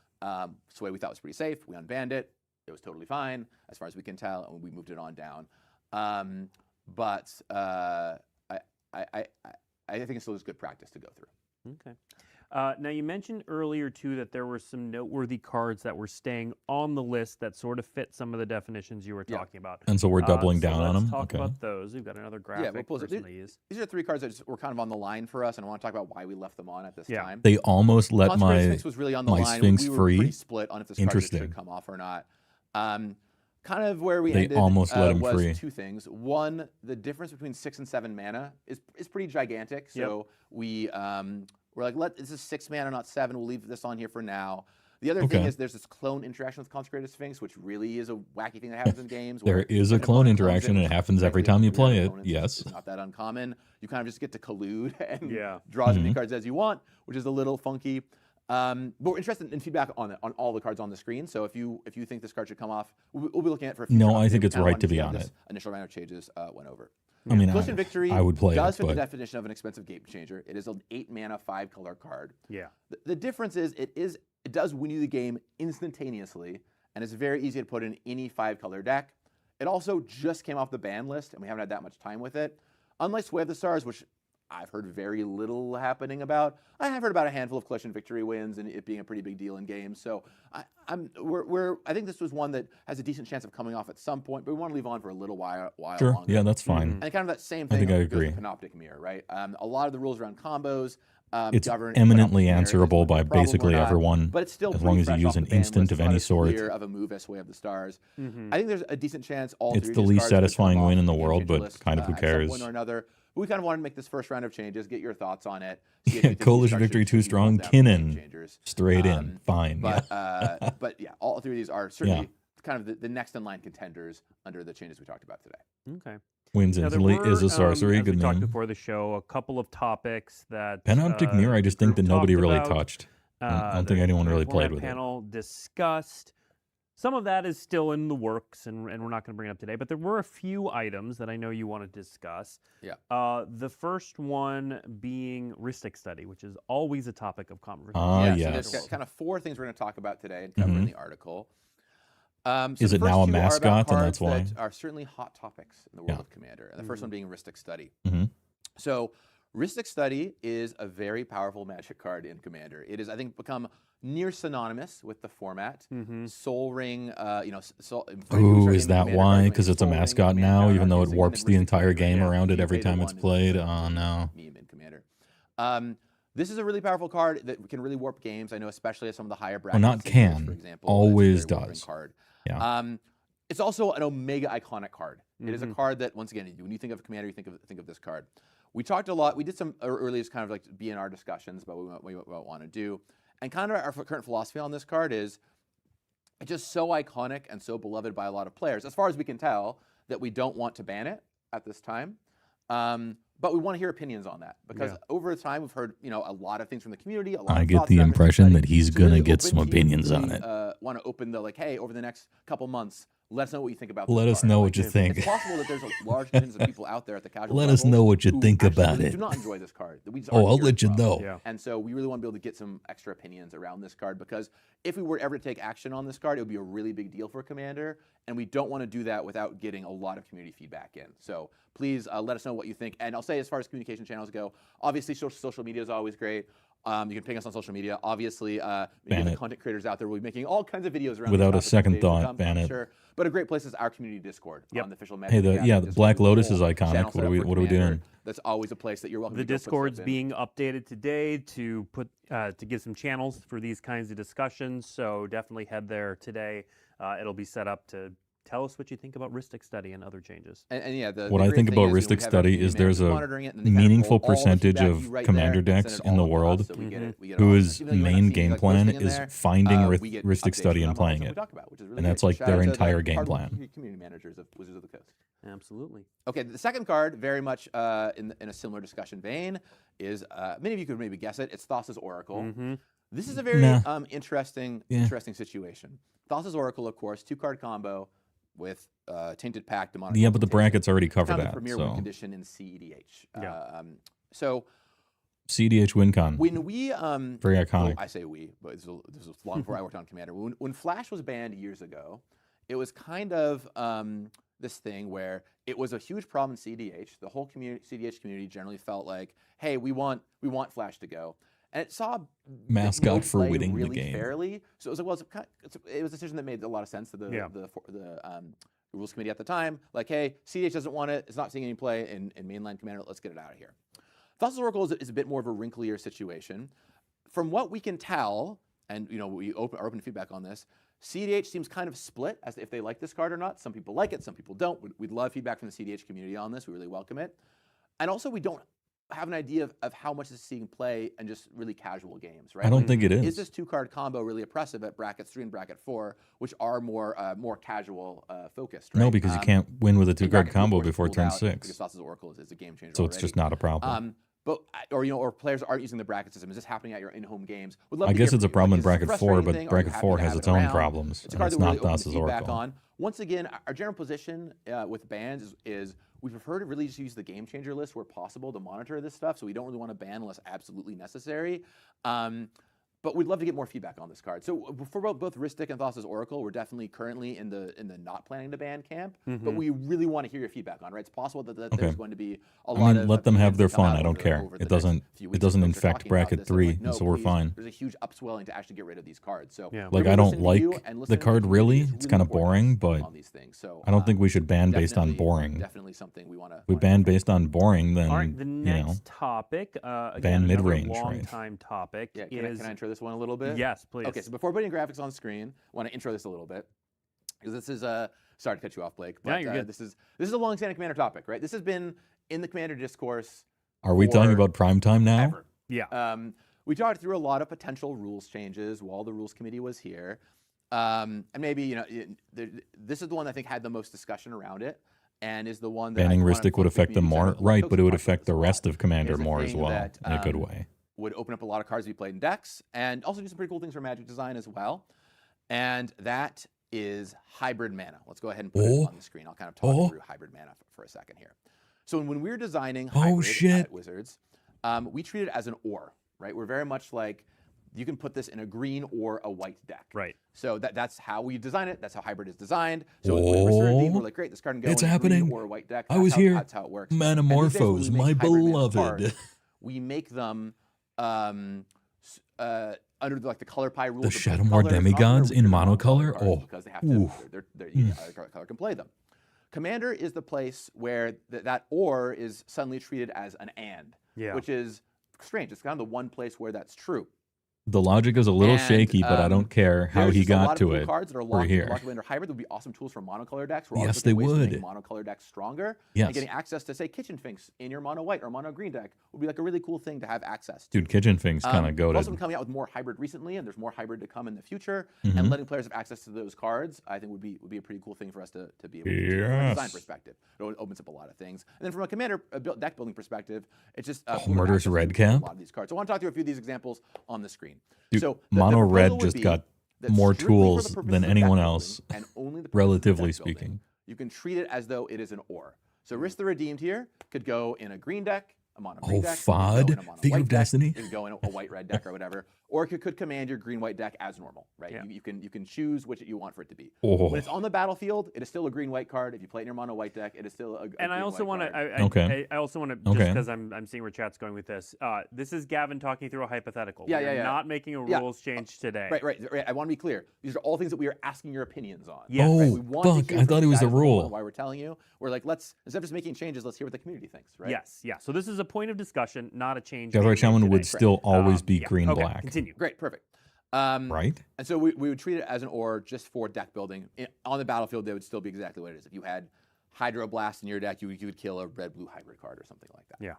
Sway we thought was pretty safe. We unbanned it. It was totally fine as far as we can tell, and we moved it on down. But I think it's still just good practice to go through. Okay. Now, you mentioned earlier, too, that there were some noteworthy cards that were staying on the list that sort of fit some of the definitions you were talking about. And so we're doubling down on them? Let's talk about those. We've got another graphic for some of these. These are 3 cards that were kind of on the line for us, and I want to talk about why we left them on at this time. They almost let Consecrated my, Sphinx was really on the my line. Sphinx we were free. pretty split on if this card should come off or not. Kind of where we ended almost let him was free. 2 things. One, the difference between 6 and 7 mana is pretty gigantic. So we're like, this is 6 mana, not 7. We'll leave this on here for now. The other thing is there's this clone interaction with Consecrated Sphinx, which really is a wacky thing that happens in games. There is a clone interaction, and it happens every time you play it. Yes. It's not that uncommon. You kind of just get to collude and draw as many cards as you want, which is a little funky. But we're interested in feedback on all the cards on the screen. So if you think this card should come off, we'll be looking at it for a future No, I update. think it's We kinda right wanted to be see how on this it. Initial round of changes went over. I mean, Collision Victory I would play does it, fit the but definition of an expensive game changer. It is an 8 mana, 5 color card. Yeah. The difference is it does win you the game instantaneously, and it's very easy to put in any 5 color deck. It also just came off the ban list, and we haven't had that much time with it. Unlike Sway of the Stars, which I've heard very little happening about. I have heard about a handful of Collision Victory wins and it being a pretty big deal in games. So I think this was one that has a decent chance of coming off at some point, but we want to leave on for a little while sure, longer. yeah, that's fine. And kind of that same thing. I think I goes with agree. Panoptic Mirror, right? A lot of the rules around combos. It's govern eminently Panoptic Mirror is answerable whether by it's a problem or basically not, everyone, but it's still as long pretty as you fresh use off an the ban instant list. of It's not any as sort. clear of a move as Way of the Stars. Mm-hmm. I think there's a decent chance all It's three the of these least cards could come satisfying off win in the game world, changer but list, kind of who at some cares? point or another. But we kind of wanted to make this first round of changes, get your thoughts on it. See if you think these Collision cards Victory should too be strong. bumped down to game Kinnan changers. straight in, fine. But yeah, all 3 of these are certainly kind of the next in line contenders under the changes we talked about today. Okay. Wins Now, there instantly is were, a sorcery. as Good we talked name. before the show, a couple of topics that Panoptic Mirror, I just think that group nobody talked really about. touched. I don't think anyone really played with it. Panel discussed. Some of that is still in the works, and we're not going to bring it up today. But there were a few items that I know you want to discuss. Yeah. The first one being Ristic Study, which is always a topic of conversation. So there's kind of 4 things we're going to talk about today and cover in the article. So is the it first now a 2 are about mascot, and that's cards why? that are certainly hot topics in the world of Commander. And the first one being Ristic Study. Mhm. So Ristic Study is a very powerful Magic card in Commander. It has, I think, become near synonymous with the format. Soul Ring, Ooh, is that why? Because it's a mascot now, even though it warps the entire game around it every time it's played? Oh, no. Meme in Commander. This is a really powerful card that can really warp games. I know, especially at some of the higher brackets. Not for can, example, always it's a very warping does. Card. Yeah. It's also an Omega iconic card. It is a card that, once again, when you think of Commander, you think of this card. We talked a lot. We did some early kind of like BNR discussions about what we want to do. And kind of our current philosophy on this card is it's just so iconic and so beloved by a lot of players, as far as we can tell, that we don't want to ban it at this time. But we want to hear opinions on that because over time we've heard a lot of things from the community. I get the impression that he's gonna get some opinions on it. Want to open the hey, over the next couple months, let us know what you think about. Let this us card. know what you think. It's possible that there's a large contingent of people out there at the casual Let us level know what you who think actually about really it. do not enjoy this card. That we just Oh, aren't I'll hearing let you from. know. Yeah. And so we really want to be able to get some extra opinions around this card because if we were ever to take action on this card, it would be a really big deal for Commander, and we don't want to do that without getting a lot of community feedback in. So please let us know what you think. And I'll say, as far as communication channels go, obviously social media is always great. You can ping us on social media. Obviously, the content creators out there will be making all kinds of videos around. Without a these topics second as they thought, become, ban it. Sure. But a great place is our community Discord on the official Magic. Hey, the the Discord. Black Lotus is Whole iconic. channel What set are up we for what are we Commander. doing? That's always a place that you're welcome The to go put Discord's stuff in. being updated today to put to give some channels for these kinds of discussions. So definitely head there today. It'll be set up to tell us what you think about Ristic Study and other changes. And yeah, What I think about Ristic Study is there's a meaningful percentage of Commander decks in the world whose main game plan is finding Ristic Study and playing it. And that's like their entire game plan. Community managers of Wizards of the Coast. Absolutely. Okay, the second card, very much in a similar discussion vein, is many of you could maybe guess it. It's Thassa's Oracle. This is a very interesting situation. Thassa's Oracle, of course, 2-card combo with Tainted Pact, Demonic. Yeah, but the brackets already cover kind of that. the premier win condition in CEDH. So CDH WinCon. when we Very iconic. well, I say we, but this was long before I worked on Commander. When Flash was banned years ago, it was kind of this thing where it was a huge problem in CDH. The whole CDH community generally felt like, hey, we want Flash to go. and it saw Mascot no for play winning the really game. fairly. So it was like, well, it was a decision that made a lot of sense to the rules committee at the time. Like, hey, CDH doesn't want it. It's not seeing any play in mainline Commander. Let's get it out of here. Thassa's Oracle is a bit more of a wrinklier situation. From what we can tell, and we are open to feedback on this, CDH seems kind of split as to if they like this card or not. Some people like it, some people don't. We'd love feedback from the CDH community on this. We really welcome it. And also, we don't have an idea of how much this is seeing play in just really casual games, right? I don't think it is. Is this 2-card combo really oppressive at bracket 3 and bracket 4, which are more casual focused, right? No, because you can't win with a 2-card bracket 2, of combo course, before pulled turn out 6. Because Thassa's Oracle is a game changer So already. it's just not a problem. Or players aren't using the bracket system. Is this happening at your in-home games? Would love I to guess hear it's a from you. problem in Is this a bracket 4, frustrating but thing? Are you bracket happy 4 to has have its it own around? problems. It's a And card it's that we're not really open to Thassa's feedback Oracle. on. Once again, our general position with bans is we prefer to really just use the game changer list where possible to monitor this stuff. So we don't really want to ban unless absolutely necessary. But we'd love to get more feedback on this card. So for both Ristic and Thassa's Oracle, we're definitely currently in the not planning to ban camp. But we really want to hear your feedback on it. Right? It's possible that there's going to be a lot of let them have their opinions that come fun. out I don't over care. the It next doesn't few it weeks. doesn't Folks are infect talking about bracket this and 3, like, no, so we're please, fine. There's a huge upswelling to actually get rid of these cards. So Yeah. Like, we're I don't listening to like you and the listening to card community really. is It's really kind of important boring, but on these things. So I don't think we should ban based on definitely- boring. Definitely something we want to. If we ban based on boring, then All right, the you next know. topic, again, ban another mid-range, long right? time topic Yeah, is... can I intro this one a little bit? Yes, please. Okay, so before putting graphics on screen, I want to intro this a little bit because this is sorry to cut you off, Blake, but No, you're good. this is a long-standing Commander topic, right? This has been in the Commander discourse. Are we talking about prime time now? Ever. Yeah. We talked through a lot of potential rules changes while the rules committee was here, and maybe this is the one I think had the most discussion around it, and is the one that Banning I wanna Ristic would focus the affect them community more, on. A lot of right? folks But it have would talked about affect this the a lot. rest of Commander It's a more as thing well, that, in a good way. would open up a lot of cards to be played in decks, and also do some pretty cool things for Magic design as well. And that is hybrid mana. Let's go ahead and put it on the screen. I'll kind of talk through hybrid mana for a second here. So when we were designing hybrid at Wizards, we treat it as an or, right? We're very much like, you can put this in a green or a white deck. Right. So that's how we design it. That's how hybrid is designed. So when we're redeemed, we're like, great, this card can go It's in a happening. green or a white deck. I was here. That's how it works. And these days when we Manamorphose, make my hybrid mana beloved. cards, we make them under the color pie rules. The of Shadowmoor colors, and demigods often in they're restricted to monocolor? cards Oh. because they have to. Color can play them. Commander is the place where that or is suddenly treated as an and, which is strange. It's kind of the one place where that's true. The logic is a little And, shaky, but I don't care how There's he just a lot got of to cool it. Cards that are We're here. locked under hybrid would be awesome tools for monocolor decks. We're Yes, always they looking at ways to would. make monocolor decks stronger. Yes. And getting access to, say, Kitchen Finks in your mono white or mono green deck would be like a really cool thing to have access to. Dude, Kitchen Finks kind of We've also goated. been coming out with more hybrid recently, and there's more hybrid to come in the future. Mm-hmm. And letting players have access to those cards, I think, would be a pretty cool thing for us to be able to do from a design Yes. perspective. It opens up a lot of things. And then from a commander deck building perspective, it's just Murderous Red Cap? a lot of these cards. So I want to talk through a few of these examples on the screen. Dude, so Mono Red proposal would just be got that more strictly for the tools purposes than of anyone deck building else, and only the purposes of relatively deck building, speaking. you can treat it as though it is an or. So Risk the Redeemed here could go in a green deck, a mono green deck. it could go FOD? in a mono Figure white of deck, Destiny? It could go in a white-red deck or whatever. Or it could command your green-white deck as normal, right? Yeah. You can choose which you want for it to be. Oh. When it's on the battlefield, it is still a green-white card. If you play it in your mono white deck, it is still a And I also want to. to. Okay. I also want to. Okay. Just because I'm seeing where chat's going with this. This is Gavin talking through a hypothetical. Yeah, We're yeah. Not making a Yeah. rules change today. Right. I want to be clear. These are all things that we are asking your opinions on. Yes. Oh, Right? We want to fuck, hear I from thought you it was guys a on the rule. phone Why we're telling you, we're like, instead of just making changes, let's hear what the community thinks, right? Yes. Yeah. So this is a point of discussion, not a change. Gabriel being made Shaman would today. still always be Yeah. Okay, green-black, Continue. Great, perfect. right? And so we would treat it as an or just for deck building. On the battlefield, they would still be exactly what it is. If you had Hydroblast in your deck, you would kill a red-blue hybrid card or something like that. Yeah.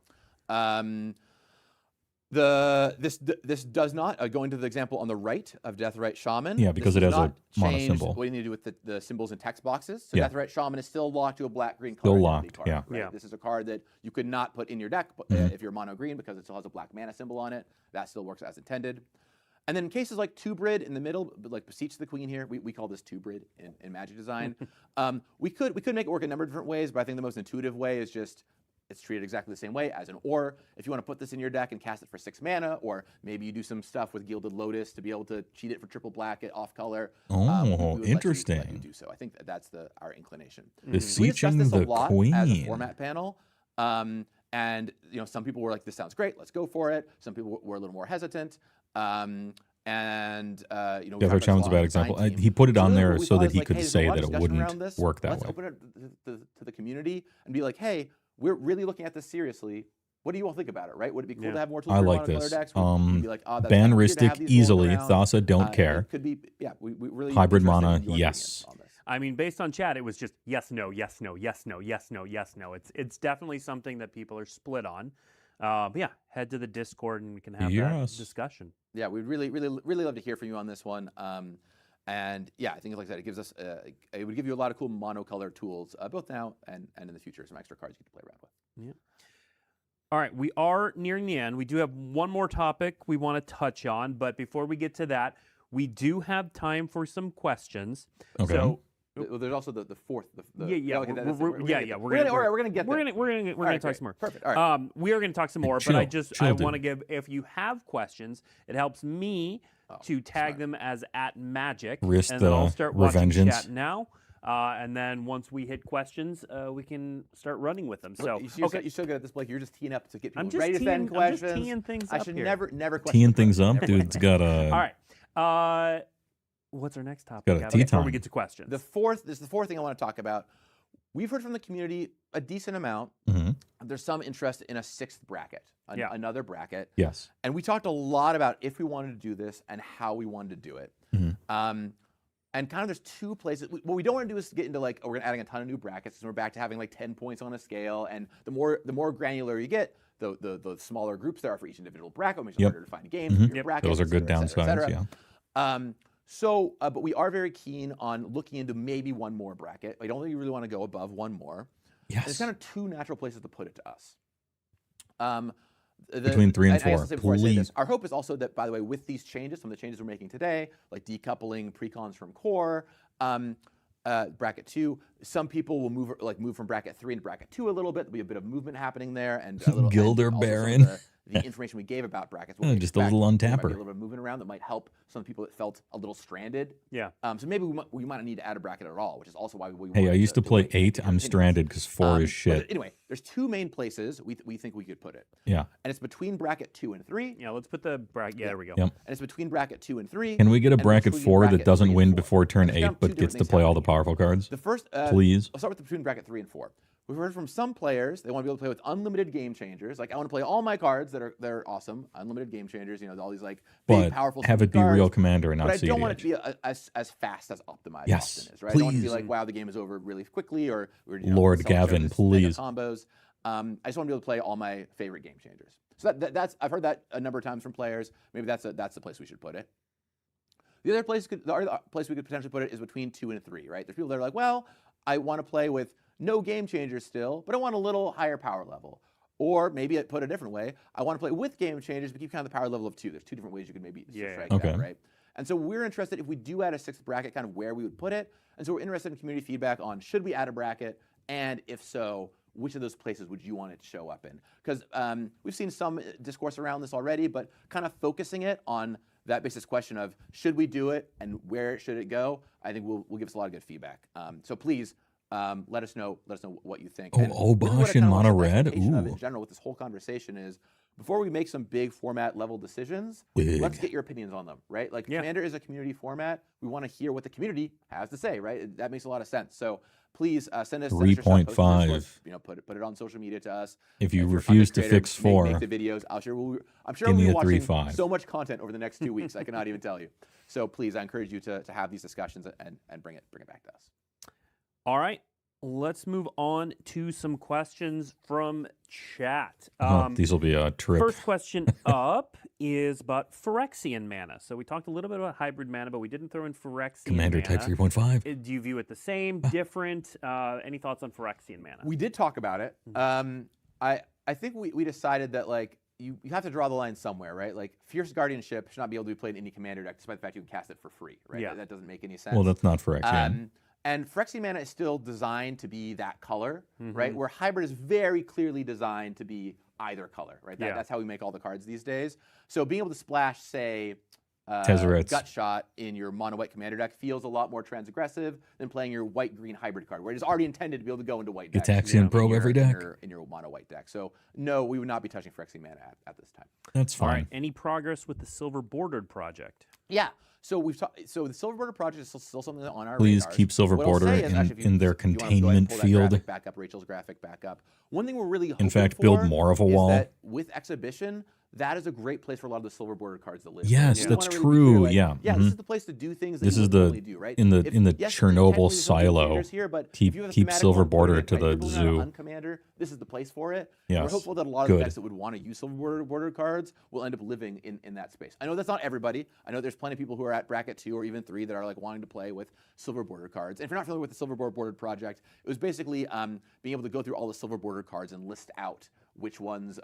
This does not, going to the example on the right of Deathrite Shaman. Yeah, because this it does has a not mono change symbol. what you need to do with the symbols and text boxes. So Yeah. Deathrite Shaman is still locked to a black-green Still color locked, identity card. yeah. Right? Yeah. This is a card that you could not put in your deck if you're mono green because it still has a black mana symbol on it. That still works as intended. And then in cases like Two-Brid in the middle, like Beseech the Queen here, we call this Two-Brid in Magic design. We could make it work a number of different ways, but I think the most intuitive way is just it's treated exactly the same way as an or. If you want to put this in your deck and cast it for 6 mana, or maybe you do some stuff with Gilded Lotus to be able to cheat it for triple black at off color. Oh, we would let you interesting. do so. I think that's our inclination. Beseeching We discussed this a the lot queen. as a format panel. And And some people were like, "This sounds great, let's go for it." Some people were a little more hesitant. Death Challenge is a bad example. He put it on there so that he could say that it wouldn't work that way. Let's open it to the community and be like, "Hey, we're really looking at this seriously. What do you all think about it? Right? Would it be cool to have more tools I for like monocolor this. decks? Would you be like, oh, that's Ban kinda weird to have Ristic these easily. rolling around? Thassa, don't care. It could be, we really Hybrid interested mana, in your yes. opinions on this. I mean, based on chat, it was just yes, no, yes, no, yes, no, yes, no, yes, no. It's definitely something that people are split on. But yeah, head to the Discord and we can have that discussion. Yeah, we'd really love to hear from you on this one. And yeah, I think like I said, it gives us it would give you a lot of cool monocolor tools, both now and in the future. Some extra cards you get to play around with. Yeah. All right, we are nearing the end. We do have one more topic we want to touch on, but before we get to that, we do have time for some questions. Okay. So well, there's also the fourth. We're gonna get there. We're gonna talk some more. Perfect. All right. We are gonna talk some more, but I want to give, if you have questions, it helps me to tag them as @magic, Risk and then I'll start watching revengeance. chat now. And then once we hit questions, we can start running with them. So you're so good at this, Blake. You're just teeing up to get people I'm just ready to send questions. I'm just teeing things I up should here. never question. Teeing things up, Never dude's got a. All right. What's our next topic? Got a tea Before we time. get to questions. This is the fourth thing I want to talk about. We've heard from the community a decent amount. Mm-hmm. There's some interest in a sixth bracket, another bracket. Yes. And we talked a lot about if we wanted to do this and how we wanted to do it. Mm-hmm. And kind of there's two places. What we don't want to do is get into like, we're adding a ton of new brackets, and we're back to having like 10 points on a scale. And the more granular you get, the smaller groups there are for each individual bracket. It makes it harder to find games. Mm-hmm. Brackets, those are good downsides. Yeah. But we are very keen on looking into maybe one more bracket. I don't think you really want to go above one more. Yes. And there's kind of two natural places to put it to us. Between 3 and 4, please. Our hope is also that, by the way, with these changes, some of the changes we're making today, like decoupling precons from core, bracket 2, some people will move from bracket 3 into bracket 2 a little bit. There'll be a bit of movement happening there, and a little Gilder and also Baron. The information we gave about brackets. Just a little untapper. There might be a little bit of movement around that might help some people that felt a little stranded. Yeah. So maybe we might not need to add a bracket at all, which is also why we. Hey, I used to play 8. I'm stranded because 4 is shit. But anyway, there's two main places we think we could put it. Yeah. And it's between bracket 2 and 3. Yeah, let's put the bracket. Yeah, there we go. Yep. And it's between bracket 2 and 3. Can we get a and bracket between 4 that bracket doesn't 3 and win 4. before turn There's 8 kind of but two gets to different play things all the happening here. powerful cards? The first, Please. I'll start with between bracket 3 and 4. We've heard from some players they want to be able to play with unlimited game changers. Like, I want to play all my cards that are awesome, unlimited game changers. All these like big, powerful. Have it be cards, real commander and not But I don't CDH. want it to be as fast as optimized Yes, often is, right? I don't want it to be please. like, wow, the game is over really quickly, or Lord Gavin, please. Combos. I just want to be able to play all my favorite game changers. So that's I've heard that a number of times from players. Maybe that's the place we should put it. The other place we could potentially put it is between 2 and 3, right? There's people that are like, well, I want to play with no game changers still, but I want a little higher power level. Or maybe put a different way, I want to play with game changers, but keep kind of the power level of 2. There's 2 different ways you could maybe strike that, right? And so we're interested, if we do add a 6th bracket, kind of where we would put it. And so we're interested in community feedback on, should we add a bracket? And if so, which of those places would you want it to show up in? Because we've seen some discourse around this already, but kind of focusing it on that basic question of, should we do it and where should it go, I think will give us a lot of good feedback. So please, let us know what you think. Bosch in mono red. In general, with this whole conversation is, before we make some big format level decisions, let's get your opinions on them, right? Like, Commander is a community format. We want to hear what the community has to say, right? That makes a lot of sense. So please send us 3.5. Put it on social media to us. If you refuse to fix 4, make the videos. I'm sure we'll give me be a watching 3.5. so much content over the next 2 weeks. I cannot even tell you. So please, I encourage you to have these discussions and bring it back to us. All right, let's move on to some questions from chat. These will be a trip. First question up is about Phyrexian mana. So we talked a little bit about hybrid mana, but we didn't throw in Phyrexian Commander mana. type 3.5. Do you view it the same, different? Any thoughts on Phyrexian mana? We did talk about it. I think we decided that, like, you have to draw the line somewhere, right? Like, Fierce Guardianship should not be able to be played in any commander deck, despite the fact you can cast it for free, right? Yeah. That doesn't make any sense. Well, that's not Phyrexian. And Phyrexian mana is still designed to be that color, right? Where hybrid is very clearly designed to be either color, right? That's how we make all the cards these days. So being able to splash, say, Tezzeret's. Gut Shot in your mono white commander deck feels a lot more trans-aggressive than playing your white-green hybrid card, where it is already intended to be able to go into white decks. Gitaxian Probe every deck. In your mono white deck. So no, we would not be touching Phyrexian Mana at this time. That's fine. All right. Any progress with the silver bordered project? Yeah. So we've talked. So the silver border project is still something on our Please radars. keep silver What I'll border say is, actually, in their if you wanna go ahead and containment pull that field. graphic back up, Rachel's graphic back up. One thing we're really hoping In fact, for build more of a is wall. that with exhibition, that is a great place for a lot of the silver border cards to live. Yes, You that's wanna really be true. clear, like, Yeah. Yeah, Mhm. this is the place to do things that This you is would the- normally do, right? in the If- in the yes, Chernobyl technically there's no silo. features here, but Keep if you have a keep thematic silver one border bordered, to right, the people who zoo. are on Commander, this is the place for it. Yes. We're hopeful that a lot of Good. the decks that would want to use silver border cards will end up living in that space. I know that's not everybody. I know there's plenty of people who are at bracket 2 or even 3 that are like wanting to play with silver border cards. And if you're not familiar with the silver bordered project, it was basically being able to go through all the silver border cards and list out which ones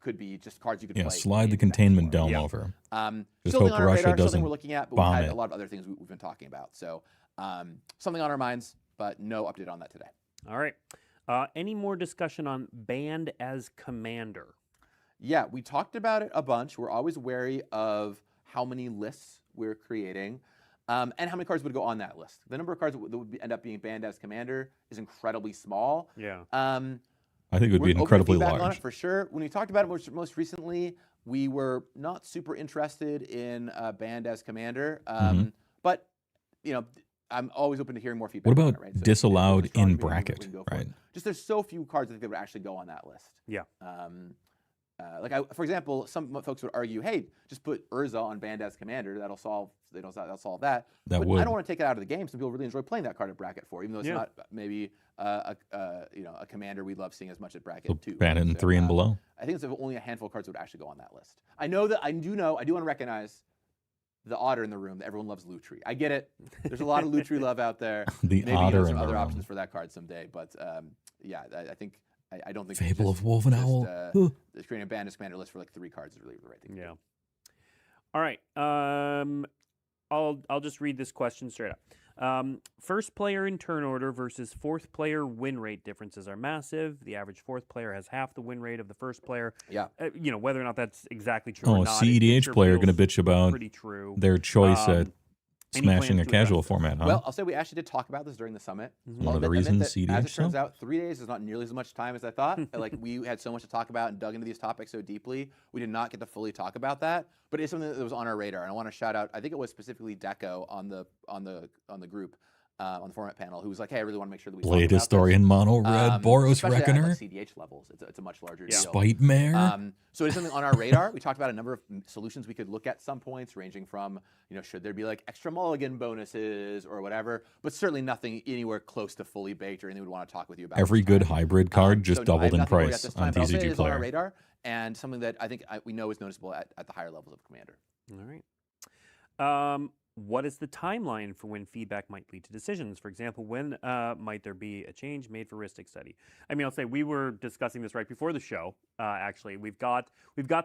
could be just cards you could Yeah, play. slide the in containment that form. dome over. Just Something hope on our Russia radar, doesn't something we're looking at, but we've bomb had it. a lot of other things we've been talking about. So something on our minds, but no update on that today. All right. Any more discussion on banned as commander? Yeah, we talked about it a bunch. We're always wary of how many lists we're creating and how many cards would go on that list. The number of cards that would end up being banned as commander is incredibly small. Yeah. I think it would We're be open to incredibly feedback on large. it for sure. When we talked about it most recently, we were not super interested in banned as commander, but you know, I'm always open to hearing more feedback. What on about it, right? So if disallowed there's a strong in opinion, we bracket, can go for it. right? Just there's so few cards I think that would actually go on that list. Yeah. For example, some folks would argue, hey, just put Urza on banned as commander. That'll solve that. That but would. I don't want to take it out of the game. Some people really enjoy playing that card at bracket 4, even though it's Yeah. not maybe a commander we love seeing as much at bracket So 2. ban it in So, 3 and below. I think it's only a handful of cards that would actually go on that list. I do want to recognize the otter in the room that everyone loves Lutri. I get it. There's a lot of Lutri love out there. The Maybe otter there's in some the other room. options for that card someday. But yeah, I don't think Fable just, of Wolf and just, Owl. just creating a banned as commander list for like 3 cards is really the right thing. to Yeah. do. All right. I'll just read this question straight up. First player in turn order versus fourth player win rate differences are massive. The average fourth player has half the win rate of the first player. Yeah. Whether or not that's exactly true or Oh, a not. it CEDH sure player going to feels bitch about pretty true. their choice at Any smashing a plans to casual address this? format, huh? Well, I'll say we actually did talk about this during the summit. One of the I'll admit reasons that, CEDH as it turns suck? out, 3 days is not nearly as much time as I thought. Like we had so much to talk about and dug into these topics so deeply, we did not get to fully talk about that. But it's something that was on our radar, and I want to shout out. I think it was specifically Deco on the group. On the format panel, who was like, "Hey, I really want to make sure that we talk Blade about Historian this." Mono Red, Boros Especially at, Reckoner, like, CDH levels. It's a much larger deal. Spite Mare. So it's something on our radar. We talked about a number of solutions we could look at some points, ranging from, should there be like extra mulligan bonuses or whatever, but certainly nothing anywhere close to fully baked or anything we'd want to talk with you about. Every this good time. hybrid card just So no, I have doubled in nothing for you at price this on time, but I'll say it TCG is on our Player. radar, and something that I think we know is noticeable at the higher levels of Commander. All right. What is the timeline for when feedback might lead to decisions? For example, when might there be a change made for Ristic study? I mean, I'll say we were discussing this right before the show. Actually, we've got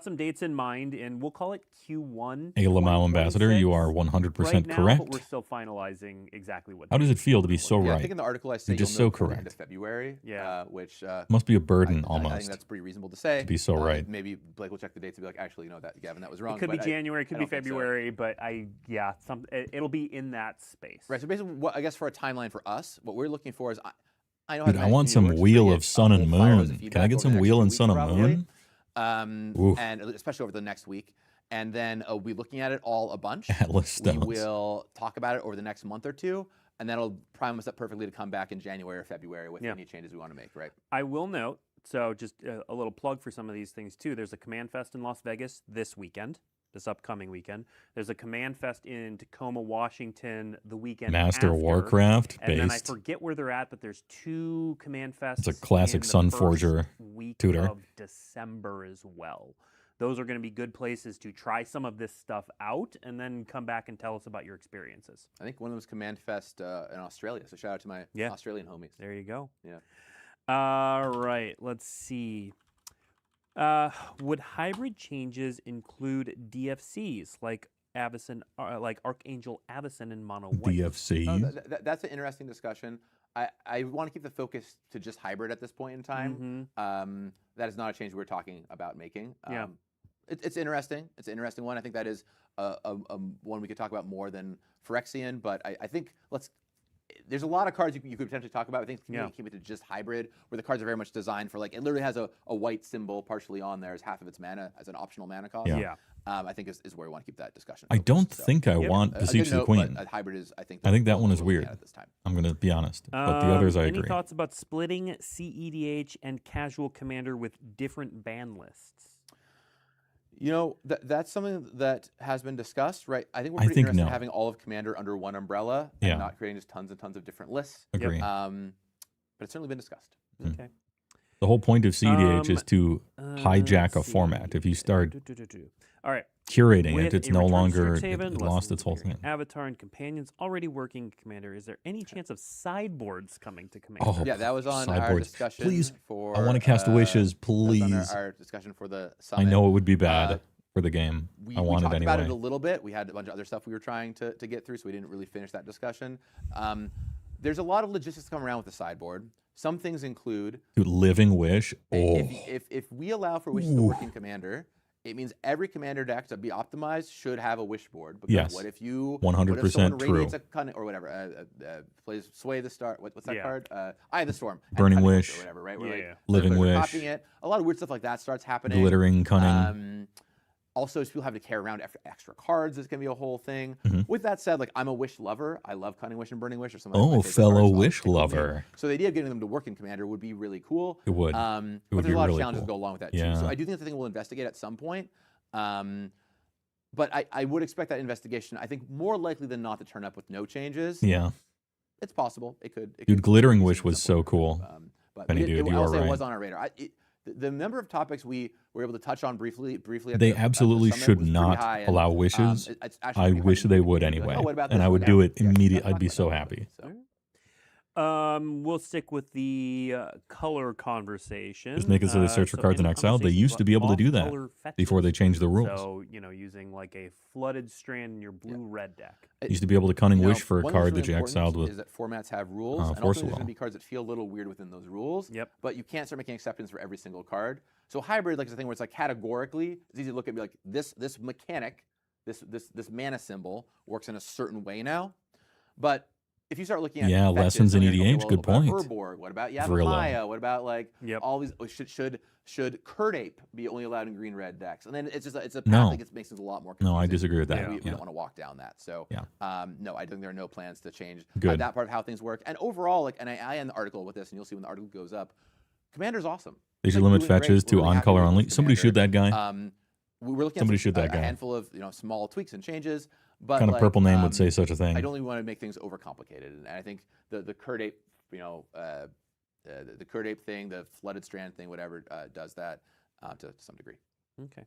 some dates in mind, and we'll call it Q1. A Lamau Ambassador, you are 2026 100% right now, correct. but we're still finalizing exactly what. How does it feel to be so Yeah, I right? think in the article I say You're just you'll know so before the end correct. of February. Yeah. Which Must be a burden I almost. think that's pretty reasonable to say. To be so right. Maybe Blake will check the dates and be like, actually, that Gavin, that was wrong. It could be but January, it could I be don't think so. February, but it'll be in that space. Right. So basically, I guess for a timeline for us, what we're looking for is I know. Dude, how I want some Wheel of Sun and Moon. Can I get some Wheel and Sun and Moon? Oof. And especially over the next week, and then we'll be looking at it all a bunch. Atlas We Stones. will talk about it over the next month or two, and that'll prime us up perfectly to come back in January or February with any changes we want to make. Right. I will note, so just a little plug for some of these things too. There's a Command Fest in Las Vegas this upcoming weekend. There's a Command Fest in Tacoma, Washington the weekend Master after. Warcraft And then I based. forget where they're at, but there's 2 Command Fests. It's a classic in the Sunforger first week tutor. of December as well. Those are going to be good places to try some of this stuff out and then come back and tell us about your experiences. I think one of them was Command Fest in Australia. So shout out to my Australian homies. There you go. Yeah. All right, let's see. Would hybrid changes include DFCs like like Archangel Avacyn and Mono White? DFC. That's an interesting discussion. I want to keep the focus to just hybrid at this point in time. That is not a change we're talking about making. it's interesting. It's an interesting one. I think that is one we could talk about more than Phyrexian, but I think there's a lot of cards you could potentially talk about. I think maybe keep it to just hybrid, where the cards are very much designed for like, it literally has a white symbol partially on there as half of its mana as an optional mana cost. Yeah. I think is where we want to keep that discussion. I don't think I want Beseech the Queen. Hybrid is, I think that one is weird at this time. I'm going to be honest. But the others I agree. Any thoughts about splitting CEDH and Casual Commander with different ban lists? You know, that's something that has been discussed, right? I think we're pretty interested in having all of Commander under one umbrella and not creating just tons and tons of different lists. Agree. But it's certainly been discussed. Okay. The whole point of CEDH is to hijack a format. If you start all right. curating With it's a no return longer Strixhaven, it lost its whole Lessons thing. of Avatar and companions already working Commander. Is there any chance of sideboards coming to Commander? Oh, Yeah, that was on our sideboards. discussion. Please, for, I want to cast wishes, that was on please. our discussion for the I summit. know it would be bad for the game. We I want talked it anyway. about it a little bit. We had a bunch of other stuff we were trying to get through, so we didn't really finish that discussion. There's a lot of logistics that come around with the sideboard. Some things include Dude, Living Wish. Oh, if we allow for wishes to work in Commander, it means every Commander deck to be optimized should have a wish board. Because Yes. what if you 100% what if radiates a cunning or whatever, plays Sway the Star? What's that card? Eye of the Storm. and Burning Cunning Wish. or whatever, right? Yeah, Where, like, yeah. Living players are Wish. copying it. A lot of weird stuff like that starts happening. Glittering Cunning. Also, people have to carry around extra cards. It's gonna be a whole thing. With that said, like I'm a Wish lover. I love Cunning Wish and Burning Wish, or something. Oh, fellow Wish lover. So the idea of getting them to work in Commander would be really cool. It would. But would there's be a lot really of challenges cool. that go along with that Yeah. too. So I do think that's the thing we'll investigate at some point. But I would expect that investigation, I think, more likely than not to turn up with no changes. Yeah. It's possible. It could. Dude, Glittering be Wish seen was at some so point. cool. But Penny it, dude, it, you I'll are say right. it was on our radar. The number of topics we were able to touch on briefly at They the absolutely summit should was pretty not high, and, allow wishes. it's actually I pretty hard wish to they do would it. anyway. Like, oh, what about And this? I would What do about it this? Yeah, immediately. let's I'd be talk so about happy. it. So. We'll stick with the color conversation. Just make it so they search for cards in exile. They used to be able to do that before they changed the rules. So, using like a flooded strand in your blue-red deck. Used to be able to Cunning You know, Wish for a one card that's that you really exiled important with. is that formats have rules, and Force also there's Will. going to be cards that feel a little weird within those rules. Yep. But you can't start making exceptions for every single card. So hybrid, like, is a thing where it's like categorically, it's easy to look at and be like, this mechanic, this mana symbol works in a certain way now. But if you start looking at lessons in fetches, EDH, well, good what about point. Urborg? What about Vrilla. Yavimaya? What about like Yep. all these? Should Kurdape be only allowed in green-red decks? And then it's a path No. that makes things a lot more No, confusing. I disagree with that. And we Yeah. don't want to walk down that. So Yeah. no, I think there are no plans to change Good. that part of how things work. And overall, like, and I end the article with this, and you'll see when the article goes up. Commander's awesome. They should Like, limit doing great. fetches We're to really on happy color with only. this Somebody shoot Commander. that guy. We were looking Somebody at shoot that a guy. handful of small tweaks and changes, but Kind of like, purple name would say such a thing. I don't even want to make things overcomplicated, and I think the Kurdape, the Kurdape thing, the flooded strand thing, whatever, does that to some degree. Okay.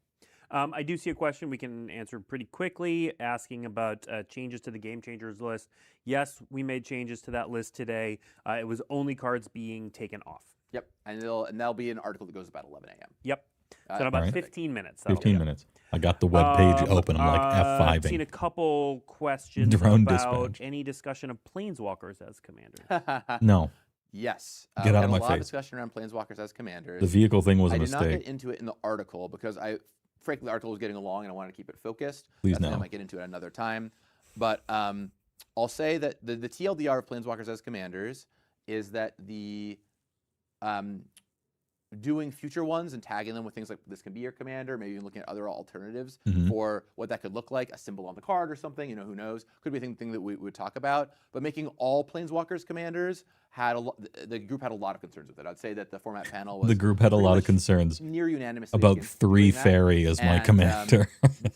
I do see a question we can answer pretty quickly, asking about changes to the Game Changers list. Yes, we made changes to that list today. It was only cards being taken off. Yep, and that'll be an article that goes about 11 a.m. Yep. So in about Alright. 15 minutes. that'll 15 be. minutes. I got the web page open. I'm like I've seen a F5ing. couple questions Drone about dispatch. any discussion of Planeswalkers as commander. No, Yes. Get we out had of my a lot of face. discussion around Planeswalkers as commanders. the vehicle thing was a I did not get mistake. into it in the article because frankly, the article was getting along and I wanted to keep it focused. Please That's why no. I might get into it another time. But I'll say that the TLDR of Planeswalkers as commanders is that the doing future ones and tagging them with things like this can be your commander, maybe even looking at other alternatives Mhm. for what that could look like, a symbol on the card or something, who knows? Could be a thing that we would talk about. But making all Planeswalkers commanders the group had a lot of concerns with it. I'd say that the format panel was The group had a pretty lot of much concerns near unanimously about against 3 doing that. fairy as my And, commander.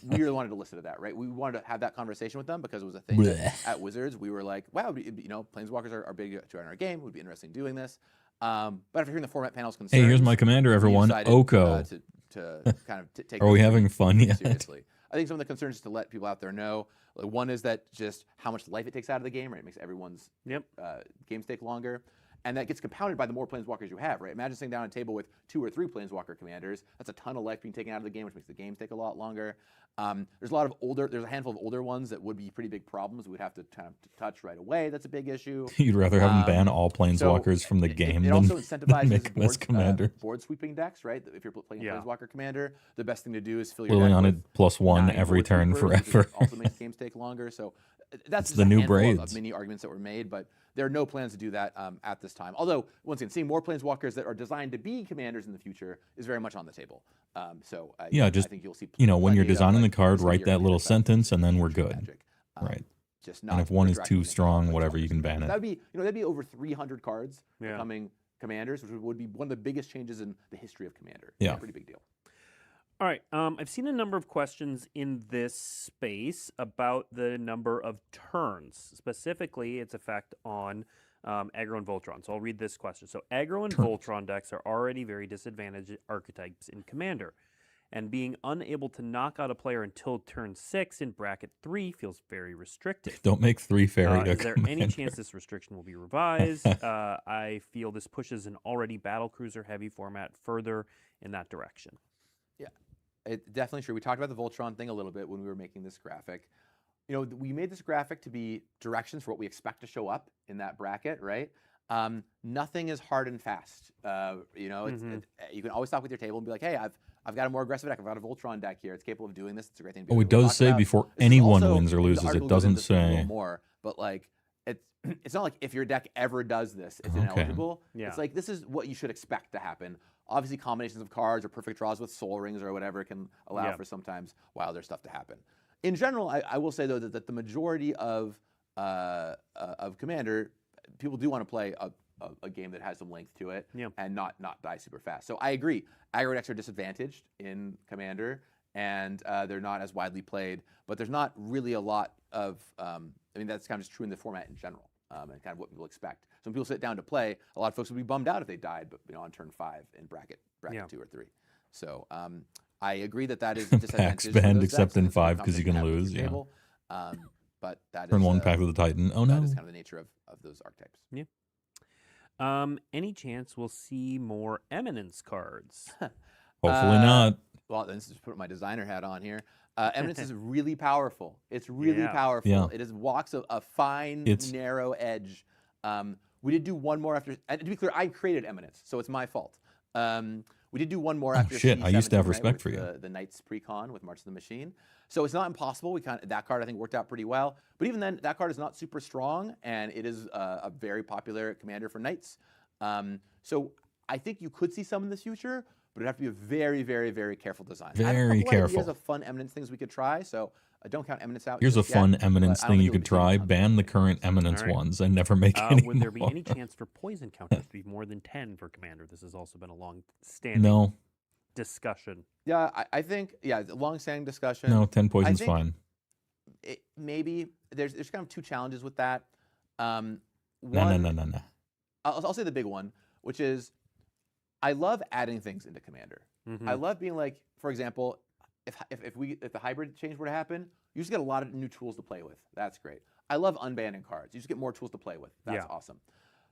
We really wanted to listen to that, right? We wanted to have that conversation with them because it was a thing that Blech. at Wizards we were like, wow, Planeswalkers are big to our game. It would be interesting doing this. But after hearing the format panel's concerns, Hey, here's my commander, we everyone. decided, Oko. to kind of take. Are we this having fun yet? seriously? I think some of the concerns, just to let people out there know, one is that just how much life it takes out of the game, right? It makes everyone's Yep. game take longer. And that gets compounded by the more planeswalkers you have, right? Imagine sitting down at a table with 2 or 3 planeswalker commanders. That's a ton of life being taken out of the game, which makes the games take a lot longer. There's a handful of older ones that would be pretty big problems. We'd have to kind of touch right away. That's a big issue. You'd rather have them ban all planeswalkers from the game it than, also incentivizes make them as commander. Board sweeping decks, right? If you're playing planeswalker commander, the best thing to do is fill your Lily deck on with it +1 9 every board turn sweepers, which forever. also makes games take longer. So that's It's just the a new handful of braids. many arguments that were made, but there are no plans to do that at this time. Although, once again, seeing more planeswalkers that are designed to be commanders in the future is very much on the table. I think you'll see. When you're plenty of, designing the like, card, this is write your that commander little effect, sentence, and then we're future good. Magic. Right. Just And not if one is directly too against strong, planeswalkers. whatever, you can ban it. That'd be over 300 cards becoming commanders, which would be one of the biggest changes in the history of Commander. Yeah. It's a pretty big deal. All right. I've seen a number of questions in this space about the number of turns, specifically its effect on aggro and Voltron. So I'll read this question. So aggro and Voltron decks are already very disadvantaged archetypes in Commander, and being unable to knock out a player until turn 6 in bracket 3 feels very restrictive. Don't make 3 fairy Is there any chance this restriction will be revised? I feel this pushes an already battlecruiser heavy format further in that direction. It's definitely true. We talked about the Voltron thing a little bit when we were making this graphic. We made this graphic to be directions for what we expect to show up in that bracket, right? Nothing is hard and fast. You can always talk with your table and be like, hey, I've got a more aggressive deck. I've got a Voltron deck here. It's capable of doing this. It's a great thing to be Oh, able it to does talk say about. before This is anyone also- wins or the loses. It article goes doesn't into this a little say. more, but like it's not like if your deck ever does this, it's ineligible. Yeah. It's like this is what you should expect to happen. Obviously, combinations of cards or perfect draws with soul rings or whatever can allow for sometimes wilder stuff to happen. In general, I will say though that the majority of Commander, people do want to play a game that has some length to it and not die super fast. So I agree. Aggro decks are disadvantaged in Commander, and they're not as widely played. But there's not really a lot of. That's kind of just true in the format in general, and kind of what people expect. So when people sit down to play, a lot of folks would be bummed out if they died, but on turn 5 in bracket 2 or 3. So I agree that is Packs disadvantageous. banned except in 5 because you can lose. Yeah. But that Turn is 1 Pack of the Titan. Oh that no. is kind of the nature of those archetypes. Yeah. Any chance we'll see more Eminence cards? Hopefully not. Well, this is put my designer hat on here. Eminence is really powerful. It's really powerful. Yeah. It walks a fine, narrow edge. We did do one more after. And to be clear, I created Eminence, so it's my fault. We did do one more after. Shit, I used to have C17, respect with for you. The Knights Precon with March of the Machine. So it's not impossible. That card I think worked out pretty well. But even then, that card is not super strong, and it is a very popular commander for Knights. So I think you could see some in the future, but it'd have to be a very, very, very careful design. I have a Very couple careful. ideas of fun Eminence things we could try. So don't count Eminence out. Here's a just fun yet, Eminence but I don't thing think you it could would be try. fun. Ban the current Eminence All right. ones and never make any Would there be more. any chance for poison counters to be more than 10 for Commander? This has also been a long-standing No. discussion. Yeah, I think it's a long-standing discussion. No, 10 poison's think fine. Maybe there's kind of 2 challenges with that. No. I'll say the big one, which is I love adding things into Commander. I love being like, for example, if the hybrid change were to happen, you just get a lot of new tools to play with. That's great. I love unbanning cards. You just get more tools to play with. That's awesome.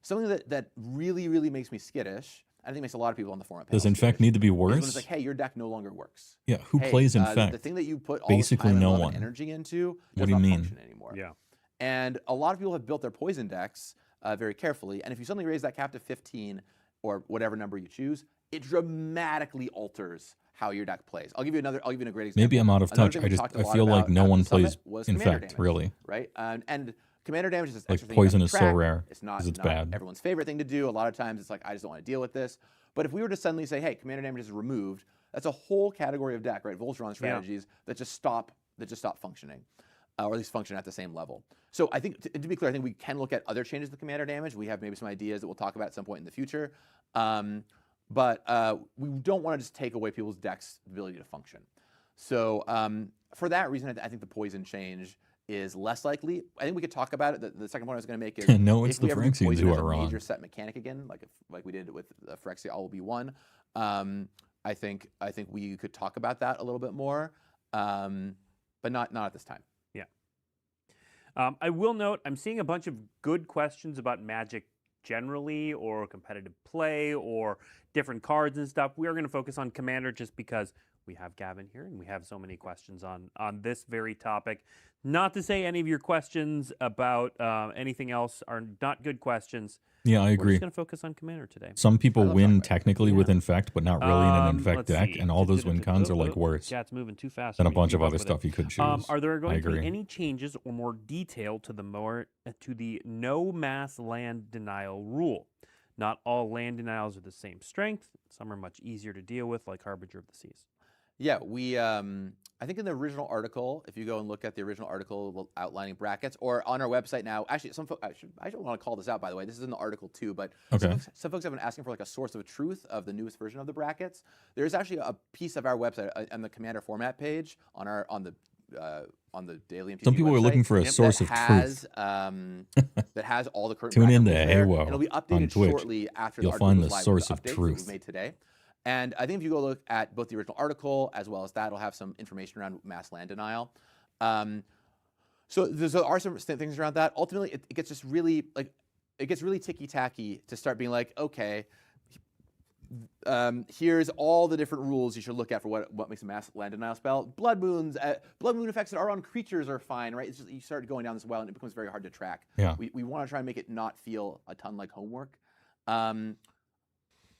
Something that really, really makes me skittish, I think makes a lot of people on the forum. Does Infect need to be is when worse? it's like, hey, your deck no longer works. Yeah, who Hey, plays The Infect? thing that you put all Basically this time no and a lot one. of energy into What does do you not mean? function anymore. Yeah. And a lot of people have built their poison decks very carefully. And if you suddenly raise that cap to 15 or whatever number you choose, it dramatically alters how your deck plays. I'll give you a great example. Maybe I'm out of Another touch. thing we I talked a lot feel like about no at one the summit plays was commander Infect, damage, really. right? And commander damage is this Like, extra thing you have poison to is so track. rare It's not 'cause it's not bad. everyone's favorite thing to do. A lot of times it's like, I just don't want to deal with this. But if we were to suddenly say, hey, commander damage is removed, that's a whole category of deck, right? Voltron strategies that just stop functioning, or at least function at the same level. So I think, to be clear, I think we can look at other changes to commander damage. We have maybe some ideas that we'll talk about at some point in the future. But we don't want to just take away people's decks' ability to function. So for that reason, I think the poison change is less likely. I think we could talk about it. The second point I was going to make is No, it's if we the ever do Phyrexians poison who as are a wrong. major set mechanic again, like we did with Phyrexia All Will Be One. I think we could talk about that a little bit more, but not at this time. Yeah. I will note, I'm seeing a bunch of good questions about Magic generally, or competitive play, or different cards and stuff. We are going to focus on Commander just because we have Gavin here and we have so many questions on this very topic. Not to say any of your questions about anything else are not good questions. Yeah, I We're agree. just going to focus on Commander today. Some people win technically with Yeah. Infect, but not really in an Infect Let's deck, see. and all those win cons are like worse Cat's moving too fast. than for a me to bunch of keep up other with it. stuff you could choose. Are there going to be agree. any changes or more detail to the no mass land denial rule? Not all land denials are the same strength. Some are much easier to deal with, like Harbinger of the Seas. Yeah, we. I think in the original article, if you go and look at the original article outlining brackets, or on our website now, actually, some folks. I don't want to call this out, by the way. This is in the article too, but some folks have been asking for like a source of truth of the newest version of the brackets. There is actually a piece of our website on the Commander format page on the daily MTG Some people website are looking for a source of truth. That has all the current Tune bracket into rules there, HeyWoah and it'll be on updated Twitch. shortly after You'll the article find goes the live with source the of updates that truth. we've made today. And I think if you go look at both the original article as well as that, it'll have some information around mass land denial. So there are some things around that. Ultimately, it gets just really really ticky-tacky to start being like, okay, here's all the different rules you should look at for what makes a mass land denial spell. Blood moon effects that are on creatures are fine, right? It's just you start going down this well, and it becomes very hard to track. Yeah. We want to try and make it not feel a ton like homework.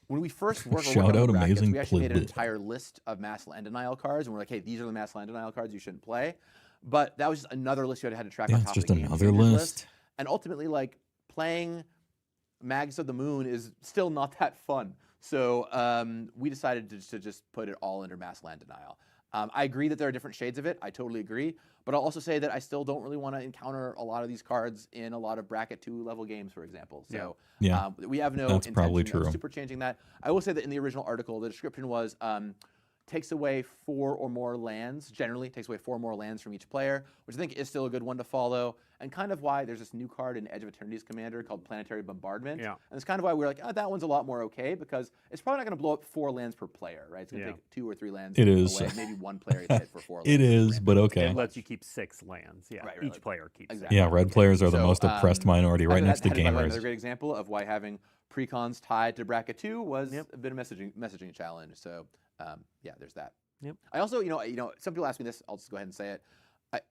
When we first worked Shout out on brackets, amazing we actually made an Palladium. entire list of mass land denial cards, and we're like, hey, these are the mass land denial cards you shouldn't play. But that was just another list you had to track Yeah, on it's top just of the game another changers list. And ultimately, like, playing Mags of the Moon is still not that fun. So we decided to just put it all under mass land denial. I agree that there are different shades of it. I totally agree. But I'll also say that I still don't really want to encounter a lot of these cards in a lot of bracket 2 level games, for example. So Yeah. we have no That's probably intention true. of super changing that. I will say that in the original article, the description was takes away 4 or more lands, generally takes away 4 more lands from each player, which I think is still a good one to follow, and kind of why there's this new card in Edge of Eternity's Commander called Planetary Bombardment. Yeah. And it's kind of why we're like, oh, that one's a lot more okay, because it's probably not going to blow up 4 lands per player, right? It's going to take 2 or 3 lands It is. away. Maybe one player gets hit for 4 lands. It is, but okay. It lets you keep 6 lands. Yeah, Right, each like- player keeps exactly. Yeah, red players are the So, most oppressed minority, right Having next to that- Another gamers. great example of why having precons tied to bracket 2 was a bit of messaging challenge. So yeah, there's that. Yep. I also, some people ask me this. I'll just go ahead and say it.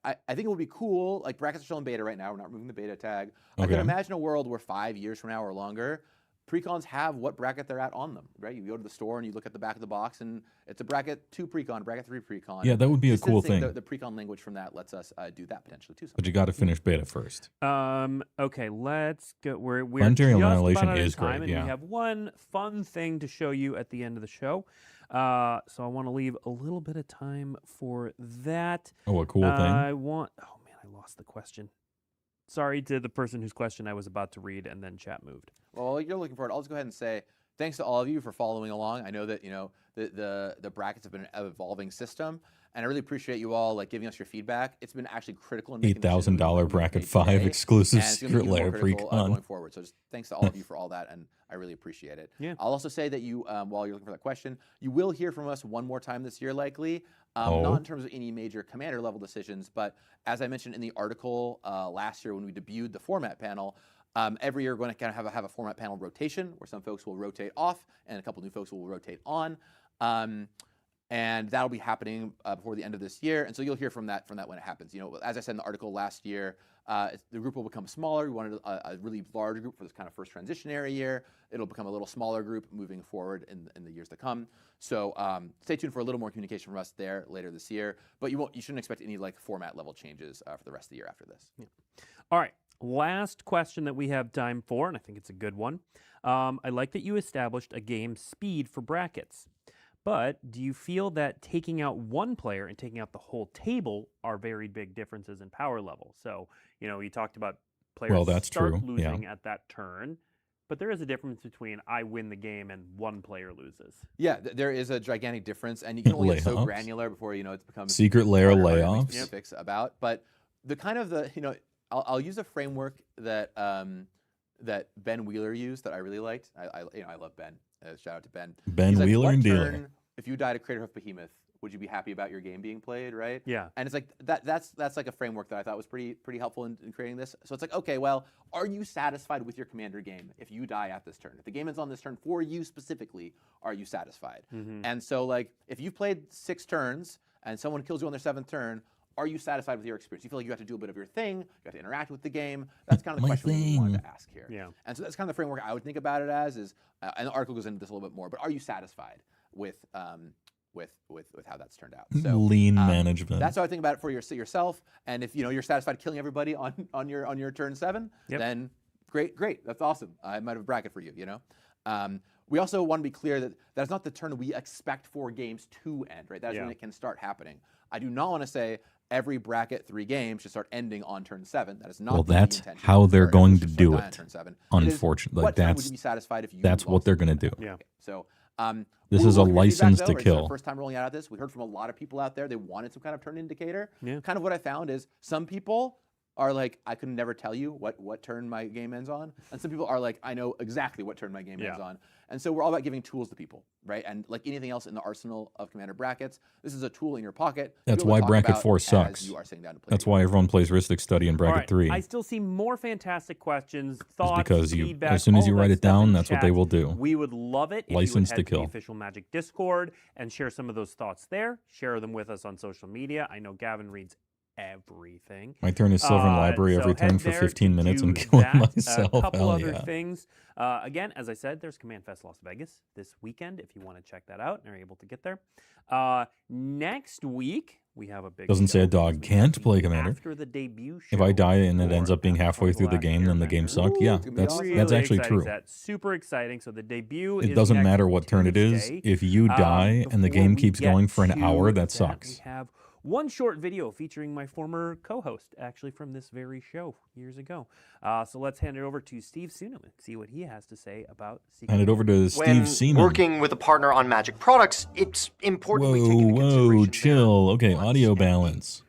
I think it would be cool. Like brackets are still in beta right now. We're not removing the beta tag. I Okay. can imagine a world where 5 years from now or longer, precons have what bracket they're at on them. Right? You go to the store and you look at the back of the box, and it's a bracket 2 precon, bracket 3 precon. Yeah, that would be a cool Distancing thing. The precon language from that lets us do that potentially too. But you got to finish beta first. Okay, let's go. We're Planetary just Annihilation about out of is time, great, and yeah. we have one fun thing to show you at the end of the show. So I want to leave a little bit of time for that. Oh, a cool thing. Oh man, I lost the question. Sorry to the person whose question I was about to read, and then chat moved. Well, while you're looking for it, I'll just go ahead and say thanks to all of you for following along. I know that the brackets have been an evolving system, and I really appreciate you all giving us your feedback. It's been actually critical in making the decisions $8,000 we've bracket made 5 today, exclusive and it's gonna be secret even more layer critical, precon. going forward. So just thanks to all of you for all that, and I really appreciate it. Yeah. I'll also say that you, while you're looking for that question, you will hear from us one more time this year, likely. Oh. Not in terms of any major commander level decisions, but as I mentioned in the article last year when we debuted the format panel, every year we're going to kind of have a format panel rotation where some folks will rotate off and a couple new folks will rotate on. And that'll be happening before the end of this year. And so you'll hear from that when it happens. As I said in the article last year, the group will become smaller. We wanted a really large group for this kind of first transitionary year. It'll become a little smaller group moving forward in the years to come. So stay tuned for a little more communication from us there later this year. But you shouldn't expect any format level changes for the rest of the year after this. Yeah. All right. Last question that we have time for, and I think it's a good one. I like that you established a game speed for brackets. But do you feel that taking out one player and taking out the whole table are very big differences in power level? So, you talked about players that's start true, losing at that turn, but there is a difference between I win the game and one player loses. Yeah, there is a gigantic difference, and you can only get so Layoffs. granular before it becomes Secret layer harder to make layoffs. specifics about. But the kind of I'll use a framework that that Ben Wheeler used that I really liked. I love Ben. Shout out to Ben. Ben He's like, Wheeler what and turn, Dealer. if you died a Craterhoof Behemoth, would you be happy about your game being played, right? Yeah. And it's like that's like a framework that I thought was pretty helpful in creating this. So it's like, okay, well, are you satisfied with your commander game if you die at this turn? If the game ends on this turn for you specifically, are you satisfied? And so like if you've played 6 turns and someone kills you on their 7th turn, are you satisfied with your experience? You feel like you have to do a bit of your thing, you have to interact with the game. That's kind of the question we wanted to ask here. Yeah. And so that's kind of the framework I would think about it as is, and the article goes into this a little bit more, but are you satisfied with how that's turned out? So lean management. That's how I think about it for yourself. And if you're satisfied killing everybody on your turn 7, then great, that's awesome. I might have a bracket for you. We also want to be clear that that's not the turn we expect for games to end, right? That's when it can start happening. I do not want to say every bracket 3 games should start ending on turn 7. That is not the intention. How they're going to do on it. turn 7. Unfortunately, What time would you be satisfied if you that's what they're going to do. Okay. So this is a license to It's kill. our first time rolling out this. We heard from a lot of people out there. They wanted some kind of turn indicator. Yeah. Kind of what I found is some people are like, I could never tell you what turn my game ends on. And some people are like, I know exactly what turn my game ends on. And so we're all about giving tools to people, right? And like anything else in the arsenal of Commander brackets, this is a tool in your pocket. That's why bracket 4 sucks. You are sitting down to play. That's why everyone plays Ristic Study in bracket 3. I still see more fantastic questions, It's thoughts, because feedback, as soon as all you that write it stuff down, in that's what they chat. will do. We would love it if License you would to head kill. the Official Magic Discord and share some of those thoughts there. Share them with us on social media. I know Gavin reads everything. My turn is Sylvan Library every turn for 15 minutes and killing myself. A couple Hell other yeah. things. Again, as I said, there's Command Fest Las Vegas this weekend if you want to check that out and are able to get there. Next week, we have a big Doesn't say a show dog because we have can't the play Commander. After the debut show If I die and it for ends up being halfway through the Last game, then the game Airbender. sucked. Yeah, it's gonna be that's awesome. that's actually exciting true. set. Super exciting. So the debut It is doesn't next matter what turn it is. Tuesday. If you die and the Before game we keeps get going for an to hour, that we sucks. have one short video featuring my former co-host, actually from this very show years ago. So let's hand it over to Steve Suneman, see what he has to say about Secret Hand it over to When Steve Seaman. working with a partner on Magic products, it's important we take into Whoa, consideration chill. their Okay, wants audio and balance.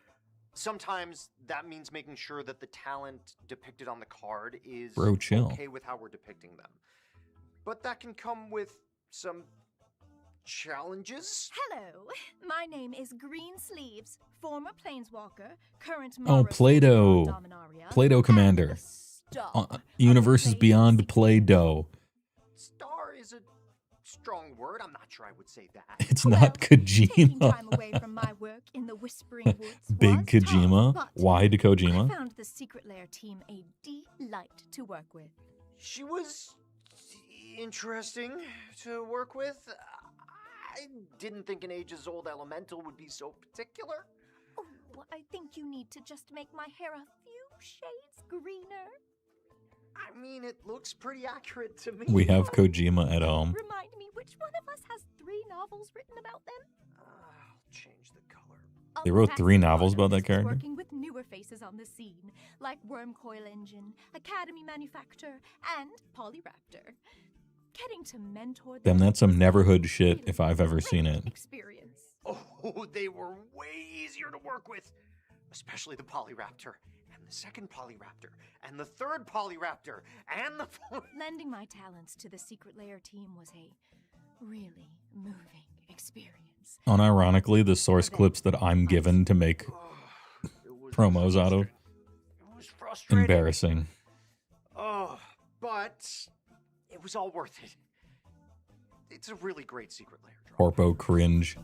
Sometimes that means making sure that the talent depicted on the card is Bro, chill. okay with how we're depicting them. But that can come with some challenges. Hello, my name is Green Sleeves, former Planeswalker, current Oh, Play-Doh. Dominaria, Play-Doh Commander. and the star of the Universes Play-Doh Beyond Secret Play-Doh. Star is a strong word. I'm not sure I would say that. It's Well, not taking Kojima. time away from my work in the Whispering Woods Big was Kojima. tough, but Why to I Kojima? found the Secret Lair team a delight to work with. She was interesting to work with. I didn't think an ages-old elemental would be so particular. Oh, well, I think you need to just make my hair a few shades greener. I mean, it looks pretty accurate to me. We have Kojima at home. Remind me, which one of us has 3 novels written about them? I'll change the color. They wrote Perhaps 3 one novels of about that us is character? Working with newer faces on the scene, like Wormcoil Engine, Academy Manufacturer, and Polyraptor. Getting to mentor Damn, them that's some was a Neverhood shit really if I've ever great seen it. Experience. Oh, they were way easier to work with. Especially the Polyraptor, and the second Polyraptor, and the third Polyraptor, and the fourth. Lending my talents to the Secret Lair team was a really moving experience. Unironically, the source clips that I'm given to make It was promos out of, frustrating. It was frustrating. embarrassing. Oh, but it was all worth it. It's a really great Secret Lair draw. Corpo cringe.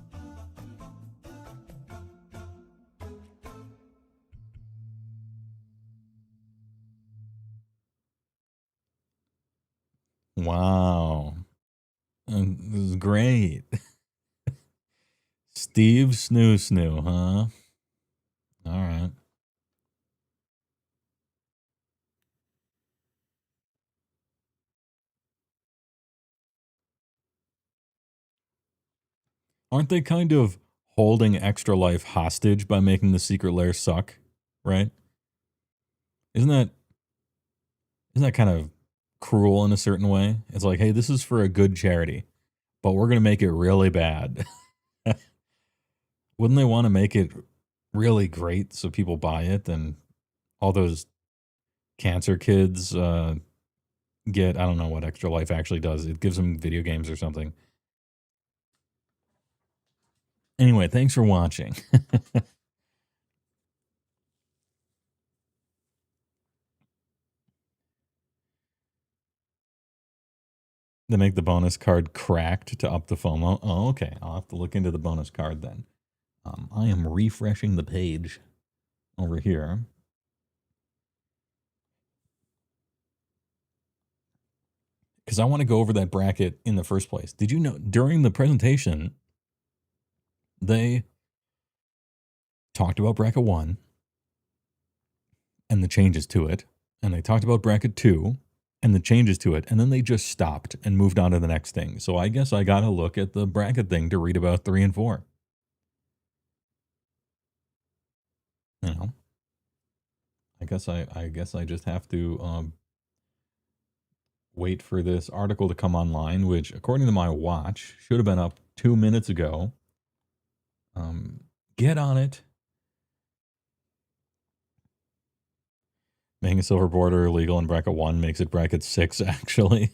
Wow. This is great. Steve Snoo, huh? All right. Aren't they kind of holding Extra Life hostage by making the Secret Lair suck, right? Isn't that kind of cruel in a certain way? It's like, hey, this is for a good charity, but we're going to make it really bad. Wouldn't they want to make it really great so people buy it and all those cancer kids get, I don't know what Extra Life actually does. It gives them video games or something. Anyway. Anyway, thanks for watching. They make the bonus card cracked to up the FOMO. Oh, okay. I'll have to look into the bonus card then. I am refreshing the page over here. Because I want to go over that bracket in the first place. Did you know during the presentation, they talked about bracket 1 and the changes to it. And they talked about bracket 2 and the changes to it. And then they just stopped and moved on to the next thing. So I guess I got to look at the bracket thing to read about 3 and 4. You know, I guess I just have to wait for this article to come online, which according to my watch should have been up 2 minutes ago. Get on it. Making a silver border illegal in bracket 1 makes it bracket 6, actually.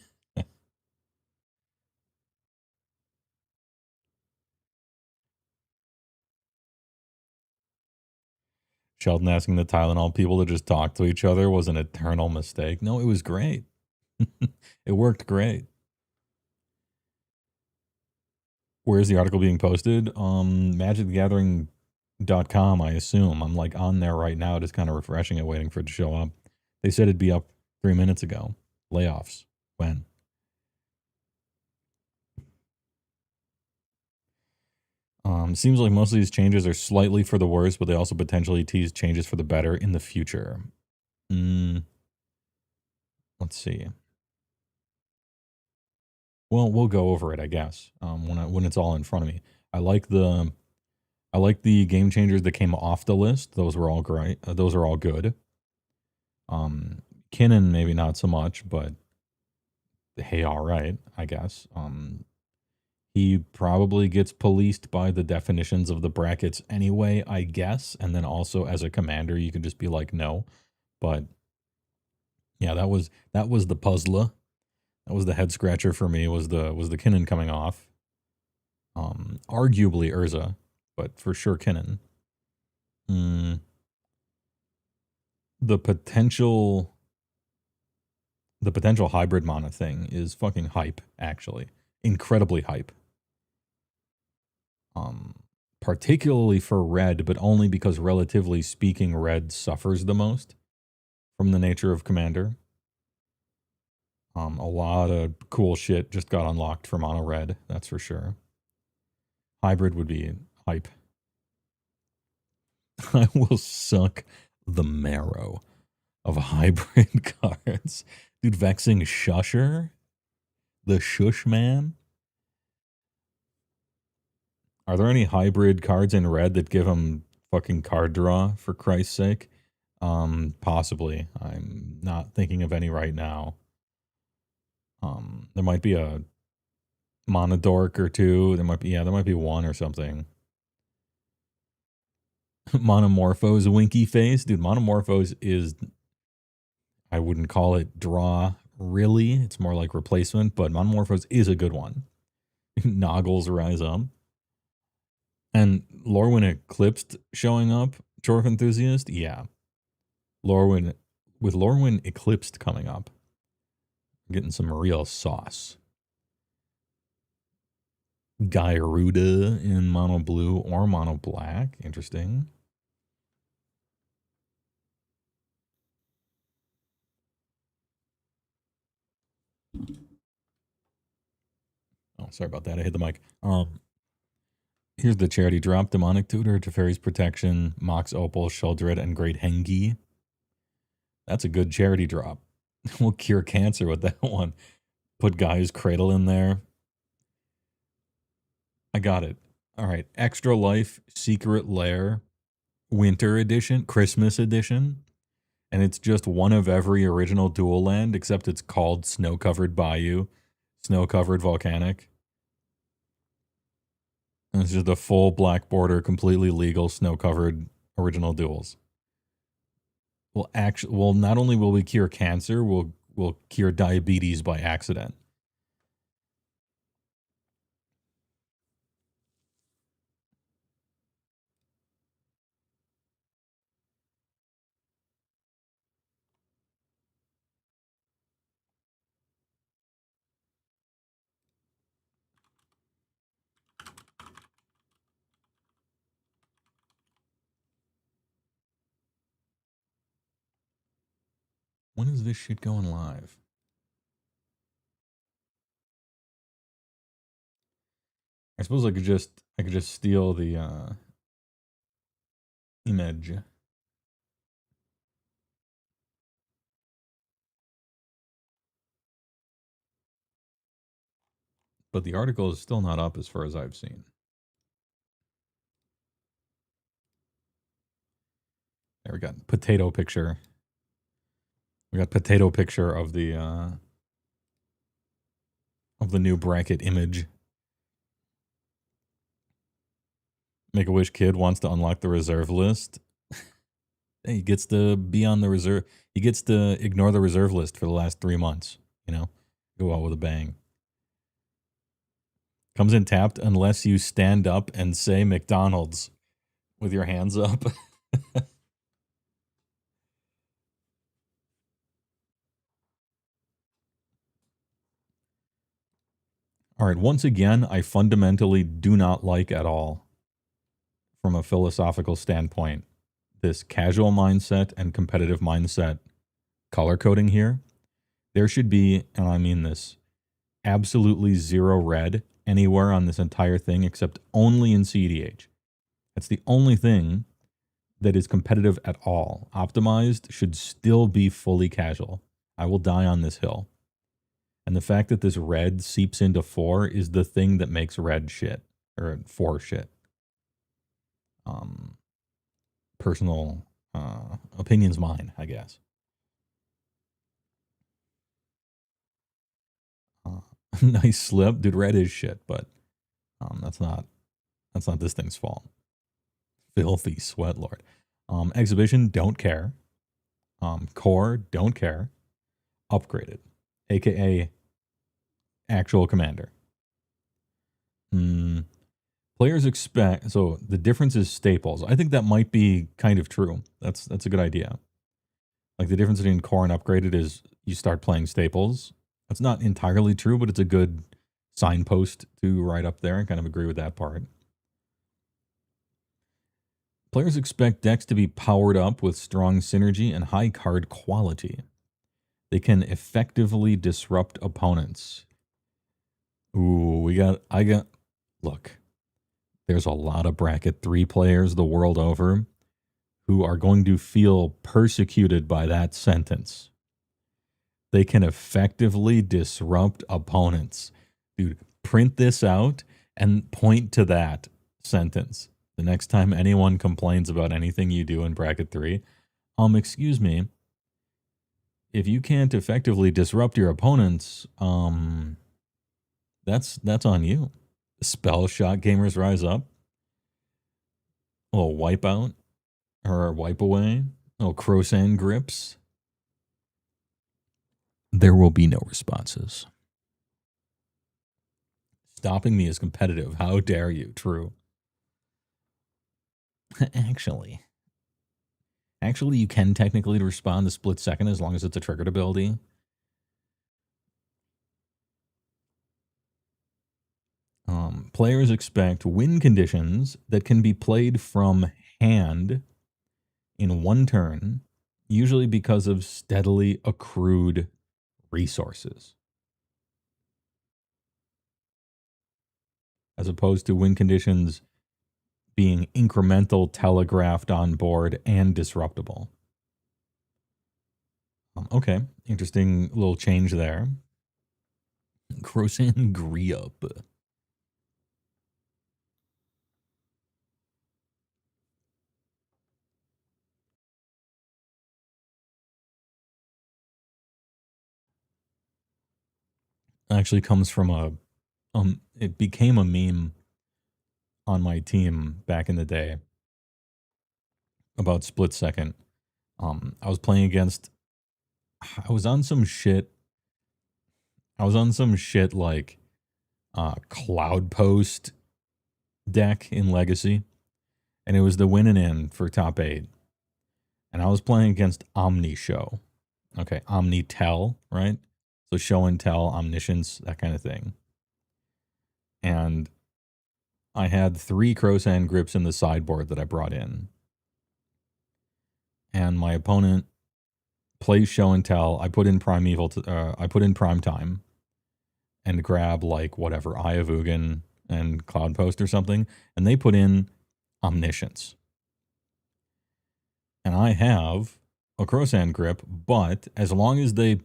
Sheldon asking the Tylenol people to just talk to each other was an eternal mistake. No, it was great. It worked great. Where's the article being posted? MagicTheGathering.com, I assume. I'm like on there right now, just kind of refreshing it, waiting for it to show up. They said it'd be up 3 minutes ago. Layoffs. When? Seems like most of these changes are slightly for the worse, but they also potentially tease changes for the better in the future. Let's see. Well, we'll go over it, I guess, when it's all in front of me. I like the game changers that came off the list. Those were all great. Those are all good. Kinnan maybe not so much, but hey, all right, I guess. He probably gets policed by the definitions of the brackets anyway, I guess. And then also as a commander, you can just be like, no. But yeah, that was the puzzler. That was the head scratcher for me, was the Kinnan coming off. Arguably Urza, but for sure Kinnan. The potential hybrid mana thing is fucking hype, actually. Incredibly hype. Particularly for red, but only because relatively speaking, red suffers the most from the nature of commander. A lot of cool shit just got unlocked for mono red, that's for sure. Hybrid would be hype. I will suck the marrow of hybrid cards. Dude, Vexing Shusher? The Shush Man? Are there any hybrid cards in red that give him fucking card draw, for Christ's sake? Possibly. I'm not thinking of any right now. There might be a Monodork or two. There might be one or something. Monomorphose Winky Face. Dude, Monomorphose is, I wouldn't call it draw, really. It's more like replacement, but Monomorphose is a good one. Noggles Rise Up. And Lorwyn Eclipsed showing up, Chorf Enthusiast, yeah. With Lorwyn Eclipsed coming up, getting some real sauce. Gyruda in mono blue or mono black, interesting. Oh, sorry about that. I hit the mic. Here's the charity drop. Demonic Tutor, Teferi's Protection, Mox Opal, Sheldred, and Great Hengi. That's a good charity drop. We'll cure cancer with that one. Put Guy's Cradle in there. I got it. All right. Extra Life, Secret Lair, Winter Edition, Christmas Edition. And it's just one of every original dual land, except it's called Snow-Covered Bayou, Snow-Covered Volcanic. And it's just a full black border, completely legal, snow-covered original duels. Well, not only will we cure cancer, we'll cure diabetes by accident. When is this shit going live? I suppose I could just steal the image. But the article is still not up as far as I've seen. There we got potato picture. We got potato picture of the new bracket image. Make-A-Wish kid wants to unlock the reserve list. He gets to be on the reserve. He gets to ignore the reserve list for the last 3 months. You know, go out with a bang. Comes in tapped unless you stand up and say McDonald's with your hands up. All right, once again, I fundamentally do not like at all, from a philosophical standpoint, this casual mindset and competitive mindset color coding here. There should be, and I mean this, absolutely zero red anywhere on this entire thing except only in CDH. That's the only thing that is competitive at all. Optimized should still be fully casual. I will die on this hill. And the fact that this red seeps into 4 is the thing that makes red shit, or 4 shit. Personal opinion's mine, I guess. Nice slip, dude. Red is shit, but that's not this thing's fault. Filthy sweat lord. Exhibition, don't care. Core, don't care. Upgraded, aka actual commander. Players expect, so the difference is staples. I think that might be kind of true. That's a good idea. Like the difference between core and upgraded is you start playing staples. That's not entirely true, but it's a good signpost to write up there. I kind of agree with that part. Players expect decks to be powered up with strong synergy and high card quality. They can effectively disrupt opponents. Ooh, look, there's a lot of bracket 3 players the world over who are going to feel persecuted by that sentence. They can effectively disrupt opponents. Dude, print this out and point to that sentence the next time anyone complains about anything you do in bracket 3. Excuse me. If you can't effectively disrupt your opponents, that's on you. Spell shot gamers rise up. A little wipeout or wipe away. A little Crosan grips. There will be no responses. Stopping me is competitive. How dare you? True. Actually, you can technically respond the split second as long as it's a triggered ability. Players expect win conditions that can be played from hand in 1 turn, usually because of steadily accrued resources, as opposed to win conditions being incremental, telegraphed on board, and disruptible. Okay, interesting little change there. Crosan Griup. Actually comes from it became a meme on my team back in the day about split second. I was playing against, I was on some shit like Cloud Post deck in Legacy, and it was the win and in for top 8. And I was playing against Omni Show. Okay, Omni Tell, right? So show and tell, omniscience, that kind of thing. And I had 3 Crosan grips in the sideboard that I brought in. And my opponent play show and tell. I put in Primeval. I put in Prime Time, and grab like whatever Eye of Ugin and Cloud Post or something, and they put in Omniscience. And I have a Crowsand Grip, but as long as they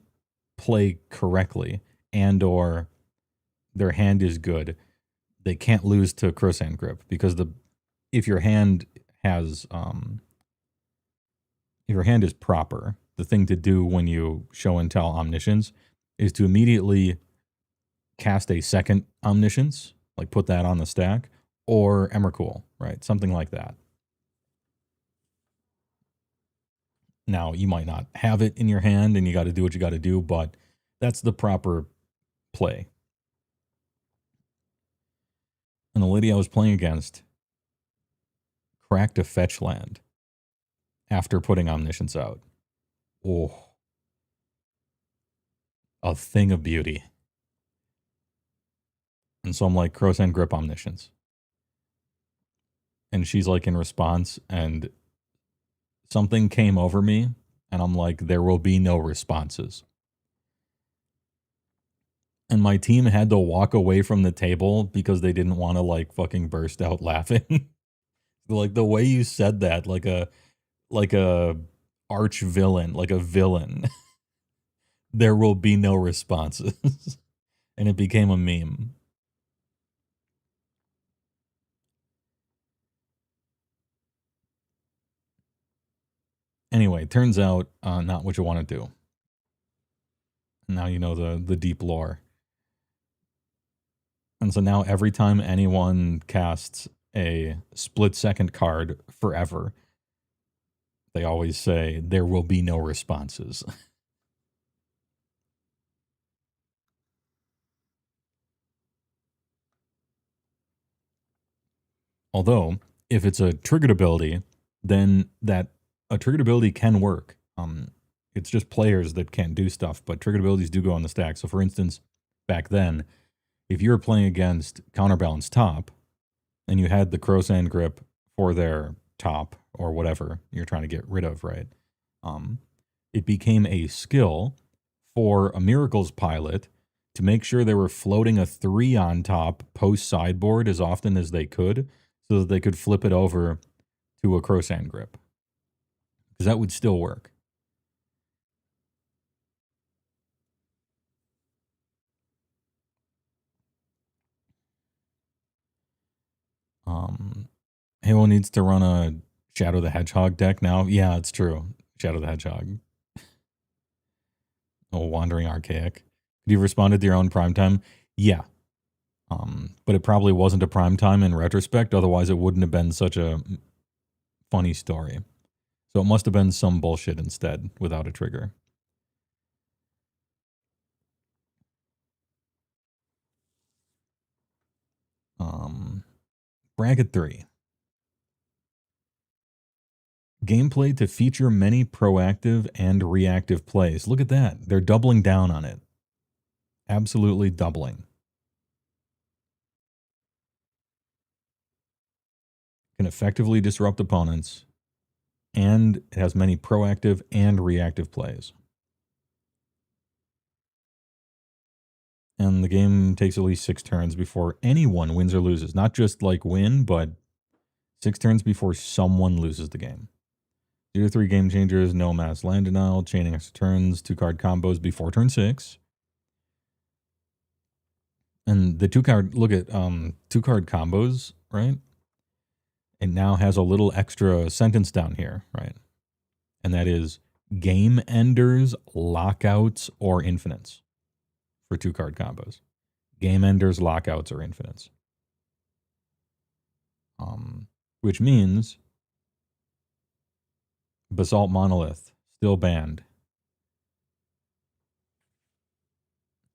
play correctly and or their hand is good, they can't lose to Crowsand Grip, because if your hand is proper, the thing to do when you show and tell Omniscience is to immediately cast a second Omniscience, like put that on the stack, or Emrakul, right? Something like that. Now, you might not have it in your hand and you got to do what you got to do, but that's the proper play. And the lady I was playing against cracked a fetch land after putting Omniscience out. Oh, a thing of beauty. And so I'm like, Crowsand Grip Omniscience. And she's like in response, and something came over me, and I'm like, there will be no responses. And my team had to walk away from the table because they didn't want to like fucking burst out laughing. Like the way you said that, like a arch villain, like a villain. There will be no responses. And it became a meme. Anyway, turns out not what you want to do. Now you know the deep lore. And so now every time anyone casts a split-second card forever, they always say, there will be no responses. Although, if it's a triggered ability, then a triggered ability can work. It's just players that can't do stuff, but triggered abilities do go on the stack. So for instance, back then, if you were playing against Counterbalance Top, and you had the Crowsand Grip for their top, or whatever you're trying to get rid of, right? It became a skill for a Miracles pilot to make sure they were floating a 3 on top post sideboard as often as they could, so that they could flip it over to a Crowsand Grip. Because that would still work. HeyWoah needs to run a Shadow the Hedgehog deck now. Yeah, it's true. Shadow the Hedgehog. Oh, Wandering Archaic. Could you have responded to your own primetime? Yeah. But it probably wasn't a primetime in retrospect. Otherwise, it wouldn't have been such a funny story. So it must have been some bullshit instead, without a trigger. Bracket 3. Gameplay to feature many proactive and reactive plays. Look at that. They're doubling down on it. Absolutely doubling. Can effectively disrupt opponents, and it has many proactive and reactive plays. And the game takes at least 6 turns before anyone wins or loses. Not just like win, but 6 turns before someone loses the game. 0 to 3 game changers, no mass land denial, chaining extra turns, 2-card combos before turn 6. And the 2-card, look at 2-card combos, right? It now has a little extra sentence down here, right? And that is game enders, lockouts, or infinites for 2-card combos. Game enders, lockouts, or infinites. Which means Basalt Monolith, still banned.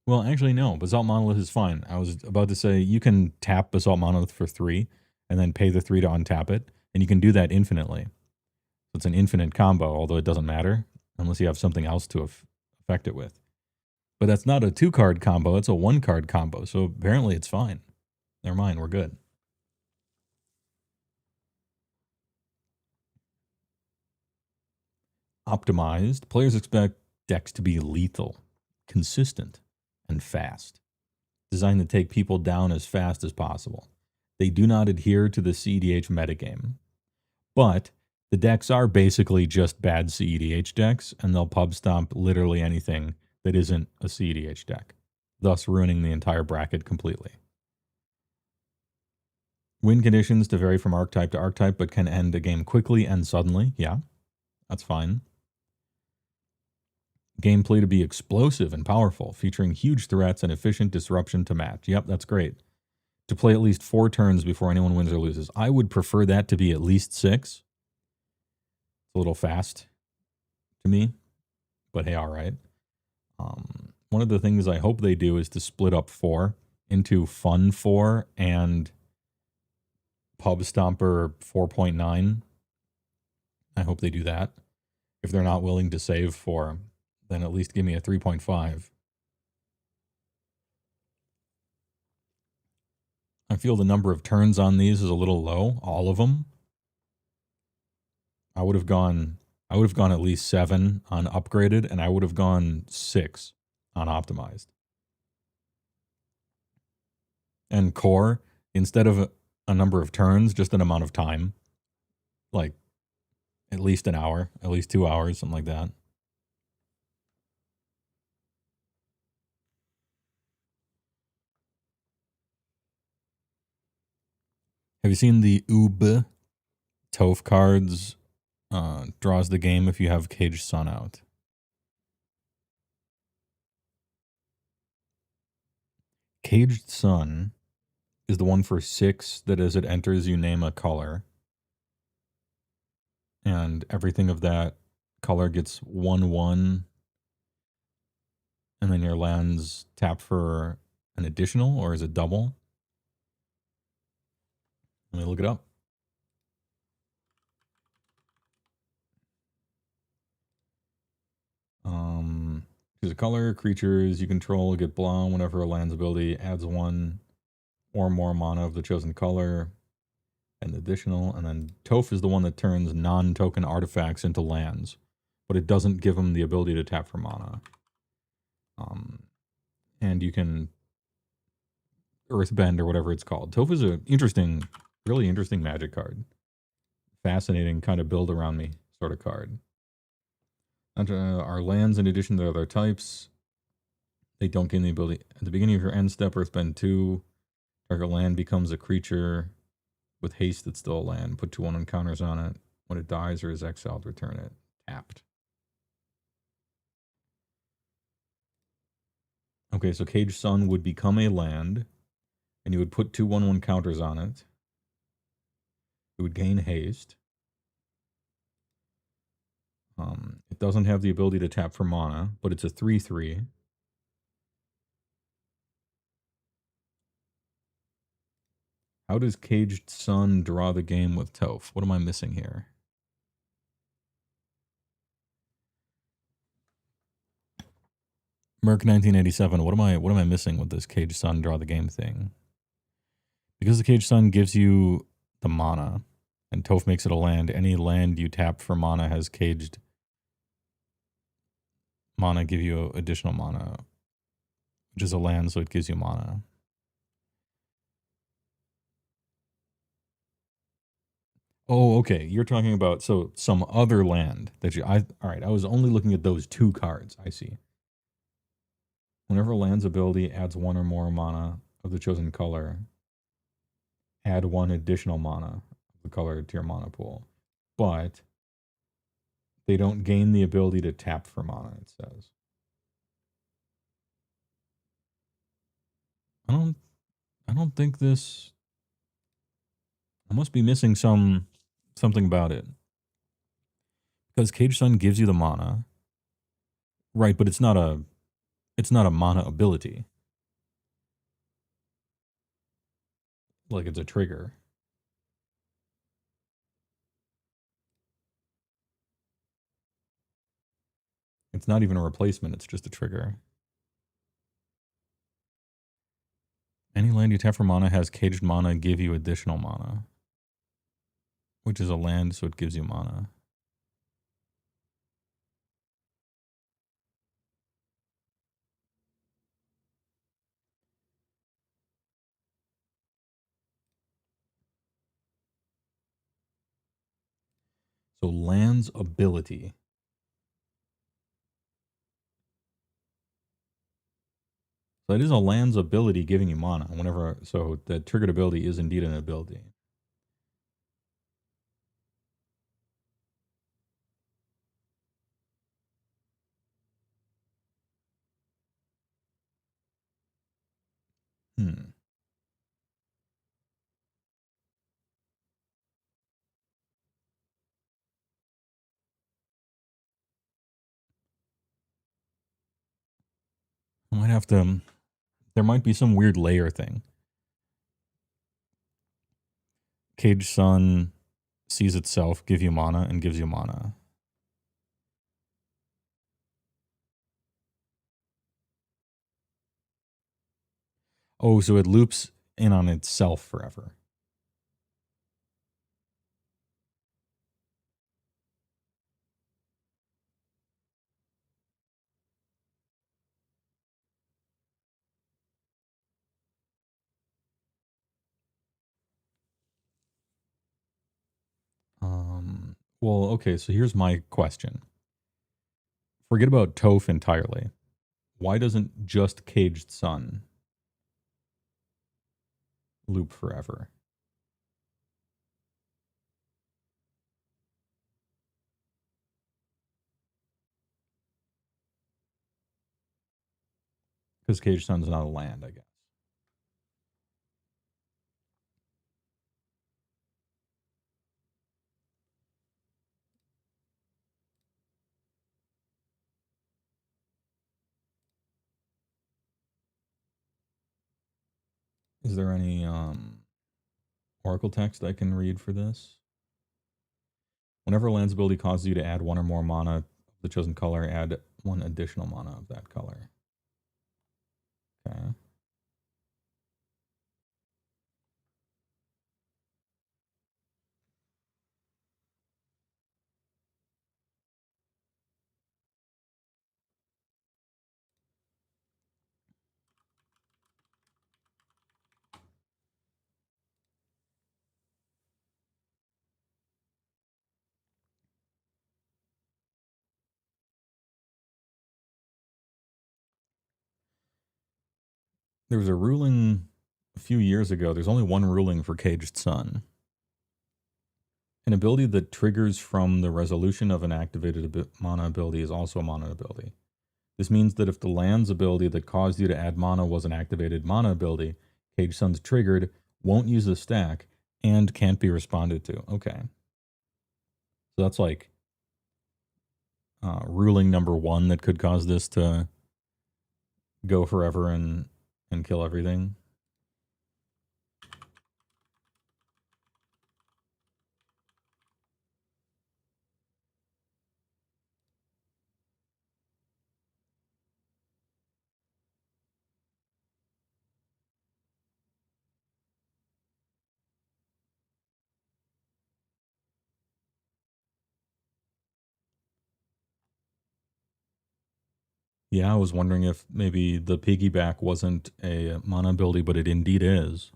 Well, actually, no. Basalt Monolith is fine. I was about to say you can tap Basalt Monolith for 3 and then pay the 3 to untap it, and you can do that infinitely. So it's an infinite combo, although it doesn't matter unless you have something else to affect it with. But that's not a 2-card combo, it's a 1-card combo, so apparently it's fine. Never mind, we're good. Optimized, players expect decks to be lethal, consistent, and fast. Designed to take people down as fast as possible. They do not adhere to the CEDH metagame. But the decks are basically just bad CEDH decks, and they'll pub stomp literally anything that isn't a CEDH deck, thus ruining the entire bracket completely. Win conditions to vary from archetype to archetype, but can end a game quickly and suddenly. Yeah, that's fine. Gameplay to be explosive and powerful, featuring huge threats and efficient disruption to match. Yep, that's great. To play at least 4 turns before anyone wins or loses. I would prefer that to be at least 6. It's a little fast to me, but hey, all right. One of the things I hope they do is to split up 4 into Fun 4 and Pub Stomper 4.9. I hope they do that. If they're not willing to save 4, then at least give me a 3.5. I feel the number of turns on these is a little low, all of them. I would have gone at least 7 on upgraded, and I would have gone 6 on optimized. And core, instead of a number of turns, just an amount of time. Like at least an hour, at least 2 hours, something like that. Have you seen the Ub Toph cards? Draws the game if you have Caged Sun out. Caged Sun is the one for 6 that as it enters you name a color. And everything of that color gets 1/1. And then your lands tap for an additional, or is it double? Let me look it up. Choose a color, creatures you control get blown whenever a land's ability adds 1 or more mana of the chosen color. And additional, and then Toph is the one that turns non-token artifacts into lands, but it doesn't give them the ability to tap for mana. And you can Earthbend or whatever it's called. Toph is a interesting, really interesting Magic card. Fascinating kind of build around me sort of card. Our lands, in addition to other types, they don't gain the ability. At the beginning of your end step, Earthbend 2, target land becomes a creature with haste that's still a land. Put 2/1 encounters on it. When it dies or is exiled, return it. Tapped. Okay, so Caged Sun would become a land, and you would put 2/1 counters on it. It would gain haste. It doesn't have the ability to tap for mana, but it's a 3/3. How does Caged Sun draw the game with Toph? What am I missing here? Merc 1987. What am I missing with this Caged Sun draw the game thing? Because the Caged Sun gives you the mana, and Toph makes it a land. Any land you tap for mana has caged mana give you additional mana, which is a land, so it gives you mana. Oh, okay. You're talking about some other land that all right, I was only looking at those 2 cards. I see. Whenever a land's ability adds 1 or more mana of the chosen color, add 1 additional mana of the color to your mana pool. But they don't gain the ability to tap for mana, it says. I don't think this... I must be missing something about it. Because Caged Sun gives you the mana. Right, but it's not a mana ability. Like it's a trigger. It's not even a replacement, it's just a trigger. Any land you tap for mana has caged mana give you additional mana. Which is a land, so it gives you mana. So land's ability. So it is a land's ability giving you mana whenever. So the triggered ability is indeed an ability. Hmm. I might have to. There might be some weird layer thing. Cage Sun sees itself give you mana and gives you mana. Oh, so it loops in on itself forever. Well, okay, so here's my question. Forget about Toph entirely. Why doesn't just Caged Sun loop forever? Because Caged Sun's not a land, I guess. Is there any Oracle text I can read for this? Whenever a land's ability causes you to add one or more mana of the chosen color, add one additional mana of that color. Okay. There was a ruling a few years ago. There's only one ruling for Caged Sun. An ability that triggers from the resolution of an activated mana ability is also a mana ability. This means that if the land's ability that caused you to add mana was an activated mana ability, Caged Sun's triggered, won't use the stack, and can't be responded to. Okay. So that's like ruling number one that could cause this to go forever and kill everything. Yeah, I was wondering if maybe the piggyback wasn't a mana ability, but it indeed is.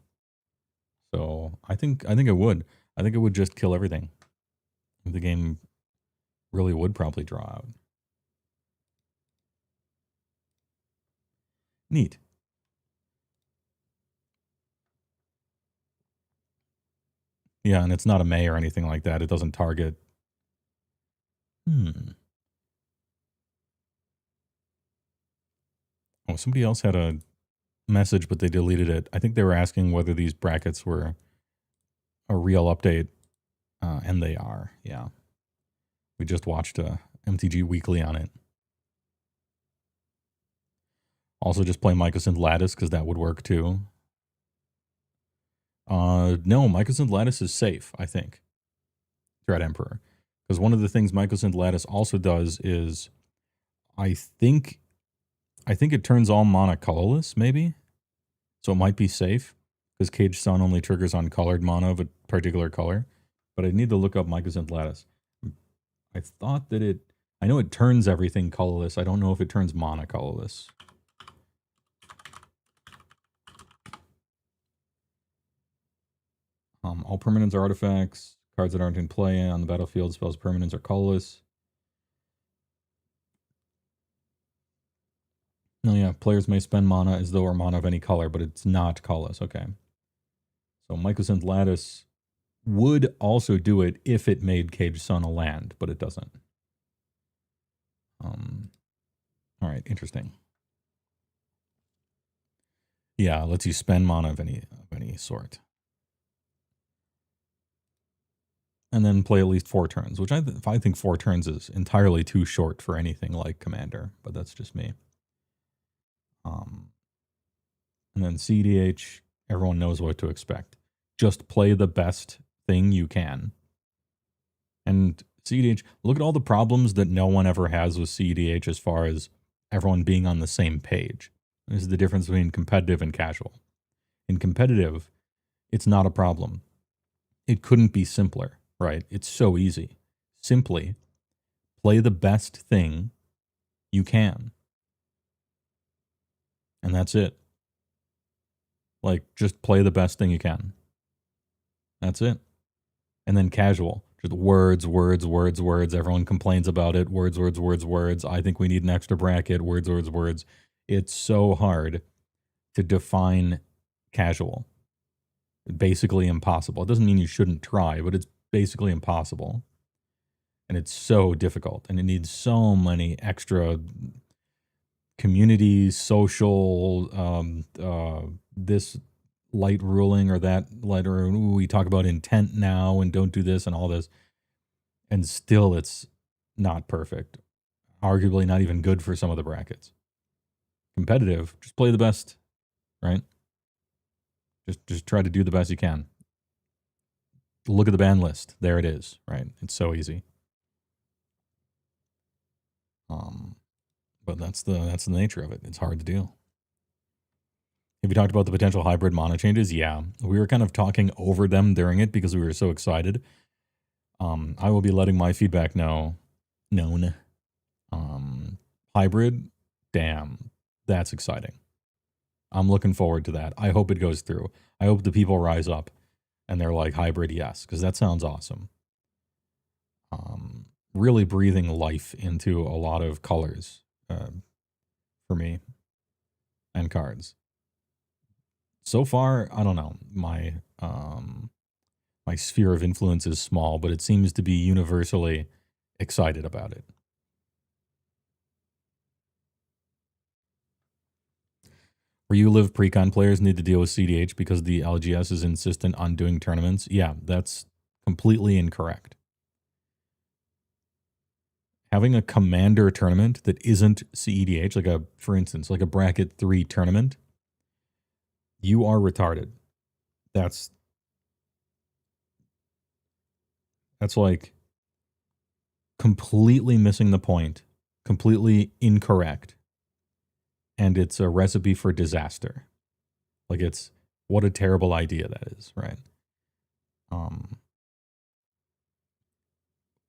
So I think it would. I think it would just kill everything. The game really would probably draw out. Neat. Yeah, and it's not a May or anything like that. It doesn't target. Oh, somebody else had a message, but they deleted it. I think they were asking whether these brackets were a real update, and they are. Yeah, we just watched MTG Weekly on it. Also, just play Mycosynth Lattice because that would work too. No, Mycosynth Lattice is safe, I think. Dread Emperor, because one of the things Mycosynth Lattice also does is, I think it turns all mana colorless, maybe. So it might be safe because Caged Sun only triggers on colored mana of a particular color. But I need to look up Mycosynth Lattice. I thought that I know it turns everything colorless. I don't know if it turns mana colorless. All permanents are artifacts. Cards that aren't in play on the battlefield, spells, permanents, are colorless. No, yeah, players may spend mana as though are mana of any color, but it's not colorless. Okay. So Mycosynth Lattice would also do it if it made Caged Sun a land, but it doesn't. All right, interesting. Yeah, lets you spend mana of any sort. And then play at least 4 turns, which I think 4 turns is entirely too short for anything like Commander, but that's just me. And then CDH, everyone knows what to expect. Just play the best thing you can. And CDH, look at all the problems that no one ever has with CDH as far as everyone being on the same page. This is the difference between competitive and casual. In competitive, it's not a problem. It couldn't be simpler, right? It's so easy. Simply play the best thing you can. And that's it. Like, just play the best thing you can. That's it. And then casual. Just words, words, words, words. Everyone complains about it. Words, words, words, words. I think we need an extra bracket. Words, words, words. It's so hard to define casual. Basically impossible. It doesn't mean you shouldn't try, but it's basically impossible. And it's so difficult. And it needs so many extra community, social, this light ruling or that light, or we talk about intent now and don't do this and all this. And still it's not perfect. Arguably not even good for some of the brackets. Competitive, just play the best, right? Just try to do the best you can. Look at the ban list. There it is, right? It's so easy. But that's the nature of it. It's hard to do. Have you talked about the potential hybrid mana changes? Yeah. We were kind of talking over them during it because we were so excited. I will be letting my feedback known. Hybrid, damn, that's exciting. I'm looking forward to that. I hope it goes through. I hope the people rise up and they're like, hybrid, yes, because that sounds awesome. Really breathing life into a lot of colors for me and cards. So far, I don't know. My sphere of influence is small, but it seems to be universally excited about it. Where you live, pre-con players need to deal with CDH because the LGS is insistent on doing tournaments. Yeah, that's completely incorrect. Having a commander tournament that isn't CEDH, like for instance, like a bracket 3 tournament, you are retarded. That's like completely missing the point, completely incorrect. And it's a recipe for disaster. Like what a terrible idea that is, right?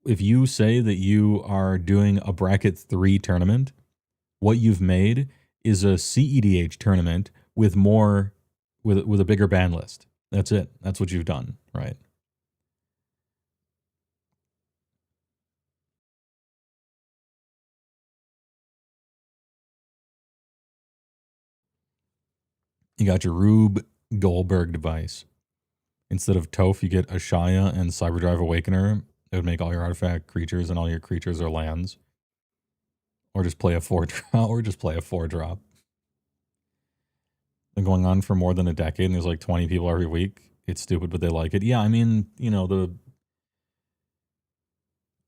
If you say that you are doing a bracket 3 tournament, what you've made is a CEDH tournament with with a bigger ban list. That's it. That's what you've done, right? You got your Rube Goldberg device. Instead of Toph, you get Ashaya and Cyberdrive Awakener. It would make all your artifact creatures and all your creatures are lands. Or just play a 4-drop. Been going on for more than a decade and there's like 20 people every week. It's stupid, but they like it. Yeah, I mean, you know,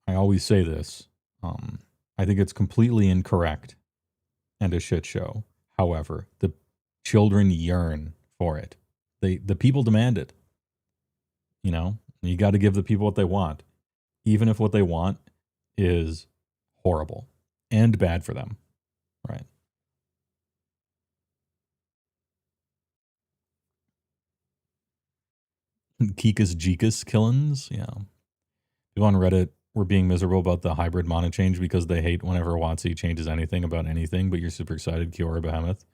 I always say this. I think it's completely incorrect and a shit show. However, the children yearn for it. The people demand it. You know, you got to give the people what they want, even if what they want is horrible and bad for them, right? Kikas Jikas killins, yeah. People on Reddit were being miserable about the hybrid mana change because they hate whenever WotC changes anything about anything, but you're super excited, Kiora Behemoth.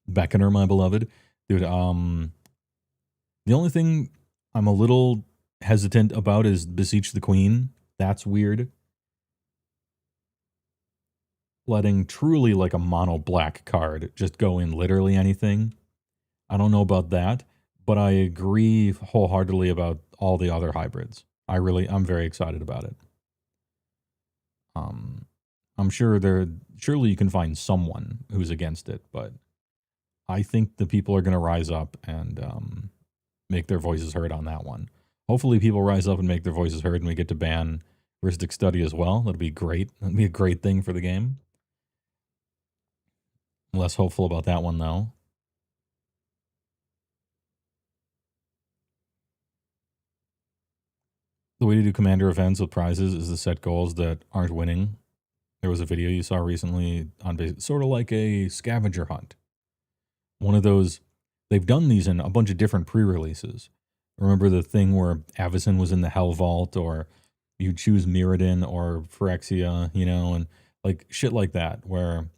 Beckoner, my beloved. Dude, the only thing I'm a little hesitant about is Beseech the Queen. That's weird. Letting truly like a mono black card just go in literally anything. I don't know about that, but I agree wholeheartedly about all the other hybrids. I'm very excited about it. I'm sure surely you can find someone who's against it, but I think the people are going to rise up and make their voices heard on that one. Hopefully people rise up and make their voices heard and we get to ban heuristic study as well. That'd be great. That'd be a great thing for the game. I'm less hopeful about that one though. The way to do commander events with prizes is to set goals that aren't winning. There was a video you saw recently on sort of like a scavenger hunt. One of those, they've done these in a bunch of different pre-releases. Remember the thing where Avacyn was in the Hell Vault, or you choose Mirrodin or Phyrexia, you know, and like shit like that, where,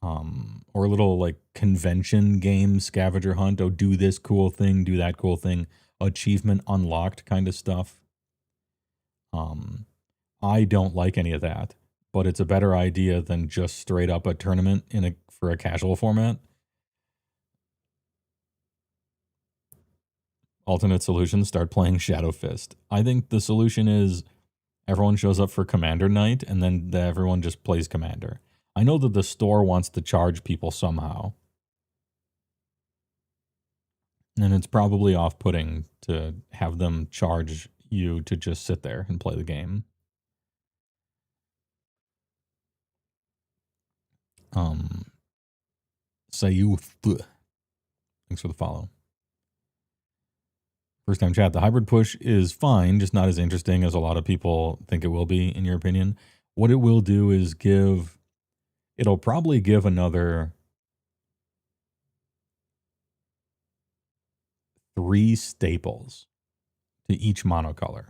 or a little like convention game scavenger hunt. Oh, do this cool thing, do that cool thing, achievement unlocked kind of stuff. I don't like any of that, but it's a better idea than just straight up a tournament for a casual format. Alternate solution, start playing Shadow Fist. I think the solution is everyone shows up for Commander Night and then everyone just plays Commander. I know that the store wants to charge people somehow. And it's probably off-putting to have them charge you to just sit there and play the game. Sayuth. Thanks for the follow. First time chat. The hybrid push is fine, just not as interesting as a lot of people think it will be, in your opinion. What it will do is it'll probably give another 3 staples to each monocolor.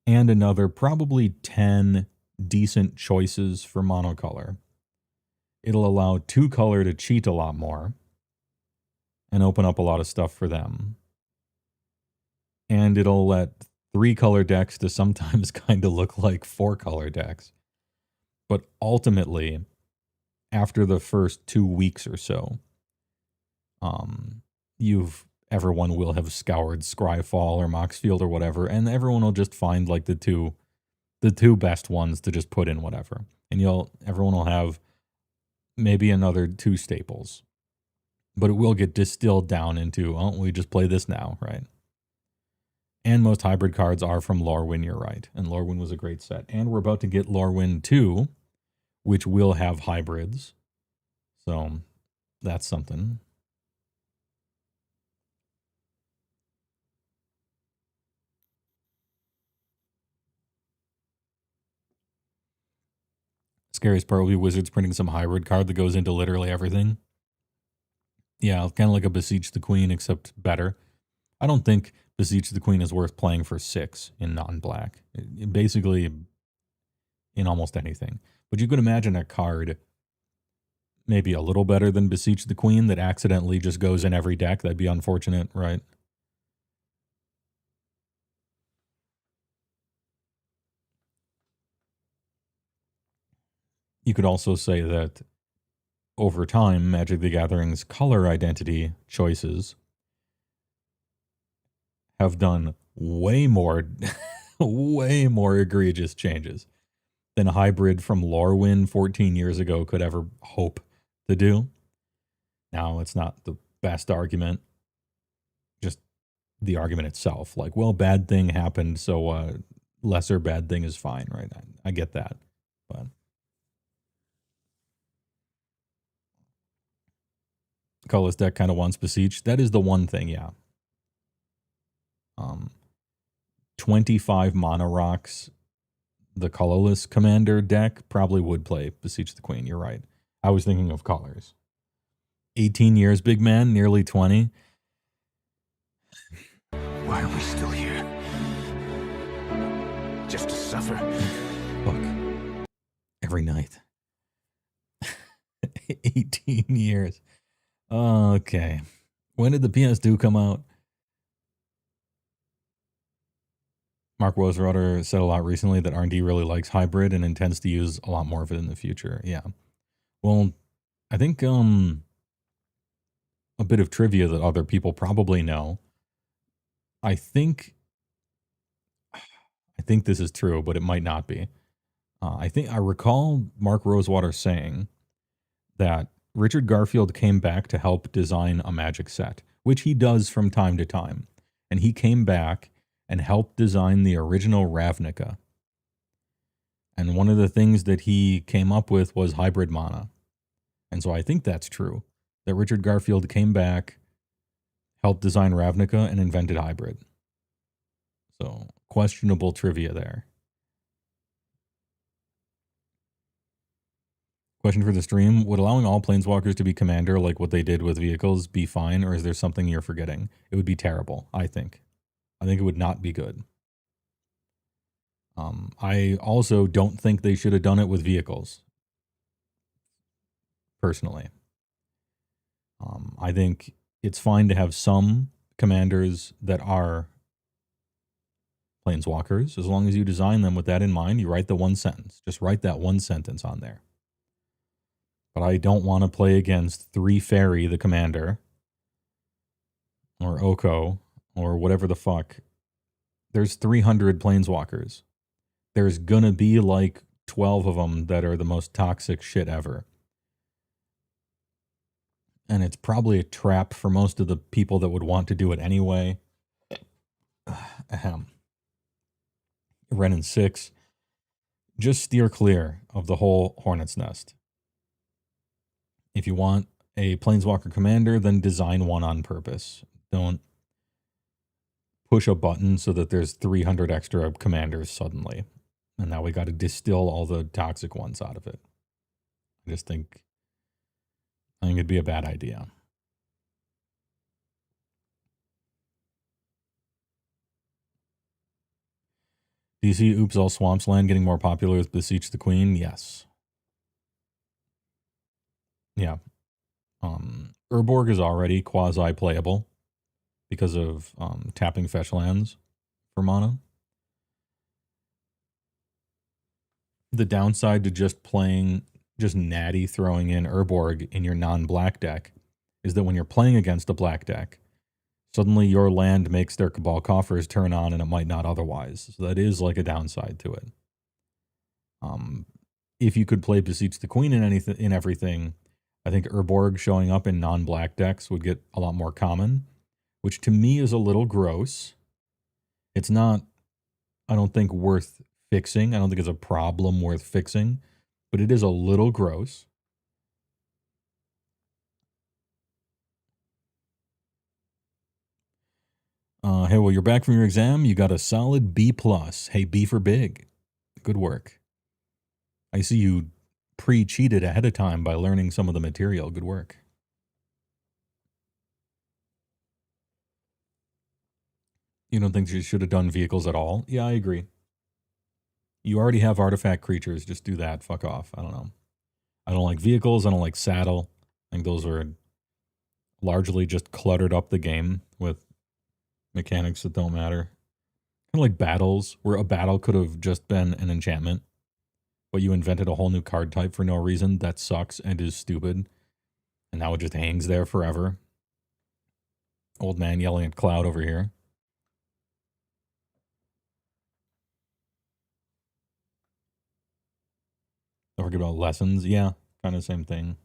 And another probably 10 decent choices for monocolor. It'll allow 2-color to cheat a lot more and open up a lot of stuff for them. And it'll let 3-color decks to sometimes kind of look like 4-color decks. But ultimately, after the first 2 weeks or so, everyone will have scoured Scryfall or Moxfield or whatever, and everyone will just find like the two best ones to just put in whatever. And everyone will have maybe another 2 staples. But it will get distilled down into, oh, we just play this now, right? And most hybrid cards are from Lorwyn, you're right. And Lorwyn was a great set. And we're about to get Lorwyn 2, which will have hybrids. So that's something. Scariest part will be Wizards printing some hybrid card that goes into literally everything. Yeah, kind of like a Beseech the Queen, except better. I don't think Beseech the Queen is worth playing for 6 in non-black. Basically, in almost anything. But you could imagine a card maybe a little better than Beseech the Queen that accidentally just goes in every deck. That'd be unfortunate, right? You could also say that over time, Magic the Gathering's color identity choices have done way more, way more egregious changes than a hybrid from Lorwyn 14 years ago could ever hope to do. Now, it's not the best argument, just the argument itself. Like, well, bad thing happened, so lesser bad thing is fine, right? I get that, but colorless deck kind of wants Beseech. That is the one thing, yeah. 25 mono rocks, the colorless commander deck probably would play Beseech the Queen. You're right. I was thinking of colors. 18 years, big man, nearly 20. Why are we still here? Just to suffer? Look, every night. 18 years. Okay. When did the PS2 come out? Mark Woserotter said a lot recently that R&D really likes hybrid and intends to use a lot more of it in the future. Yeah. Well, I think a bit of trivia that other people probably know. I think this is true, but it might not be. I recall Mark Rosewater saying that Richard Garfield came back to help design a Magic set, which he does from time to time. And he came back and helped design the original Ravnica. And one of the things that he came up with was hybrid mana. And so I think that's true, that Richard Garfield came back, helped design Ravnica, and invented hybrid. So questionable trivia there. Question for the stream: would allowing all planeswalkers to be commander like what they did with vehicles be fine, or is there something you're forgetting? It would be terrible, I think. I think it would not be good. I also don't think they should have done it with vehicles. Personally. I think it's fine to have some commanders that are planeswalkers, as long as you design them with that in mind. You write the one sentence. Just write that one sentence on there. But I don't want to play against 3 Fairy, the commander, or Oko, or whatever the fuck. There's 300 planeswalkers. There's gonna be like 12 of them that are the most toxic shit ever. And it's probably a trap for most of the people that would want to do it anyway. Ren and 6. Just steer clear of the whole Hornet's Nest. If you want a Planeswalker commander, then design one on purpose. Don't push a button so that there's 300 extra commanders suddenly. And now we got to distill all the toxic ones out of it. I think it'd be a bad idea. Do you see Oops All Swamps Land getting more popular with Beseech the Queen? Yes. Yeah. Urborg is already quasi-playable because of tapping fetch lands for mana. The downside to just natty throwing in Urborg in your non-black deck is that when you're playing against a black deck, suddenly your land makes their Cabal Coffers turn on and it might not otherwise. So that is like a downside to it. If you could play Beseech the Queen in everything, I think Urborg showing up in non-black decks would get a lot more common, which to me is a little gross. It's not, I don't think, worth fixing. I don't think it's a problem worth fixing, but it is a little gross. Hey, well, you're back from your exam. You got a solid B+. Hey, B for big. Good work. I see you pre-cheated ahead of time by learning some of the material. Good work. You don't think you should have done vehicles at all? Yeah, I agree. You already have artifact creatures. Just do that. Fuck off. I don't know. I don't like vehicles. I don't like saddle. I think those are largely just cluttered up the game with mechanics that don't matter. Kind of like battles, where a battle could have just been an enchantment, but you invented a whole new card type for no reason. That sucks and is stupid. And now it just hangs there forever. Old man yelling at cloud over here. Don't forget about lessons. Yeah, kind of same thing.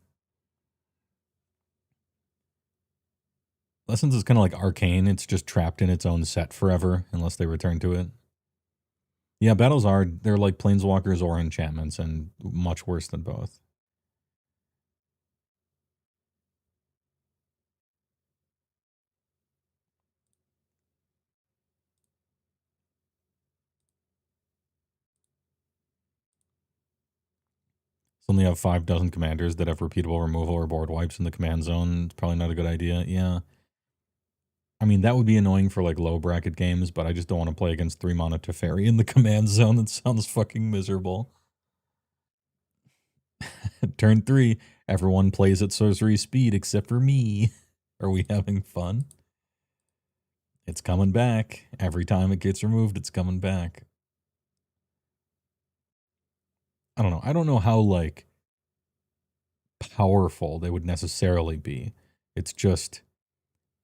Lessons is kind of like Arcane. It's just trapped in its own set forever unless they return to it. Yeah, battles they're like planeswalkers or enchantments and much worse than both. Only have 5 dozen commanders that have repeatable removal or board wipes in the command zone. It's probably not a good idea. Yeah. I mean, that would be annoying for like low bracket games, but I just don't want to play against 3 mana Teferi in the command zone. That sounds fucking miserable. Turn 3, everyone plays at sorcery speed except for me. Are we having fun? It's coming back. Every time it gets removed, it's coming back. I don't know. I don't know how, like, powerful they would necessarily be. It's just,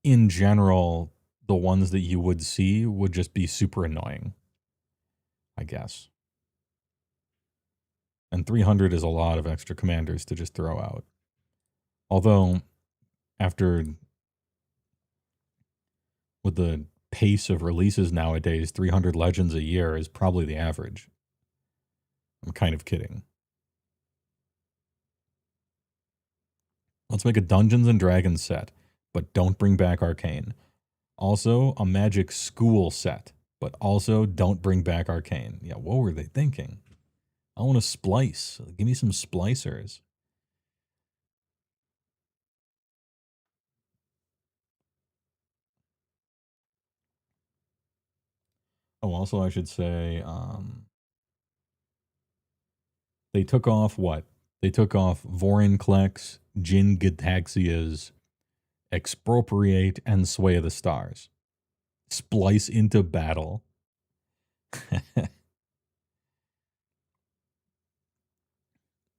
in general, the ones that you would see would just be super annoying, I guess. And 300 is a lot of extra commanders to just throw out. Although, with the pace of releases nowadays, 300 legends a year is probably the average. I'm kind of kidding. Let's make a Dungeons and Dragons set, but don't bring back Arcane. Also, a Magic School set, but also don't bring back Arcane. Yeah, what were they thinking? I want to splice. Give me some splicers. Oh, also I should say, they took off what? They took off Vorinclex, Jin Gitaxia's Expropriate, and Sway of the Stars. Splice into battle.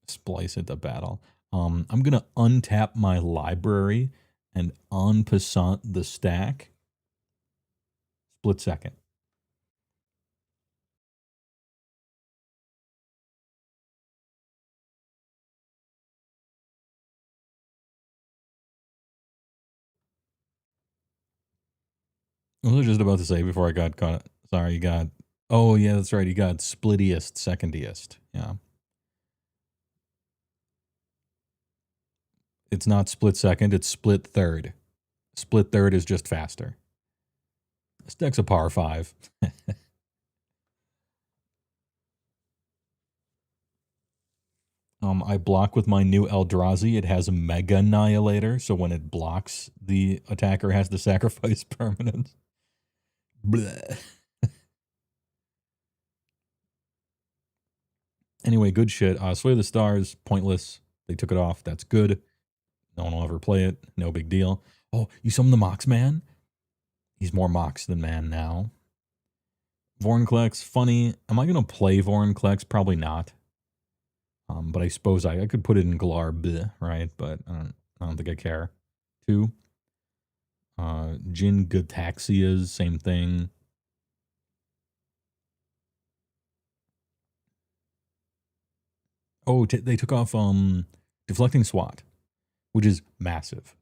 Splice into battle. I'm going to untap my library and en passant the stack. Split second. I was just about to say before I got caught. Sorry, you got. Oh, yeah, that's right. You got splittiest, secondiest. Yeah. It's not split second, it's split third. Split third is just faster. This deck's a par 5. I block with my new Eldrazi. It has a Mega Annihilator, so when it blocks, the attacker has to sacrifice permanents. Bleh. Anyway, good shit. Sway of the Stars, pointless. They took it off. That's good. No one will ever play it. No big deal. Oh, you summon the Mox Man? He's more Mox than Man now. Vorinclex, funny. Am I going to play Vorinclex? Probably not. But I suppose I could put it in Galar, right? But I don't think I care. 2. Jin Gitaxias, same thing. Oh, they took off Deflecting SWAT, which is massive.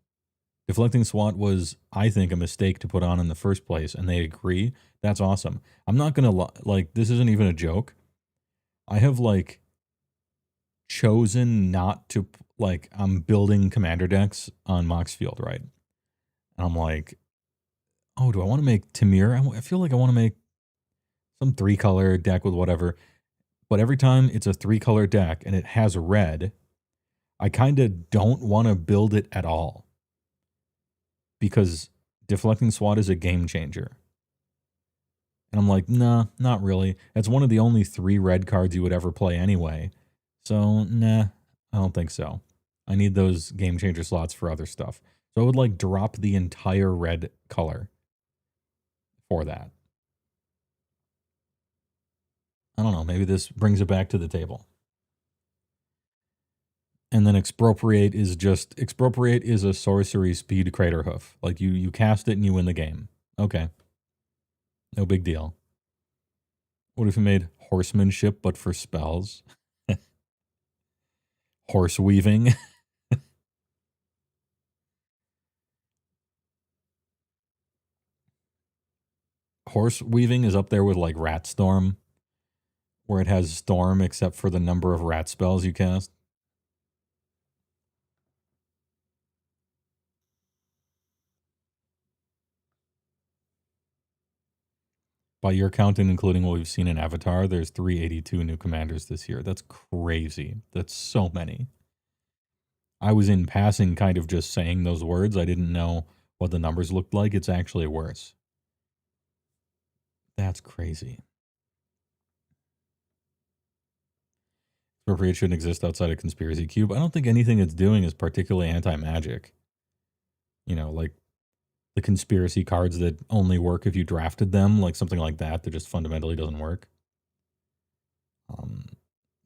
Deflecting SWAT was, I think, a mistake to put on in the first place, and they agree. That's awesome. I'm not going to, like, this isn't even a joke. I have, like, chosen not to, like, I'm building commander decks on Moxfield, right? And I'm like, oh, do I want to make Tamir? I feel like I want to make some 3-color deck with whatever. But every time it's a 3-color deck and it has red, I kind of don't want to build it at all. Because Deflecting SWAT is a game changer. And I'm like, nah, not really. It's one of the only 3 red cards you would ever play anyway. So, nah, I don't think so. I need those game changer slots for other stuff. So I would, like, drop the entire red color for that. I don't know. Maybe this brings it back to the table. And then Expropriate is a sorcery speed Crater Hoof. Like, you cast it and you win the game. Okay. No big deal. What if you made Horsemanship but for spells? Horse Weaving. Horse Weaving is up there with, like, Rat Storm, where it has Storm except for the number of rat spells you cast. By your count and including what we've seen in Avatar, there's 382 new commanders this year. That's crazy. That's so many. I was in passing kind of just saying those words. I didn't know what the numbers looked like. It's actually worse. That's crazy. Appropriate shouldn't exist outside of Conspiracy Cube. I don't think anything it's doing is particularly anti-magic. You know, like, the conspiracy cards that only work if you drafted them, like something like that just fundamentally doesn't work.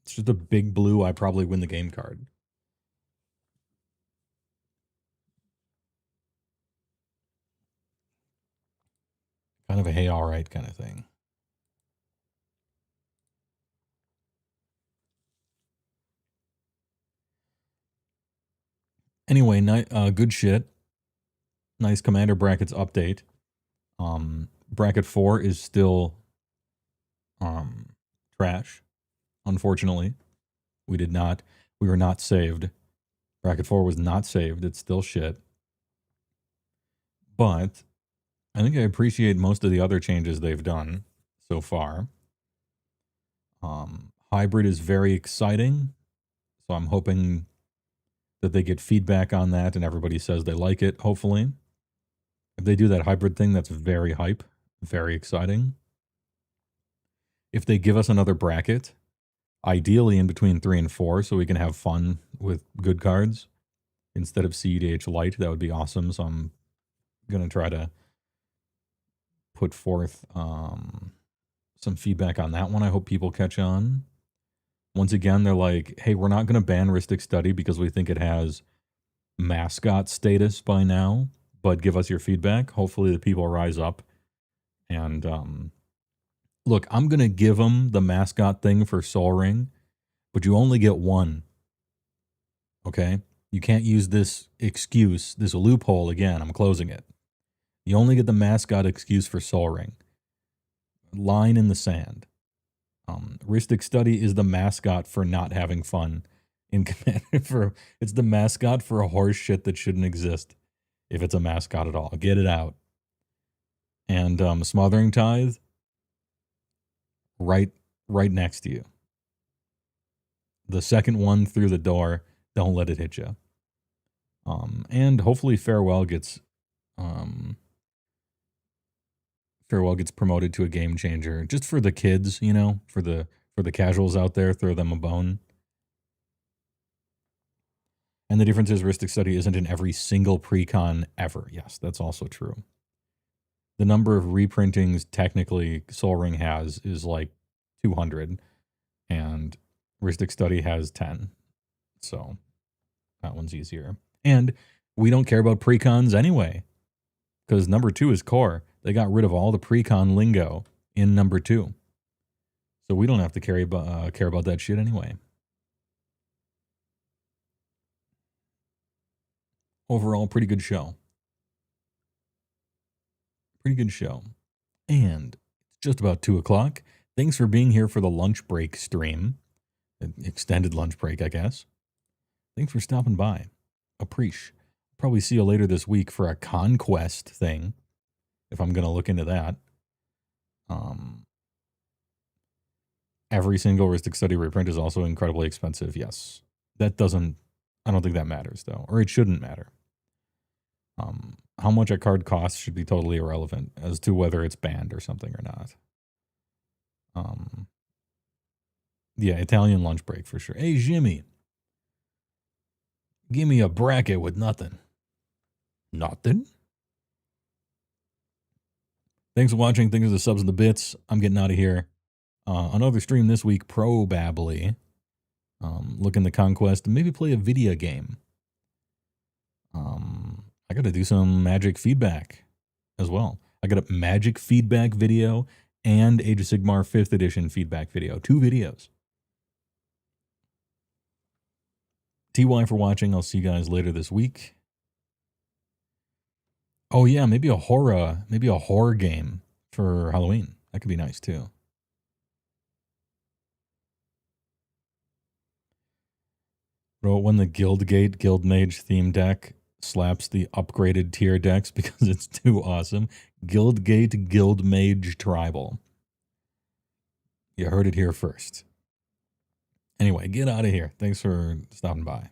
It's just a big blue I probably win the game card. Kind of a hey, all right kind of thing. Anyway, good shit. Nice Commander Brackets update. Bracket 4 is still trash. Unfortunately, we were not saved. Bracket 4 was not saved. It's still shit. But I think I appreciate most of the other changes they've done so far. Hybrid is very exciting, so I'm hoping that they get feedback on that and everybody says they like it, hopefully. If they do that hybrid thing, that's very hype, very exciting. If they give us another bracket, ideally in between 3 and 4, so we can have fun with good cards instead of CEDH Lite, that would be awesome. So I'm going to try to put forth some feedback on that one. I hope people catch on. Once again, they're like, hey, we're not going to ban Ristic Study because we think it has mascot status by now, but give us your feedback. Hopefully the people rise up. And look, I'm going to give them the mascot thing for Sol Ring, but you only get one. Okay? You can't use this excuse, this loophole again. I'm closing it. You only get the mascot excuse for Sol Ring. Line in the sand. Ristic Study is the mascot for not having fun in Commander. It's the mascot for a horse shit that shouldn't exist if it's a mascot at all. Get it out. And Smothering Tithe, right next to you. The second one through the door, don't let it hit you. And hopefully Farewell gets promoted to a game changer, just for the kids, you know, for the casuals out there, throw them a bone. And the difference is Ristic Study isn't in every single precon ever. Yes, that's also true. The number of reprintings technically Sol Ring has is like 200, and Ristic Study has 10. So that one's easier. And we don't care about precons anyway, because number 2 is core. They got rid of all the precon lingo in number 2. So we don't have to care about that shit anyway. Overall, pretty good show. Pretty good show. And it's just about 2 o'clock. Thanks for being here for the lunch break stream. Extended lunch break, I guess. Thanks for stopping by. Appreciate. Probably see you later this week for a conquest thing, if I'm going to look into that. Every single Ristic Study reprint is also incredibly expensive. Yes. I don't think that matters, though. Or it shouldn't matter. How much a card costs should be totally irrelevant as to whether it's banned or something or not. Yeah, Italian lunch break for sure. Hey, Jimmy. Give me a bracket with nothing. Nothing? Thanks for watching. Thanks for the subs and the bits. I'm getting out of here. Another stream this week, probably. Look in the conquest and maybe play a video game. I got to do some Magic feedback as well. I got a Magic feedback video and Age of Sigmar 5th edition feedback video. 2 videos. TY for watching. I'll see you guys later this week. Oh yeah, maybe a horror game for Halloween. That could be nice too. Bro, when the Guildgate Guildmage theme deck slaps the upgraded tier decks because it's too awesome. Guildgate Guildmage Tribal. You heard it here first. Anyway, get out of here. Thanks for stopping by.